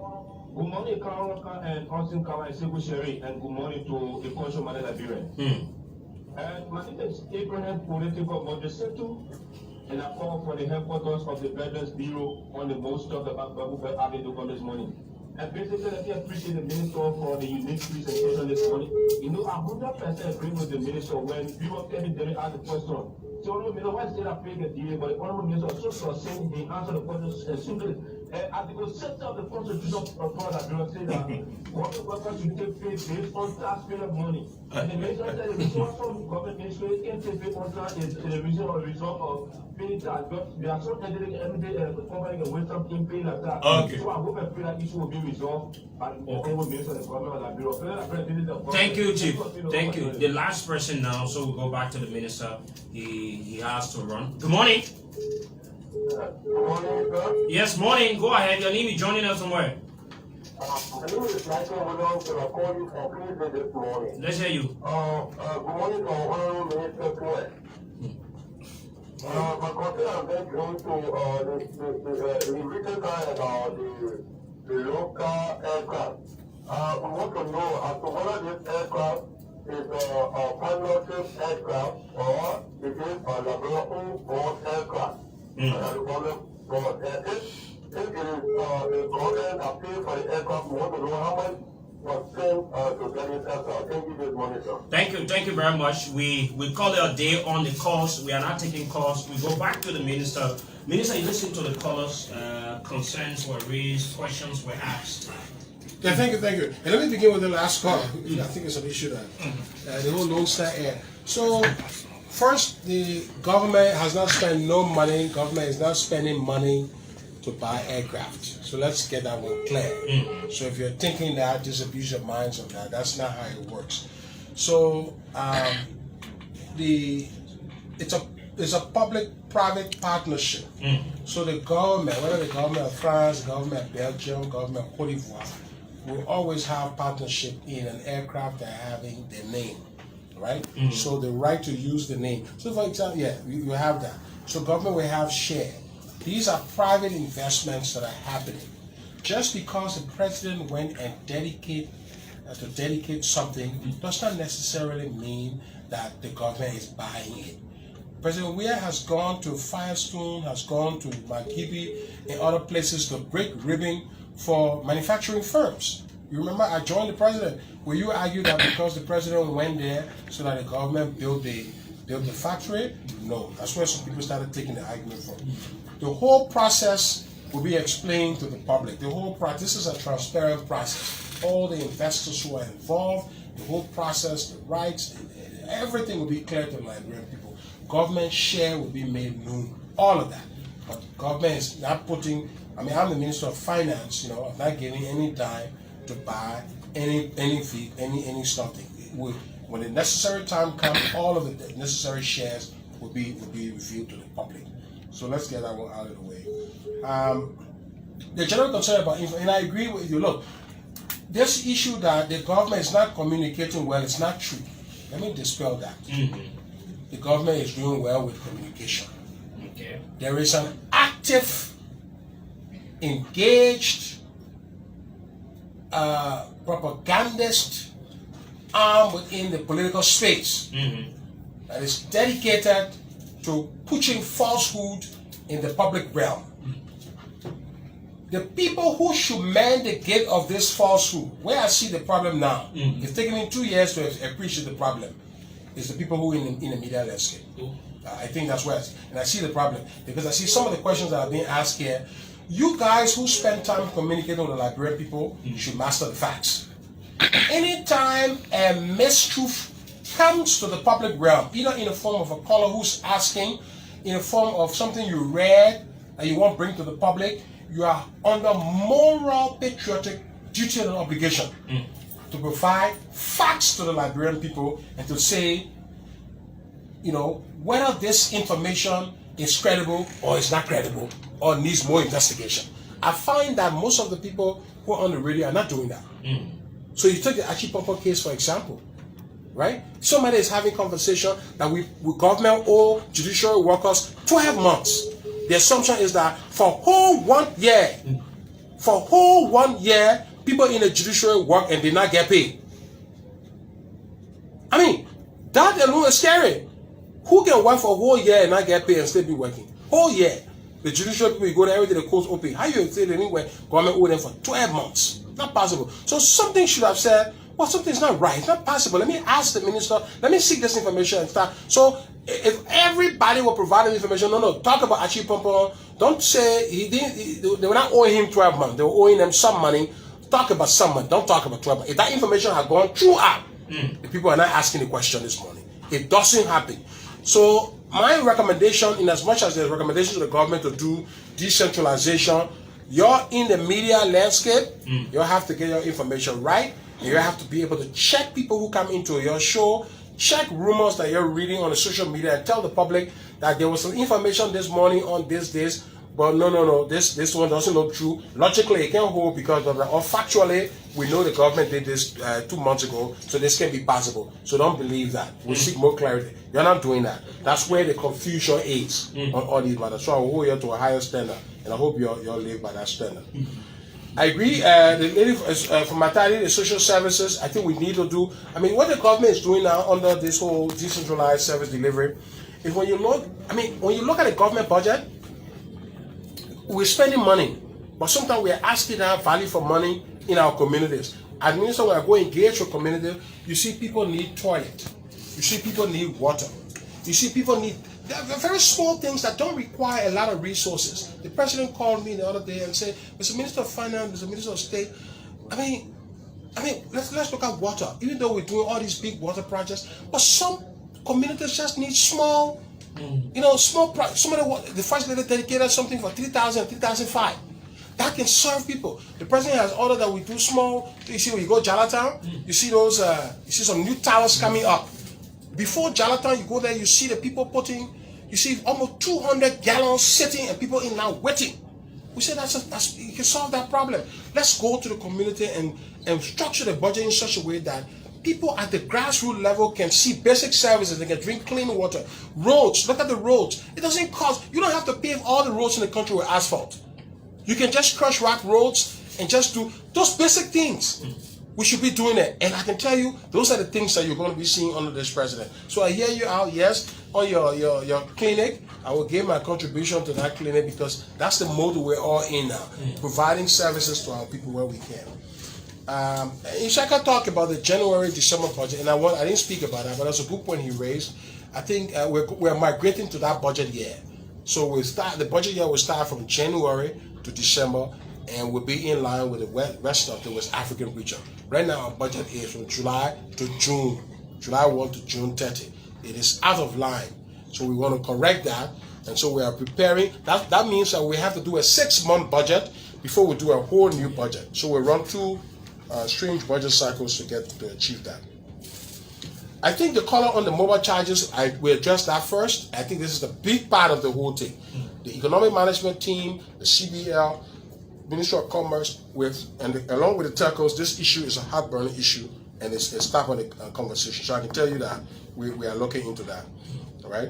Good morning, Kawa and Austin Kawa and Sekou Sherry, and good morning to the culture man Liberia. And my name is Abraham Political Moderator, and I call for the headquarters of the Veterans Bureau on the most talk about Babuba Avenue this morning. And basically, let me appreciate the minister for the unique presentation this morning. You know, I 100% agree with the minister when we were telling them ask the question. So, you know, why say that playing a delay, but the honorable minister also saying he answered the question simply. Article 6 of the Constitution of Liberia says that all the workers should take pay based on taxpayer money. And the minister said the result from government ministry can take pay on tax is the result of paying tax. But we are so ending every day covering a Western in paying a tax. Okay. So I hope and pray that issue will be resolved by the honorable minister of the government of Liberia. Thank you, Chief. Thank you. The last person now, so we'll go back to the minister. He has to run. Good morning. Good morning, sir. Yes, morning. Go ahead. Your name is joining us from where? My name is Michael Williams, and I'm calling from Cleveland this morning. Let's hear you. Good morning to our Honorable Minister Tweh. My concern I'm going to the written time about the local aircraft. We want to know as to whether this aircraft is a piloted aircraft or is it a laboratory-borne aircraft. If it is the government that pays for the aircraft, we want to know how much was spent to get this aircraft. Thank you this morning, sir. Thank you very much. We call it a day on the calls. We are not taking calls. We go back to the minister. Minister, you listen to the callers. Concerns were raised, questions were asked. Yeah, thank you. And let me begin with the last call. I think it's an issue that the whole Lone Star Air. So, first, the government has not spent no money. Government is not spending money to buy aircraft. So let's get that one clear. So if you're thinking that, just abuse your minds on that. That's not how it works. So it's a public-private partnership. So the government, whether the government of France, the government of Belgium, government of Cote d'Ivoire, will always have partnership in an aircraft that having their name. Right? So the right to use the name. So for example, you have that. So government will have share. These are private investments that are happening. Just because the president went and dedicate something does not necessarily mean that the government is buying it. President Weah has gone to Firestone, has gone to Magibi and other places to break ribbon for manufacturing firms. You remember I joined the president. Will you argue that because the president went there so that the government built the factory? No. That's where some people started taking the argument from. The whole process will be explained to the public. The whole process, this is a transparent process. All the investors who are involved, the whole process, the rights, everything will be clear to the Liberian people. Government share will be made known, all of that. But the government is not putting, I mean, I'm the Minister of Finance, you know, I'm not giving any dime to buy any something. When the necessary time comes, all of the necessary shares will be revealed to the public. So let's get that one out of the way. The general concern about info, and I agree with you. Look, this issue that the government is not communicating well is not true. Let me dispel that. The government is doing well with communication. Okay. There is an active, engaged propagandist arm within the political space that is dedicated to pushing falsehood in the public realm. The people who should man the gate of this falsehood, where I see the problem now, it's taken me 2 years to appreciate the problem, is the people who in the media landscape. I think that's where I see the problem, because I see some of the questions that are being asked here. You guys who spend time communicating with the Liberian people should master the facts. Anytime a mistruth comes to the public realm, either in the form of a caller who's asking, in the form of something you read and you want to bring to the public, you are under moral, patriotic duty and obligation to provide facts to the Liberian people and to say, you know, whether this information is credible or is not credible or needs more investigation. I find that most of the people who are on the radio are not doing that. So you take the Achipompo case, for example, right? Somebody is having conversation that we government owe judiciary workers 12 months. The assumption is that for whole 1 year, people in the judiciary work and did not get paid. I mean, that alone is scary. Who can work for a whole year and not get paid and still be working? Whole year. The judiciary people, you go there, everything the courts open. How you say anywhere government owe them for 12 months? Not possible. So something should have said, well, something's not right. It's not possible. Let me ask the minister. Let me seek this information and start. So if everybody were providing information, no, talk about Achipompo. Don't say they were not owing him 12 months. They were owing them some money. Talk about some money. Don't talk about 12 months. If that information had gone throughout, the people are not asking the question this morning. It doesn't happen. So my recommendation, in as much as there's recommendation to the government to do decentralization, you're in the media landscape, you have to get your information right. You have to be able to check people who come into your show, check rumors that you're reading on the social media, and tell the public that there was some information this morning on this, but no, this one doesn't look true. Logically, it can't hold because of that. Or factually, we know the government did this 2 months ago, so this can be possible. So don't believe that. We seek more clarity. You're not doing that. That's where the confusion is on all these matters. So I will hold you to a higher standard, and I hope you'll live by that standard. I agree. The lady from Matadi, the social services, I think we need to do. I mean, what the government is doing now under this whole decentralized service delivery is when you look. I mean, when you look at the government budget, we're spending money, but sometimes we're asking that value for money in our communities. As minister, when I go engage with community, you see people need toilet, you see people need water, you see people need. There are very small things that don't require a lot of resources. The president called me the other day and said, Mr. Minister of Finance, Mr. Minister of State, I mean, let's look at water. Even though we're doing all these big water projects, but some communities just need small, small projects. The first lady dedicated something for 3,000, 3,005. That can serve people. The president has ordered that we do small. You see, when you go Jalatown, you see those, you see some new towers coming up. Before Jalatown, you go there, you see the people you see almost 200 gallons sitting and people in now waiting. We say that's you can solve that problem. Let's go to the community and structure the budget in such a way that people at the grassroots level can see basic services. They can drink clean water. Roads, look at the roads. It doesn't cost. You don't have to pave all the roads in the country with asphalt. You can just crush rock roads and just do those basic things. We should be doing it. And I can tell you, those are the things that you're going to be seeing under this president. So I hear you out, yes, on your clinic. I will give my contribution to that clinic because that's the mode we're all in now. Providing services to our people where we can. Ishaka talked about the January-December budget, and I didn't speak about that, but that's a good point he raised. I think we're migrating to that budget year. So the budget year will start from January to December, and will be in line with the rest of the West African region. Right now, our budget is from July to June, July 1 to June 30. It is out of line. So we want to correct that, and so we are preparing. That means that we have to do a 6-month budget before we do a whole new budget. So we run 2 strange budget cycles to achieve that. I think the color on the mobile charges, we address that first. I think this is the big part of the whole thing. The economic management team, the CBL, Ministry of Commerce, along with the telcos, this issue is a hot-burning issue, and it's top on the conversation. So I can tell you that we are looking into that. All right.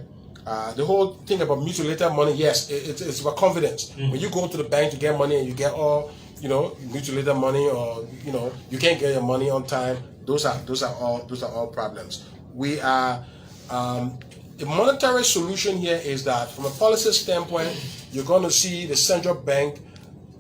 The whole thing about mutilated money, yes, it's about confidence. When you go to the bank to get money and you get all, mutilated money, or you can't get your money on time, those are all problems. We are the monetary solution here is that from a policy standpoint, you're going to see the central bank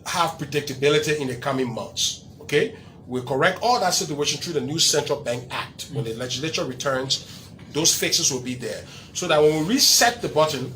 have predictability in the coming months. Okay, we'll correct all that situation through the new Central Bank Act. When the legislature returns, those fixes will be there, so that when we reset the button,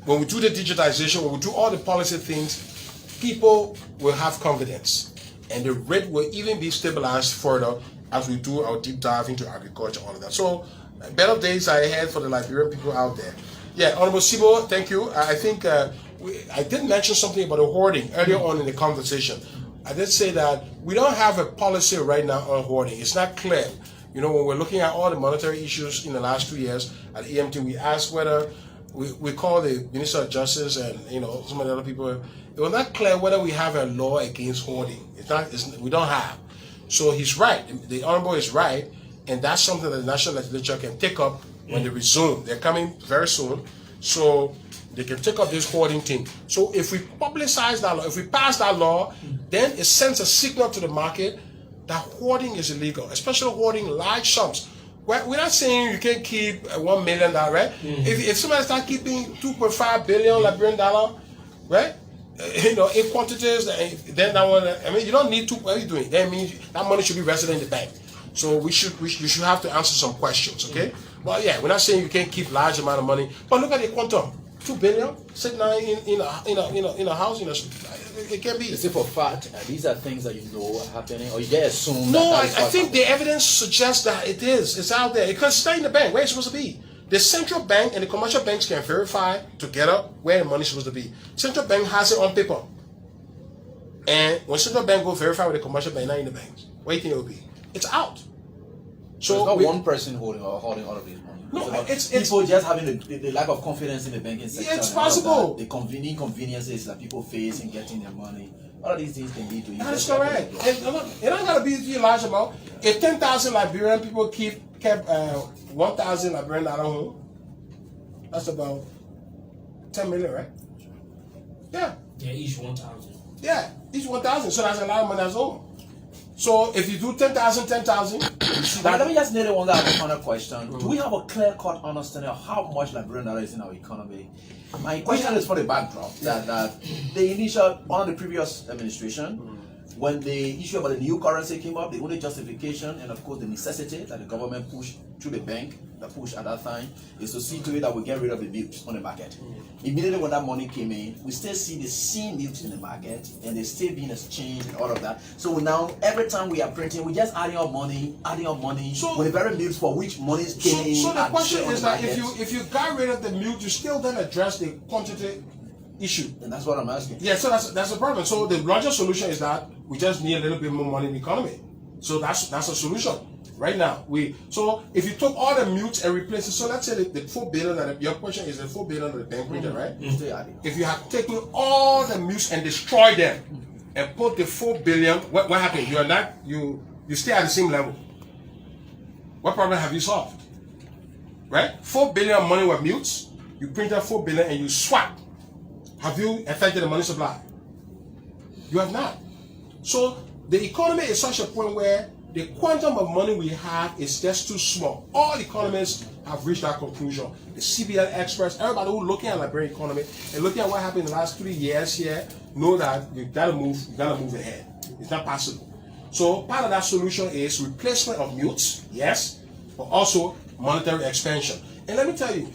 when we do the digitization, when we do all the policy things, people will have confidence, and the rate will even be stabilized further as we do our deep dive into agriculture, all of that. So better days are ahead for the Liberian people out there. Yeah, Honorable Sibo, thank you. I think I did mention something about the hoarding earlier on in the conversation. I did say that we don't have a policy right now on hoarding. It's not clear. When we're looking at all the monetary issues in the last 2 years at EMT, we asked whether we call the Minister of Justice and some of the other people. It was not clear whether we have a law against hoarding. We don't have. So he's right. The Honorable is right, and that's something that the National Legislature can take up when they resume. They're coming very soon, so they can take up this hoarding thing. So if we publicize that law, if we pass that law, then it sends a signal to the market that hoarding is illegal, especially hoarding large sums. We're not saying you can't keep $1 million, right? If somebody starts keeping $2.5 billion Liberian dollar, right? In quantities, then that one. You don't need to. What are you doing? That means that money should be resident in the bank. So we should have to answer some questions, okay? Well, yeah, we're not saying you can't keep large amount of money, but look at the quantum. $2 billion sitting in a house. It can be. Is it for fact? These are things that are happening, or you just assume? No, I think the evidence suggests that it is. It's out there. Because it's not in the bank. Where it's supposed to be. The central bank and the commercial banks can verify together where the money is supposed to be. Central bank has it on paper. And when central bank go verify with the commercial bank, not in the banks, where do you think it will be? It's out. So it's not one person holding all of these money. No, it's people just having the lack of confidence in the banking sector. It's possible. The inconveniences that people face in getting their money. All of these things can lead to. That's correct. It don't gotta be a large amount. If 10,000 Liberian people kept 1,000 Liberian dollar home, that's about 10 million, right? Yeah. Yeah, each 1,000. Yeah, each 1,000. So that's a lot of money that's home. So if you do 10,000, let me just nail one that final question. Do we have a clear-cut understanding of how much Liberian dollar is in our economy? My question is for the backdrop that the initial, under the previous administration, when the issue about the new currency came up, the only justification and of course the necessity that the government pushed through the bank, the push at that time, is to see to it that we get rid of the milks on the market. Immediately when that money came in, we still see the same milks in the market and they're still being exchanged and all of that. So now every time we are printing, we're just adding up money so, with the very milks for which money came in. So the question is that if you got rid of the milk, you still then address the quantity issue. And that's what I'm asking. Yeah, so that's the problem. So the larger solution is that we just need a little bit more money in the economy. So that's a solution. Right now, so if you took all the mutes and replaced it, so let's say the 4 billion, and your question is the 4 billion of the bank printer, right? If you have taken all the mutes and destroyed them and put the 4 billion, what happened? You stay at the same level. What problem have you solved? Right? 4 billion money with mutes, you printed 4 billion and you swap. Have you affected the money supply? You have not. So the economy is such a point where the quantum of money we have is just too small. All economists have reached that conclusion. The CBL experts, everybody who's looking at the Liberian economy and looking at what happened in the last 3 years here, know that you gotta move ahead. It's not possible. So part of that solution is replacement of mutes, yes, but also monetary expansion. And let me tell you,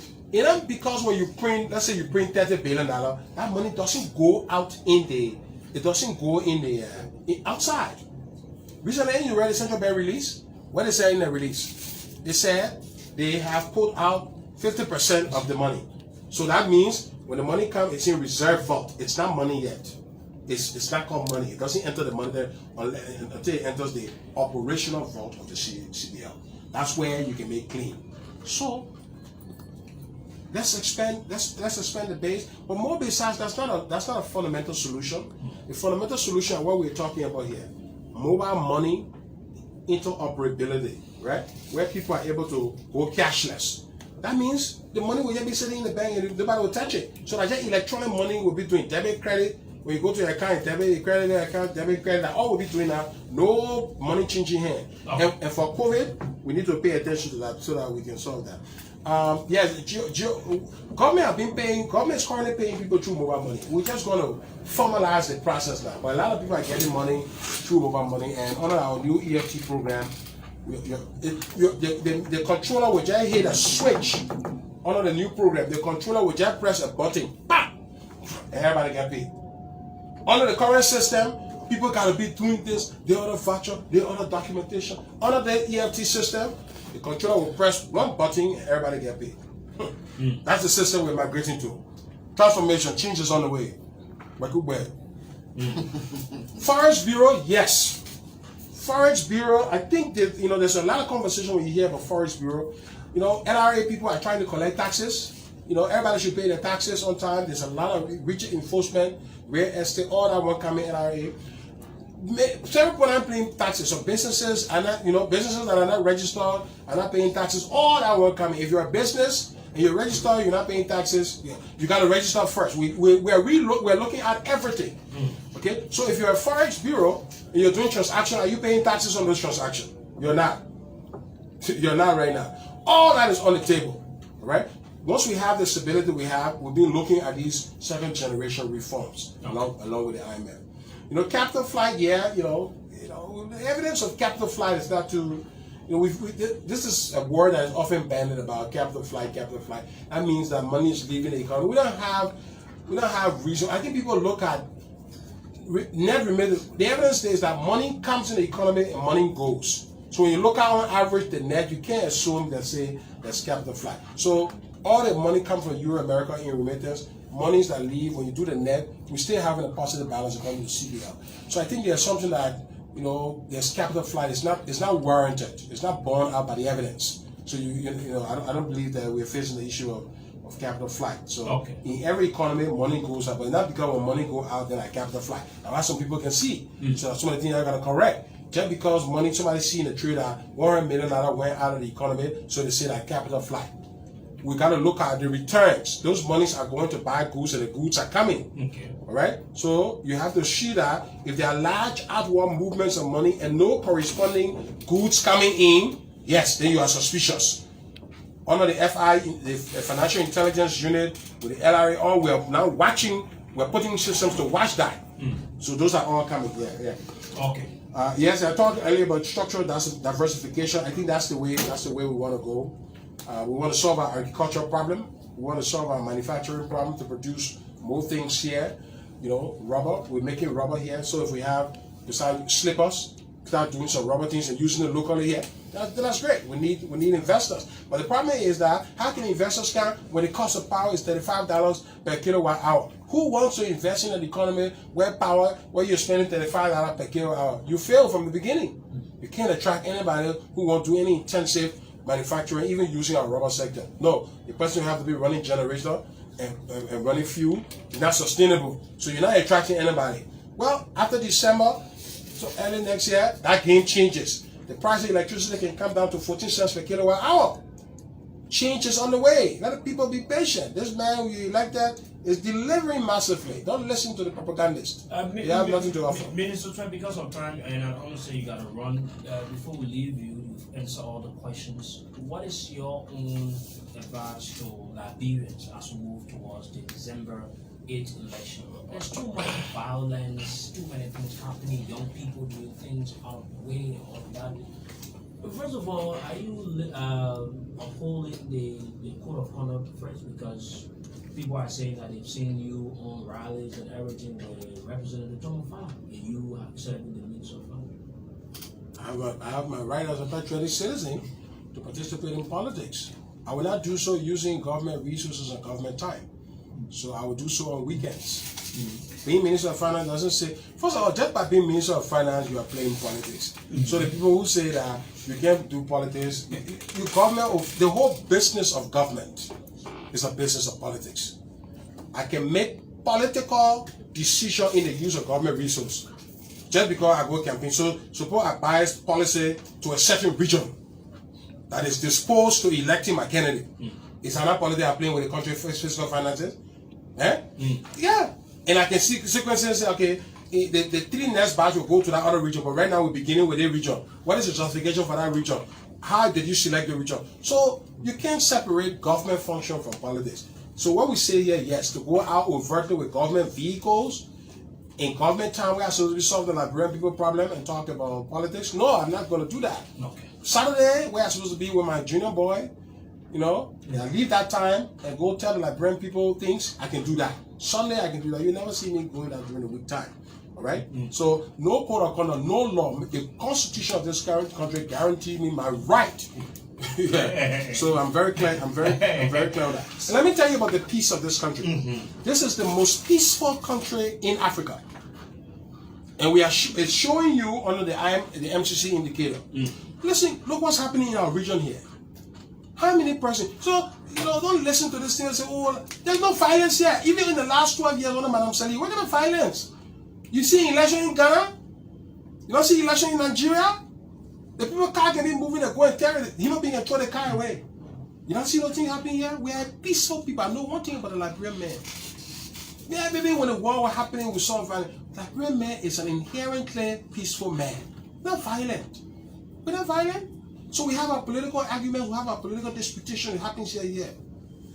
because when you print, let's say you print $30 billion, that money doesn't go out outside. Recently, you read the central bank release. What they said in the release? They said they have put out 50% of the money. So that means when the money comes, it's in reserve vault. It's not money yet. It's not called money. It doesn't enter the money there until it enters the operational vault of the CBL. That's where you can make clean. So let's expand the base. But more besides, that's not a fundamental solution. The fundamental solution is what we're talking about here: mobile money interoperability, right? Where people are able to go cashless. That means the money will just be sitting in the bank and nobody will touch it. So that electronic money will be doing debit, credit. When you go to your account, debit, credit, account, debit, credit, that all will be doing now. No money changing hand. Oh. And for COVID, we need to pay attention to that so that we can solve that. Yes, government is currently paying people through mobile money. We're just going to formalize the process now. But a lot of people are getting money through mobile money, and under our new EFT program, the controller will just hit a switch under the new program. The controller will just press a button, bam, and everybody get paid. Under the current system, people gotta be doing this, the other voucher, the other documentation. Under the EFT system, the controller will press one button and everybody get paid. That's the system we're migrating to. Transformation, change is on the way. Forest Bureau, yes. Forest Bureau, I think that there's a lot of conversation when you hear about Forest Bureau. NRA people are trying to collect taxes. Everybody should pay their taxes on time. There's a lot of rigid enforcement, real estate, all that will come in NRA. Several people aren't paying taxes. So businesses are not, businesses that are not registered are not paying taxes. All that will come in. If you're a business and you're registered, you're not paying taxes. You got to register first. We're looking at everything. Okay. So if you're a Forex Bureau and you're doing transaction, are you paying taxes on those transactions? You're not. You're not right now. All that is on the table. All right. Once we have the stability we'll be looking at these 7th generation reforms along with the IMF. Capital flight, the evidence of capital flight is not too, this is a word that is often bandied about, capital flight. That means that money is leaving the economy. We don't have reason. I think people look at net remittance. The evidence is that money comes in the economy and money goes. So when you look at on average the net, you can't assume that that's capital flight. So all the money comes from Euro America in remittance. Monies that leave, when you do the net, we still having a positive balance according to CBL. So I think the assumption that there's capital flight is not warranted. It's not borne out by the evidence. So I don't believe that we're facing the issue of capital flight. So in every economy, money goes up, but not because when money go out, then capital flight. Now that's some people can see. So some of the things I'm gonna correct. Just because somebody see in the trade that $100 million went out of the economy, so they say that capital flight. We got to look at the returns. Those monies are going to buy goods and the goods are coming. Okay. All right? So you have to see that if there are large outward movements of money and no corresponding goods coming in, yes, then you are suspicious. Under the FI, the Financial Intelligence Unit, with the LRA, we are now watching, we're putting systems to watch that. So those are all coming here. Yeah. Okay. Yes, I talked earlier about structural diversification. I think that's the way we want to go. We want to solve our agricultural problem. We want to solve our manufacturing problem to produce more things here. Rubber. We're making rubber here. So if we decide slippers, start doing some rubber things and using it locally here, that's great. We need investors. But the problem is that how can investors come when the cost of power is $35 per kilowatt hour? Who wants to invest in an economy where you're spending $35 per kilowatt hour? You fail from the beginning. You can't attract anybody who won't do any intensive manufacturing, even using our rubber sector. No, the person will have to be running generator and running fuel. It's not sustainable. So you're not attracting anybody. Well, after December, so early next year, that game changes. The price of electricity can come down to 14 cents per kilowatt hour. Change is on the way. Let the people be patient. This man who you elected is delivering massively. Don't listen to the propagandist. They have nothing to offer. Minister Tweh, because of time, and I don't say you got to run, before we leave you, answer all the questions. What is your own advice to Liberians as we move towards the December 2008 election. There's too much violence, too many things happening, young people doing things out of the way, all of that. First of all, are you upholding the code of conduct first? Because people are saying that they've seen you on rallies and everything, they represent the Tom of Fire. You have serving the needs of I have my right as a patriotic citizen to participate in politics. I will not do so using government resources and government time. So I will do so on weekends. Being Minister of Finance doesn't say, first of all, just by being Minister of Finance, you are playing politics. So the people who say that you can't do politics, the whole business of government is a business of politics. I can make political decision in the use of government resource just because I go campaign. So suppose I bias policy to a certain region that is disposed to electing my candidate. Is another politics I'm playing with the country fiscal finances? Yeah. And I can sequence and say, okay, the 3 next batch will go to that other region, but right now we're beginning with a region. What is the justification for that region? How did you select the region? So you can't separate government function from politics. So what we say here, yes, to go out overtly with government vehicles in government time, we are supposed to be solving the Liberian people problem and talk about politics. No, I'm not going to do that. Okay. Saturday, we are supposed to be with my junior boy. You know, I leave that time and go tell the Liberian people things. I can do that. Sunday, I can do that. You never see me going out during the week time. All right. So no code of conduct, no law. The Constitution of this current country guarantees me my right. Yeah. So I'm very clear. I'm very clear on that. And let me tell you about the peace of this country. This is the most peaceful country in Africa, and we are it's showing you under the MCC indicator. Listen, look what's happening in our region here. How many persons? So, don't listen to this thing and say, oh, there's no violence here. Even in the last 12 years under Madam Sali, what kind of violence? You see election in Ghana? You don't see election in Nigeria? The people car can be moving and go and tear it. Human being and throw the car away. You don't see nothing happening here? We are peaceful people. I know one thing about the Liberian man. Yeah, maybe when the war was happening, we saw violence. The Liberian man is an inherently peaceful man. Not violent. We're not violent. So we have our political arguments, we have our political disputation, it happens here.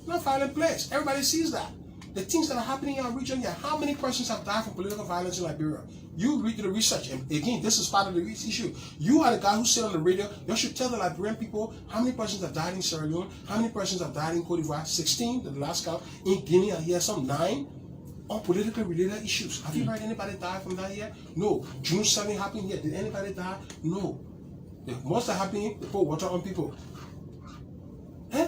Not a violent place. Everybody sees that. The things that are happening in our region here, how many persons have died from political violence in Liberia? You read the research, and again, this is part of the issue. You are the guy who said on the radio, you should tell the Liberian people how many persons have died in Sierra Leone, how many persons have died in Cote d'Ivoire, 16, the last count. In Guinea, I hear some 9 on politically related issues. Have you heard anybody die from that here? No. June 7 happened here. Did anybody die? No. The most are happening, they put water on people. Eh?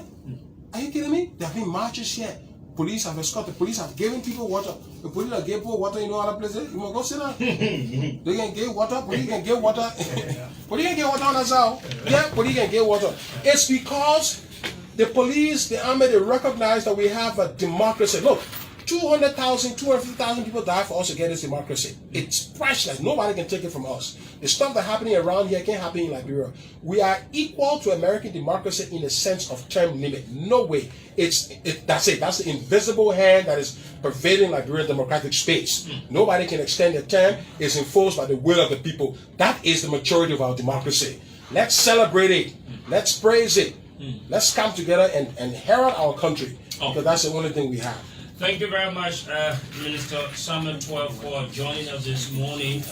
Are you kidding me? There have been marches here. Police have escorted, the police have given people water. The police have given people water in other places. You want to go sit down? They can get water, police can get water. Police can get water on us out. Yeah, police can get water. It's because the police, the army, they recognize that we have a democracy. Look, 200,000, 250,000 people die for us to get this democracy. It's priceless. Nobody can take it from us. The stuff that's happening around here can't happen in Liberia. We are equal to American democracy in the sense of term limit. No way. That's it. That's the invisible hand that is pervading Liberian democratic space. Nobody can extend the term. It's enforced by the will of the people. That is the maturity of our democracy. Let's celebrate it. Let's praise it. Let's come together and herald our country. Because that's the only thing we have. Thank you very much, Minister Samuel Tweh, for joining us this morning.